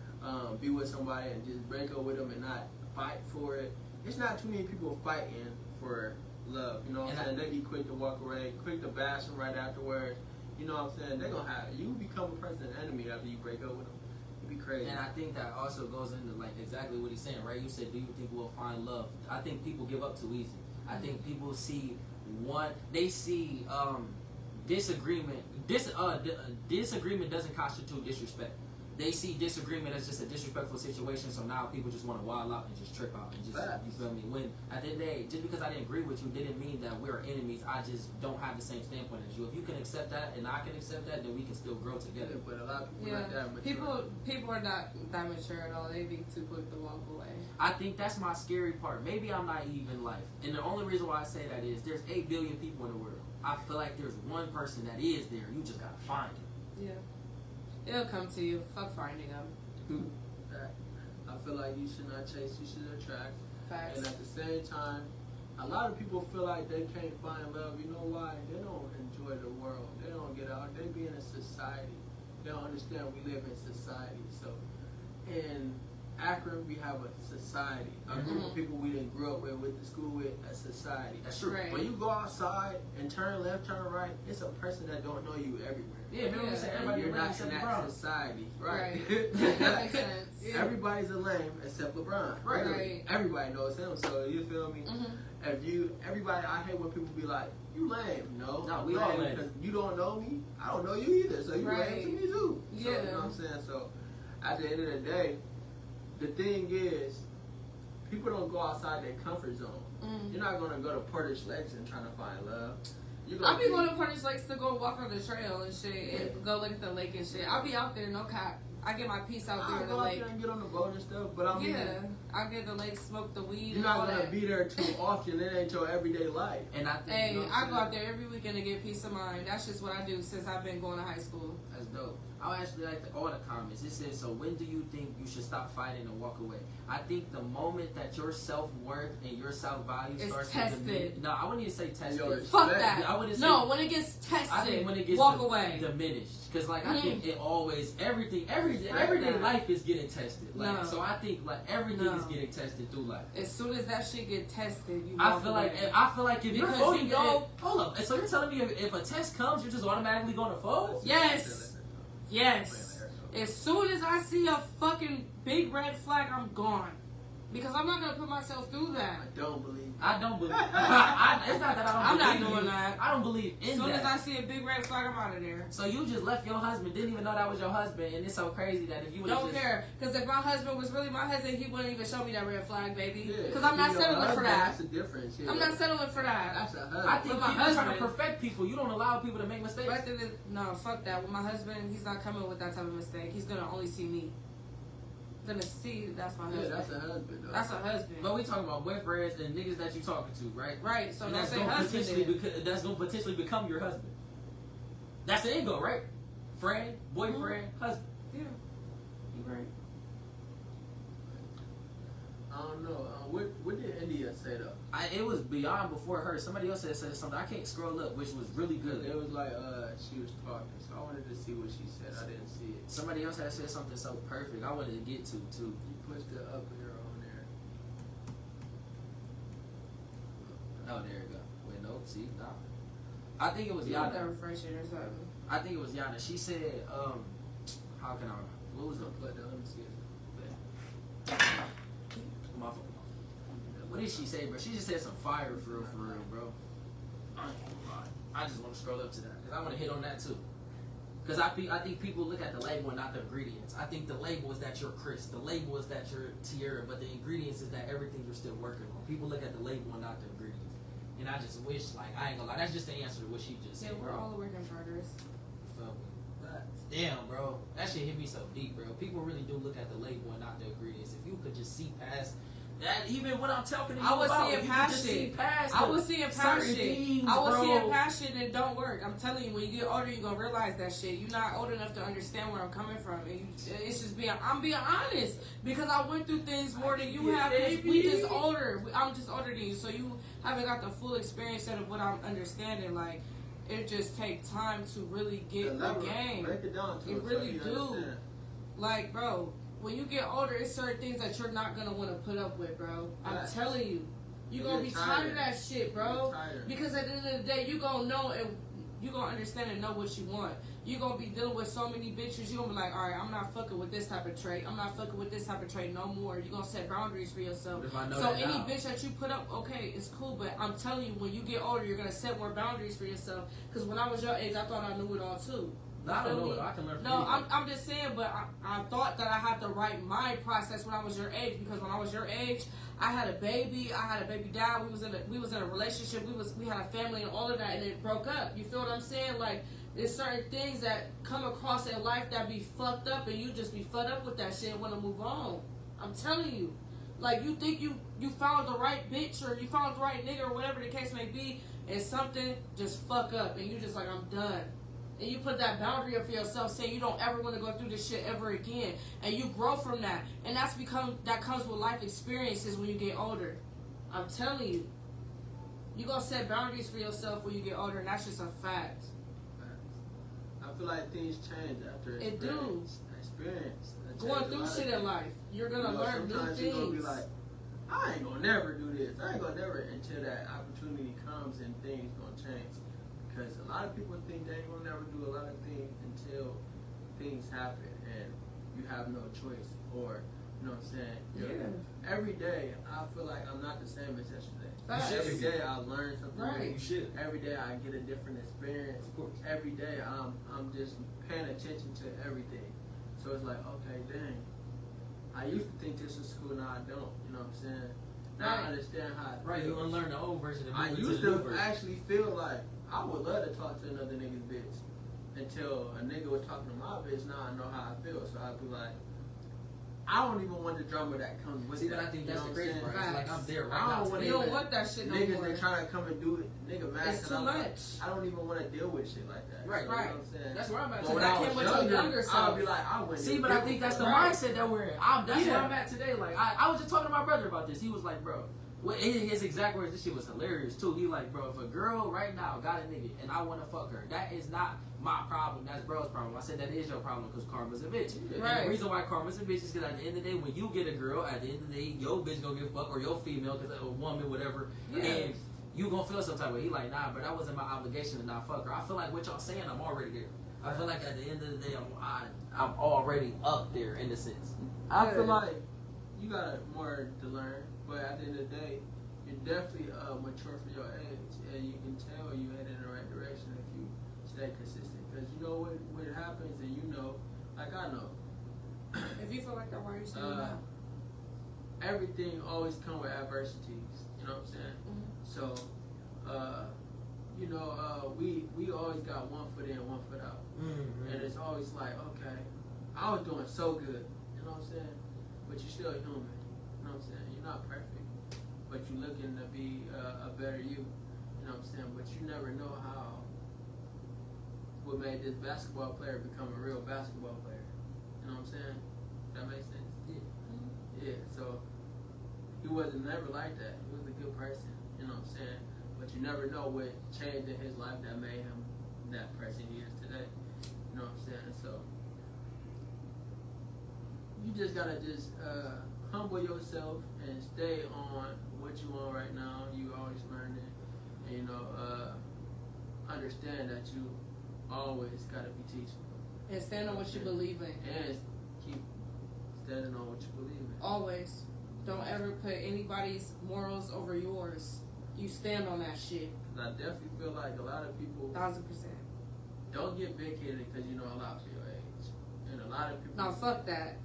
[SPEAKER 5] be with somebody and just break up with them and not fight for it. It's not too many people fighting for love. You know what I'm saying? They be quick to walk away, quick to bash them right afterwards. You know what I'm saying? They're gonna have you become a person's enemy after you break up with them. It'd be crazy.
[SPEAKER 4] And I think that also goes into like exactly what he's saying, right? You said, do you think we'll find love? I think people give up too easy. I think people see disagreement. Disagreement doesn't constitute disrespect. they see disagreement as just a disrespectful situation, so now people just want to wild out and just trip out and just, you feel me? When at the end of the day, just because I didn't agree with you didn't mean that we're enemies. I just don't have the same standpoint as you. If you can accept that and I can accept that, then we can still grow together.
[SPEAKER 5] But a lot of people not that mature.
[SPEAKER 3] People are not that mature at all. They be too quick to walk away.
[SPEAKER 4] I think that's my scary part. Maybe I'm naive in life, and the only reason why I say that is there's 8 billion people in the world. I feel like there's one person that is there. You just gotta find it.
[SPEAKER 3] Yeah, it'll come to you. Fuck finding them.
[SPEAKER 5] I feel like you should not chase, you should attract.
[SPEAKER 3] Facts.
[SPEAKER 5] And at the same time, a lot of people feel like they can't find love. You know why? They don't enjoy the world. They don't get out. They be in a society. They don't understand we live in society. So in Akron, we have a society. A group of people we didn't grow up with, went to school with, a society.
[SPEAKER 4] That's true.
[SPEAKER 3] Right.
[SPEAKER 5] When you go outside and turn left, turn right, it's a person that don't know you everywhere.
[SPEAKER 4] Yeah, remember we said everybody
[SPEAKER 5] You're not
[SPEAKER 4] except
[SPEAKER 5] in that
[SPEAKER 4] LeBron.
[SPEAKER 5] society,
[SPEAKER 3] Right.
[SPEAKER 5] right?
[SPEAKER 3] That makes sense. Yeah.
[SPEAKER 5] Everybody's a lame except LeBron.
[SPEAKER 3] Right.
[SPEAKER 5] Everybody knows him, so you feel me? Everybody, I hate when people be like, "You lame." No,
[SPEAKER 4] we all lame.
[SPEAKER 5] because you don't know me. I don't know you either, so you
[SPEAKER 3] Right.
[SPEAKER 5] lame to me too. So,
[SPEAKER 3] Yeah.
[SPEAKER 5] you know what I'm saying? So at the end of the day, the thing is, people don't go outside their comfort zone. You're not gonna go to Portage Lakes and trying to find love.
[SPEAKER 3] I'll be going to Portage Lakes to go walk on the trail and shit, and go look at the lake and shit. I'll be out there, no cap. I get my piece out there
[SPEAKER 5] I'll
[SPEAKER 3] in the
[SPEAKER 5] go out
[SPEAKER 3] lake.
[SPEAKER 5] there and get on the boat and stuff, but I mean,
[SPEAKER 3] I'll get the lake, smoke the weed.
[SPEAKER 5] you're
[SPEAKER 3] and
[SPEAKER 5] not
[SPEAKER 3] all
[SPEAKER 5] gonna
[SPEAKER 3] that.
[SPEAKER 5] be there too often. It ain't your everyday life.
[SPEAKER 4] And I think
[SPEAKER 3] Hey,
[SPEAKER 5] you know what
[SPEAKER 3] I
[SPEAKER 5] I'm
[SPEAKER 3] go
[SPEAKER 5] saying?
[SPEAKER 3] out there every weekend to get peace of mind. That's just what I do since I've been going to high school.
[SPEAKER 4] that's dope. I'll actually like all the comments. It says, so when do you think you should stop fighting and walk away? I think the moment that your self-worth and your self-value
[SPEAKER 3] It's
[SPEAKER 4] starts
[SPEAKER 3] tested.
[SPEAKER 4] to diminish. No, I wouldn't even say tested.
[SPEAKER 5] Yo,
[SPEAKER 3] Fuck that.
[SPEAKER 4] I wouldn't say,
[SPEAKER 3] No, when it gets tested,
[SPEAKER 4] I think when it gets
[SPEAKER 3] walk away.
[SPEAKER 4] diminished. Because like I think it always, everything, everyday
[SPEAKER 3] that.
[SPEAKER 4] life is getting tested. Like,
[SPEAKER 3] No.
[SPEAKER 4] so I think like everything
[SPEAKER 3] No.
[SPEAKER 4] is getting tested through life.
[SPEAKER 3] As soon as that shit get tested, you
[SPEAKER 4] I
[SPEAKER 3] walk
[SPEAKER 4] feel
[SPEAKER 3] away.
[SPEAKER 4] like if you're
[SPEAKER 3] Because
[SPEAKER 4] folding,
[SPEAKER 3] you know-
[SPEAKER 4] hold up. So you're telling me if a test comes, you're just automatically going to fold?
[SPEAKER 3] Yes. Yes. As soon as I see a fucking big red flag, I'm gone. Because I'm not going to put myself through that.
[SPEAKER 5] I don't believe.
[SPEAKER 4] I don't believe. It's not that I don't.
[SPEAKER 3] I'm not
[SPEAKER 4] believe
[SPEAKER 3] doing
[SPEAKER 4] you.
[SPEAKER 3] that.
[SPEAKER 4] I don't believe in
[SPEAKER 3] As soon
[SPEAKER 4] that.
[SPEAKER 3] as I see a big red flag, I'm out of there.
[SPEAKER 4] So you just left your husband, didn't even know that was your husband, and it's so crazy that if you would
[SPEAKER 3] Don't care. Because if my husband was really my husband, he wouldn't even show me that red flag, baby.
[SPEAKER 5] Yeah,
[SPEAKER 3] Because I'm not
[SPEAKER 5] your
[SPEAKER 3] settling for
[SPEAKER 5] husband,
[SPEAKER 3] that.
[SPEAKER 5] That's the difference. Yeah.
[SPEAKER 3] I'm not settling for that.
[SPEAKER 5] That's a husband.
[SPEAKER 4] I think
[SPEAKER 3] With my
[SPEAKER 4] people trying to
[SPEAKER 3] husband-
[SPEAKER 4] perfect people. You don't allow people to make mistakes.
[SPEAKER 3] Rather than, no, fuck that. With my husband, he's not coming with that type of mistake. He's going to only see me. Gonna see that's my husband.
[SPEAKER 5] Yeah, that's a husband, though.
[SPEAKER 3] That's a husband.
[SPEAKER 4] But we talking about boyfriends and niggas that you talking to, right?
[SPEAKER 3] Right, so
[SPEAKER 4] And
[SPEAKER 3] don't
[SPEAKER 4] that's
[SPEAKER 3] say
[SPEAKER 4] gonna
[SPEAKER 3] husband
[SPEAKER 4] potentially
[SPEAKER 3] then.
[SPEAKER 4] that's gonna potentially become your husband. That's the end goal, right? Friend, boyfriend, husband.
[SPEAKER 3] Yeah. You right.
[SPEAKER 5] I don't know. What did India say though?
[SPEAKER 4] It was beyond before her. Somebody else said something. I can't scroll up, which was really good.
[SPEAKER 5] It was like she was talking, so I wanted to see what she said. I didn't see it.
[SPEAKER 4] Somebody else had said something so perfect. I wanted to get to too.
[SPEAKER 5] You pushed the up arrow on there.
[SPEAKER 4] Oh, there you go. Wait, no, see, nah. I think it was
[SPEAKER 3] You got that
[SPEAKER 4] Yana.
[SPEAKER 3] refreshing or something.
[SPEAKER 4] I think it was Yana. She said, how can I remember? What was it?
[SPEAKER 5] Let me see it.
[SPEAKER 4] My phone. What did she say, bro? She just said some fire for real, bro. I just want to scroll up to that because I want to hit on that too. Because I think people look at the label and not the ingredients. I think the label is that you're Chris. The label is that you're Tierra. But the ingredients is that everything you're still working on. People look at the label and not the ingredients. And I just wish, like, I ain't gonna lie. That's just the answer to what she just
[SPEAKER 3] Yeah,
[SPEAKER 4] said.
[SPEAKER 3] we're
[SPEAKER 4] bro.
[SPEAKER 3] all work in progress.
[SPEAKER 4] Damn, bro. That shit hit me so deep, bro. People really do look at the label and not the ingredients. If you could just see past that, even when I'm talking to you
[SPEAKER 3] I was
[SPEAKER 4] about,
[SPEAKER 3] seeing
[SPEAKER 4] if you could
[SPEAKER 3] past
[SPEAKER 4] just see
[SPEAKER 3] shit.
[SPEAKER 4] past
[SPEAKER 3] I
[SPEAKER 4] the
[SPEAKER 3] was seeing past
[SPEAKER 4] certain
[SPEAKER 3] shit.
[SPEAKER 4] things,
[SPEAKER 3] I was
[SPEAKER 4] bro.
[SPEAKER 3] seeing past shit and it don't work. I'm telling you, when you get older, you're gonna realize that shit. You're not old enough to understand where I'm coming from. And it's just I'm being honest because I went through things more than you have. 'Cause we just older. I'm just older than you, so you haven't got the full experience of what I'm understanding. Like, it just takes time to really get the game.
[SPEAKER 5] Break it down to
[SPEAKER 3] It
[SPEAKER 5] us so
[SPEAKER 3] really
[SPEAKER 5] you
[SPEAKER 3] do.
[SPEAKER 5] understand.
[SPEAKER 3] Like, bro, when you get older, it's certain things that you're not gonna want to put up with, bro. I'm
[SPEAKER 5] Facts.
[SPEAKER 3] telling you, you're
[SPEAKER 5] You
[SPEAKER 3] gonna
[SPEAKER 5] get
[SPEAKER 3] be tired of
[SPEAKER 5] tired.
[SPEAKER 3] that shit, bro.
[SPEAKER 5] You get tired.
[SPEAKER 3] Because at the end of the day, you gonna know and you gonna understand and know what you want. You gonna be dealing with so many bitches. You gonna be like, all right, I'm not fucking with this type of trait. I'm not fucking with this type of trait no more. You gonna set boundaries for yourself.
[SPEAKER 4] What if I know
[SPEAKER 3] So
[SPEAKER 4] that
[SPEAKER 3] any
[SPEAKER 4] now?
[SPEAKER 3] bitch that you put up, okay, it's cool. But I'm telling you, when you get older, you're gonna set more boundaries for yourself. Because when I was your age, I thought I knew it all too.
[SPEAKER 4] No, I don't
[SPEAKER 3] Feel
[SPEAKER 4] know.
[SPEAKER 3] me?
[SPEAKER 4] I can learn from
[SPEAKER 3] No,
[SPEAKER 4] anybody.
[SPEAKER 3] I'm just saying, but I thought that I had the right mind process when I was your age, because when I was your age, I had a baby dad, we was in a relationship, we had a family and all of that, and it broke up. You feel what I'm saying? Like, there's certain things that come across in life that be fucked up, and you just be fucked up with that shit and want to move on. I'm telling you. Like, you think you found the right bitch, or you found the right nigga, or whatever the case may be, and something just fuck up, and you just like, I'm done. And you put that boundary up for yourself, saying you don't ever want to go through this shit ever again, and you grow from that. And that comes with life experiences when you get older. I'm telling you, you gonna set boundaries for yourself when you get older, and that's just a fact.
[SPEAKER 5] I feel like things change after
[SPEAKER 3] It
[SPEAKER 5] experience.
[SPEAKER 3] do.
[SPEAKER 5] Experience.
[SPEAKER 3] Going through shit in life, you're gonna learn new
[SPEAKER 5] sometimes
[SPEAKER 3] things.
[SPEAKER 5] you're gonna be like, I ain't gonna never do this. I ain't gonna never, until that opportunity comes and things gonna change. Because a lot of people think they ain't gonna never do a lot of things until things happen and you have no choice, or you know what I'm saying?
[SPEAKER 3] Yeah.
[SPEAKER 5] Every day I feel like I'm not the same as yesterday.
[SPEAKER 3] Facts.
[SPEAKER 5] Every day I learn something
[SPEAKER 3] Right.
[SPEAKER 5] new.
[SPEAKER 4] You should.
[SPEAKER 5] Every day I get a different experience.
[SPEAKER 4] Of course.
[SPEAKER 5] Every day I'm just paying attention to everything. So it's like, okay, dang. I used to think this was cool, now I don't. You know what I'm saying? Now I understand how it
[SPEAKER 4] Right, you
[SPEAKER 5] feels.
[SPEAKER 4] unlearn the old version and
[SPEAKER 5] I
[SPEAKER 4] move into
[SPEAKER 5] used
[SPEAKER 4] the new
[SPEAKER 5] to
[SPEAKER 4] version.
[SPEAKER 5] actually feel like I would love to talk to another nigga's bitch until a nigga was talking to my bitch. Now I know how I feel, so I'd be like, I don't even want the drama that comes with
[SPEAKER 4] See,
[SPEAKER 5] that.
[SPEAKER 4] but I think
[SPEAKER 5] you
[SPEAKER 4] that's
[SPEAKER 5] know
[SPEAKER 4] the
[SPEAKER 5] what I'm
[SPEAKER 4] crazy
[SPEAKER 5] saying?
[SPEAKER 4] part. It's like I'm there right
[SPEAKER 5] I
[SPEAKER 4] now.
[SPEAKER 5] don't want
[SPEAKER 3] You don't want that shit no
[SPEAKER 5] niggas
[SPEAKER 3] more.
[SPEAKER 5] that try to come and do it, nigga mad.
[SPEAKER 3] It's
[SPEAKER 5] 'cause
[SPEAKER 3] too
[SPEAKER 5] I'm like,
[SPEAKER 3] much.
[SPEAKER 5] I don't even want to deal with shit like that.
[SPEAKER 4] Right,
[SPEAKER 5] You
[SPEAKER 3] right.
[SPEAKER 5] know what I'm saying?
[SPEAKER 4] That's where I'm at.
[SPEAKER 5] But
[SPEAKER 3] So
[SPEAKER 5] when
[SPEAKER 3] that
[SPEAKER 5] I
[SPEAKER 3] came
[SPEAKER 5] was
[SPEAKER 3] with your younger
[SPEAKER 5] I'd
[SPEAKER 3] self.
[SPEAKER 5] be like, I wouldn't.
[SPEAKER 4] See,
[SPEAKER 5] even
[SPEAKER 4] but I
[SPEAKER 5] give
[SPEAKER 4] think
[SPEAKER 5] a
[SPEAKER 4] that's the
[SPEAKER 5] fuck.
[SPEAKER 4] mindset that we're in. That's
[SPEAKER 3] Yeah.
[SPEAKER 4] where I'm at today. Like, I was just talking to my brother about this. He was like, bro, his exact words, this shit was hilarious too. He like, bro, if a girl right now got a nigga and I want to fuck her, that is not my problem. That's bro's problem. I said that is your problem because karma's a bitch.
[SPEAKER 3] Right.
[SPEAKER 4] And the reason why karma's a bitch is because at the end of the day, when you get a girl, at the end of the day, your bitch gonna get fucked, or your female, because a woman, whatever,
[SPEAKER 3] Yeah.
[SPEAKER 4] and you gonna feel some type of way. He like, nah, but that wasn't my obligation to not fuck her. I feel like what y'all saying, I'm already there. I feel like at the end of the day, I'm already up there in the sense.
[SPEAKER 5] I feel like you got more to learn, but at the end of the day, you're definitely mature for your age, and you can tell you head in the right direction if you stay consistent. Because you know what happens, and you know, like I know,
[SPEAKER 3] If you feel like that, why are you saying that?
[SPEAKER 5] everything always comes with adversities. You know what I'm saying?
[SPEAKER 3] Mhm.
[SPEAKER 5] So, you know, we always got one foot in, one foot out.
[SPEAKER 4] Mm-hmm.
[SPEAKER 5] And it's always like, okay, I was doing so good, you know what I'm saying? But you're still human, you know what I'm saying? You're not perfect, but you're looking to be a better you know what I'm saying? But you never know what made this basketball player become a real basketball player. You know what I'm saying? That makes sense? Yeah, so he wasn't never like that. He was a good person, you know what I'm saying? But you never know what changed in his life that made him that person he is today. You know what I'm saying? So you just gotta humble yourself and stay on what you on right now. You always learning, and you know, understand that you always gotta be teaching.
[SPEAKER 3] And stand on what you believe in.
[SPEAKER 5] And keep standing on what you believe in.
[SPEAKER 3] Always. Don't ever put anybody's morals over yours. You stand on that shit.
[SPEAKER 5] I definitely feel like a lot of people
[SPEAKER 3] 1000%.
[SPEAKER 5] don't get big headed because you know a lot for your age, and a lot of people.
[SPEAKER 3] Now fuck that.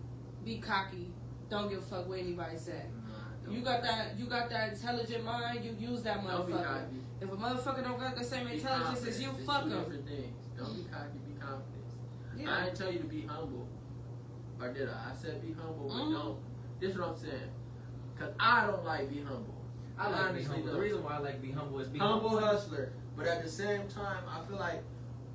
[SPEAKER 3] Be cocky. Don't give a fuck what anybody said.
[SPEAKER 5] Don't
[SPEAKER 3] You
[SPEAKER 5] be
[SPEAKER 3] got
[SPEAKER 5] cocky.
[SPEAKER 3] that intelligent mind. You use that
[SPEAKER 5] Don't be
[SPEAKER 3] motherfucker.
[SPEAKER 5] cocky.
[SPEAKER 3] If a motherfucker don't got the same
[SPEAKER 5] Be
[SPEAKER 3] intelligence as you,
[SPEAKER 5] confident. It's
[SPEAKER 3] fuck
[SPEAKER 5] two
[SPEAKER 3] him.
[SPEAKER 5] different things. Don't be cocky. Be confident. I
[SPEAKER 3] Yeah.
[SPEAKER 5] didn't tell you to be humble, or did I? I said be humble, but
[SPEAKER 3] Mhm.
[SPEAKER 5] don't. This is what I'm saying. Cause I don't like be humble.
[SPEAKER 4] I like be
[SPEAKER 5] honestly
[SPEAKER 4] humble. The
[SPEAKER 5] don't.
[SPEAKER 4] reason why I like be humble is be
[SPEAKER 5] Humble hustler, but at the same time, I feel like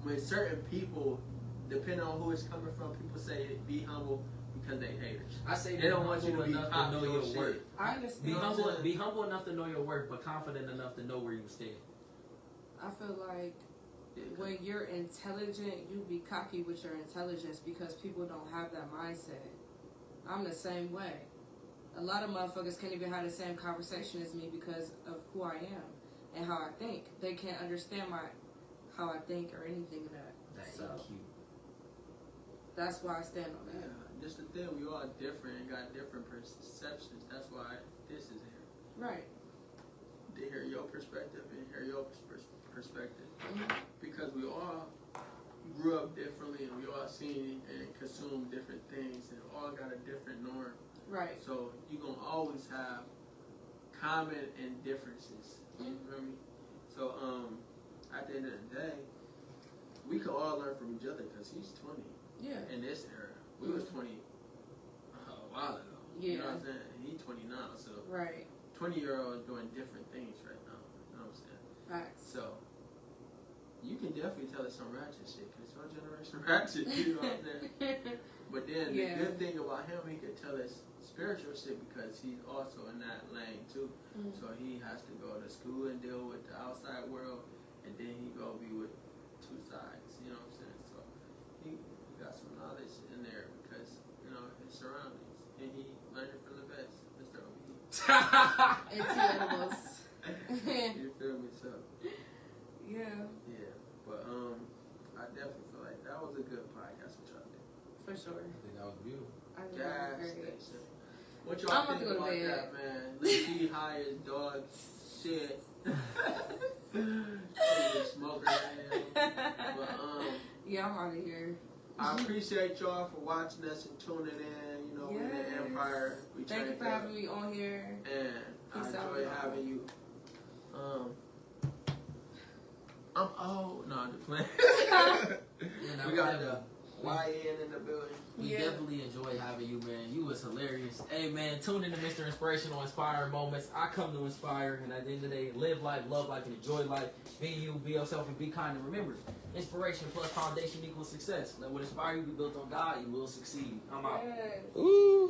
[SPEAKER 5] when certain people, depending on who it's coming from, people say be humble because they haters.
[SPEAKER 4] I say
[SPEAKER 5] They don't want you to be
[SPEAKER 4] enough to
[SPEAKER 5] cocky
[SPEAKER 4] know
[SPEAKER 5] or
[SPEAKER 4] your
[SPEAKER 5] shit.
[SPEAKER 4] worth.
[SPEAKER 3] I
[SPEAKER 4] Be
[SPEAKER 3] understand.
[SPEAKER 5] You know what I'm
[SPEAKER 4] humble,
[SPEAKER 5] saying?
[SPEAKER 4] be humble enough to know your worth, but confident enough to know where you stand.
[SPEAKER 3] I feel like
[SPEAKER 5] Yeah.
[SPEAKER 3] when you're intelligent, you be cocky with your intelligence because people don't have that mindset. I'm the same way. A lot of motherfuckers can't even have the same conversation as me because of who I am and how I think. They can't understand how I think or anything of that.
[SPEAKER 4] That's
[SPEAKER 3] So
[SPEAKER 4] cute.
[SPEAKER 3] that's why I stand on
[SPEAKER 5] Yeah,
[SPEAKER 3] that.
[SPEAKER 5] just the thing, we all different and got different perceptions. That's why this is here.
[SPEAKER 3] Right.
[SPEAKER 5] To hear your perspective and hear your perspective.
[SPEAKER 3] Mhm.
[SPEAKER 5] Because we all grew up differently, and we all seen and consumed different things, and all got a different norm.
[SPEAKER 3] Right.
[SPEAKER 5] So you're gonna always have common and differences. You feel me? So at the end of the day, we could all learn from each other because he's 20.
[SPEAKER 3] Yeah.
[SPEAKER 5] In this era, we was 20 a while ago.
[SPEAKER 3] Yeah.
[SPEAKER 5] You know what I'm saying? And he's 20 now, so
[SPEAKER 3] Right.
[SPEAKER 5] 20-year-olds doing different things right now. You know what I'm saying?
[SPEAKER 3] Facts.
[SPEAKER 5] So you can definitely tell us some ratchet shit because your generation ratchet. You know what I'm saying? But then the good thing about him, he could tell us spiritual shit because he's also in that lane too. So he has to go to school and deal with the outside world, and then he go be with two sides. You know what I'm saying? So he got some knowledge in there because you know his surroundings, and he learned it from the best, Mr. OB.
[SPEAKER 3] It's edibles.
[SPEAKER 5] You feel me? So
[SPEAKER 3] Yeah.
[SPEAKER 5] yeah, but I definitely feel like that was a good podcast with y'all did.
[SPEAKER 3] For sure.
[SPEAKER 4] I think that was beautiful.
[SPEAKER 3] I think
[SPEAKER 5] Gas
[SPEAKER 3] that was great.
[SPEAKER 5] station. What
[SPEAKER 3] I'm
[SPEAKER 5] y'all
[SPEAKER 3] about
[SPEAKER 5] think
[SPEAKER 3] to go to
[SPEAKER 5] about
[SPEAKER 3] bed.
[SPEAKER 5] that, man? Lee high as dog shit. Smoker hell. But
[SPEAKER 3] Yeah, I'm out of here.
[SPEAKER 5] I appreciate y'all for watching us and tuning in. You know, we're the
[SPEAKER 3] Yes.
[SPEAKER 5] Empire. We
[SPEAKER 3] Thank you
[SPEAKER 5] turned
[SPEAKER 3] for
[SPEAKER 5] up.
[SPEAKER 3] having me on here.
[SPEAKER 5] And I
[SPEAKER 3] Peace out,
[SPEAKER 5] enjoy
[SPEAKER 3] y'all.
[SPEAKER 5] having you. I'm old. No, I'm just playing. We got the YN in the building.
[SPEAKER 4] We
[SPEAKER 3] Yeah.
[SPEAKER 4] definitely enjoy having you, man. You was hilarious. Hey, man, tune in to Mr. Inspirational Inspiring Moments. I come to inspire, and at the end of the day, live life, love life, and enjoy life. Be you, be yourself, and be kind. And remember, inspiration plus foundation equals success. Let what inspire you be built on God, you will succeed. I'm out.
[SPEAKER 3] Yes.
[SPEAKER 2] Ooh.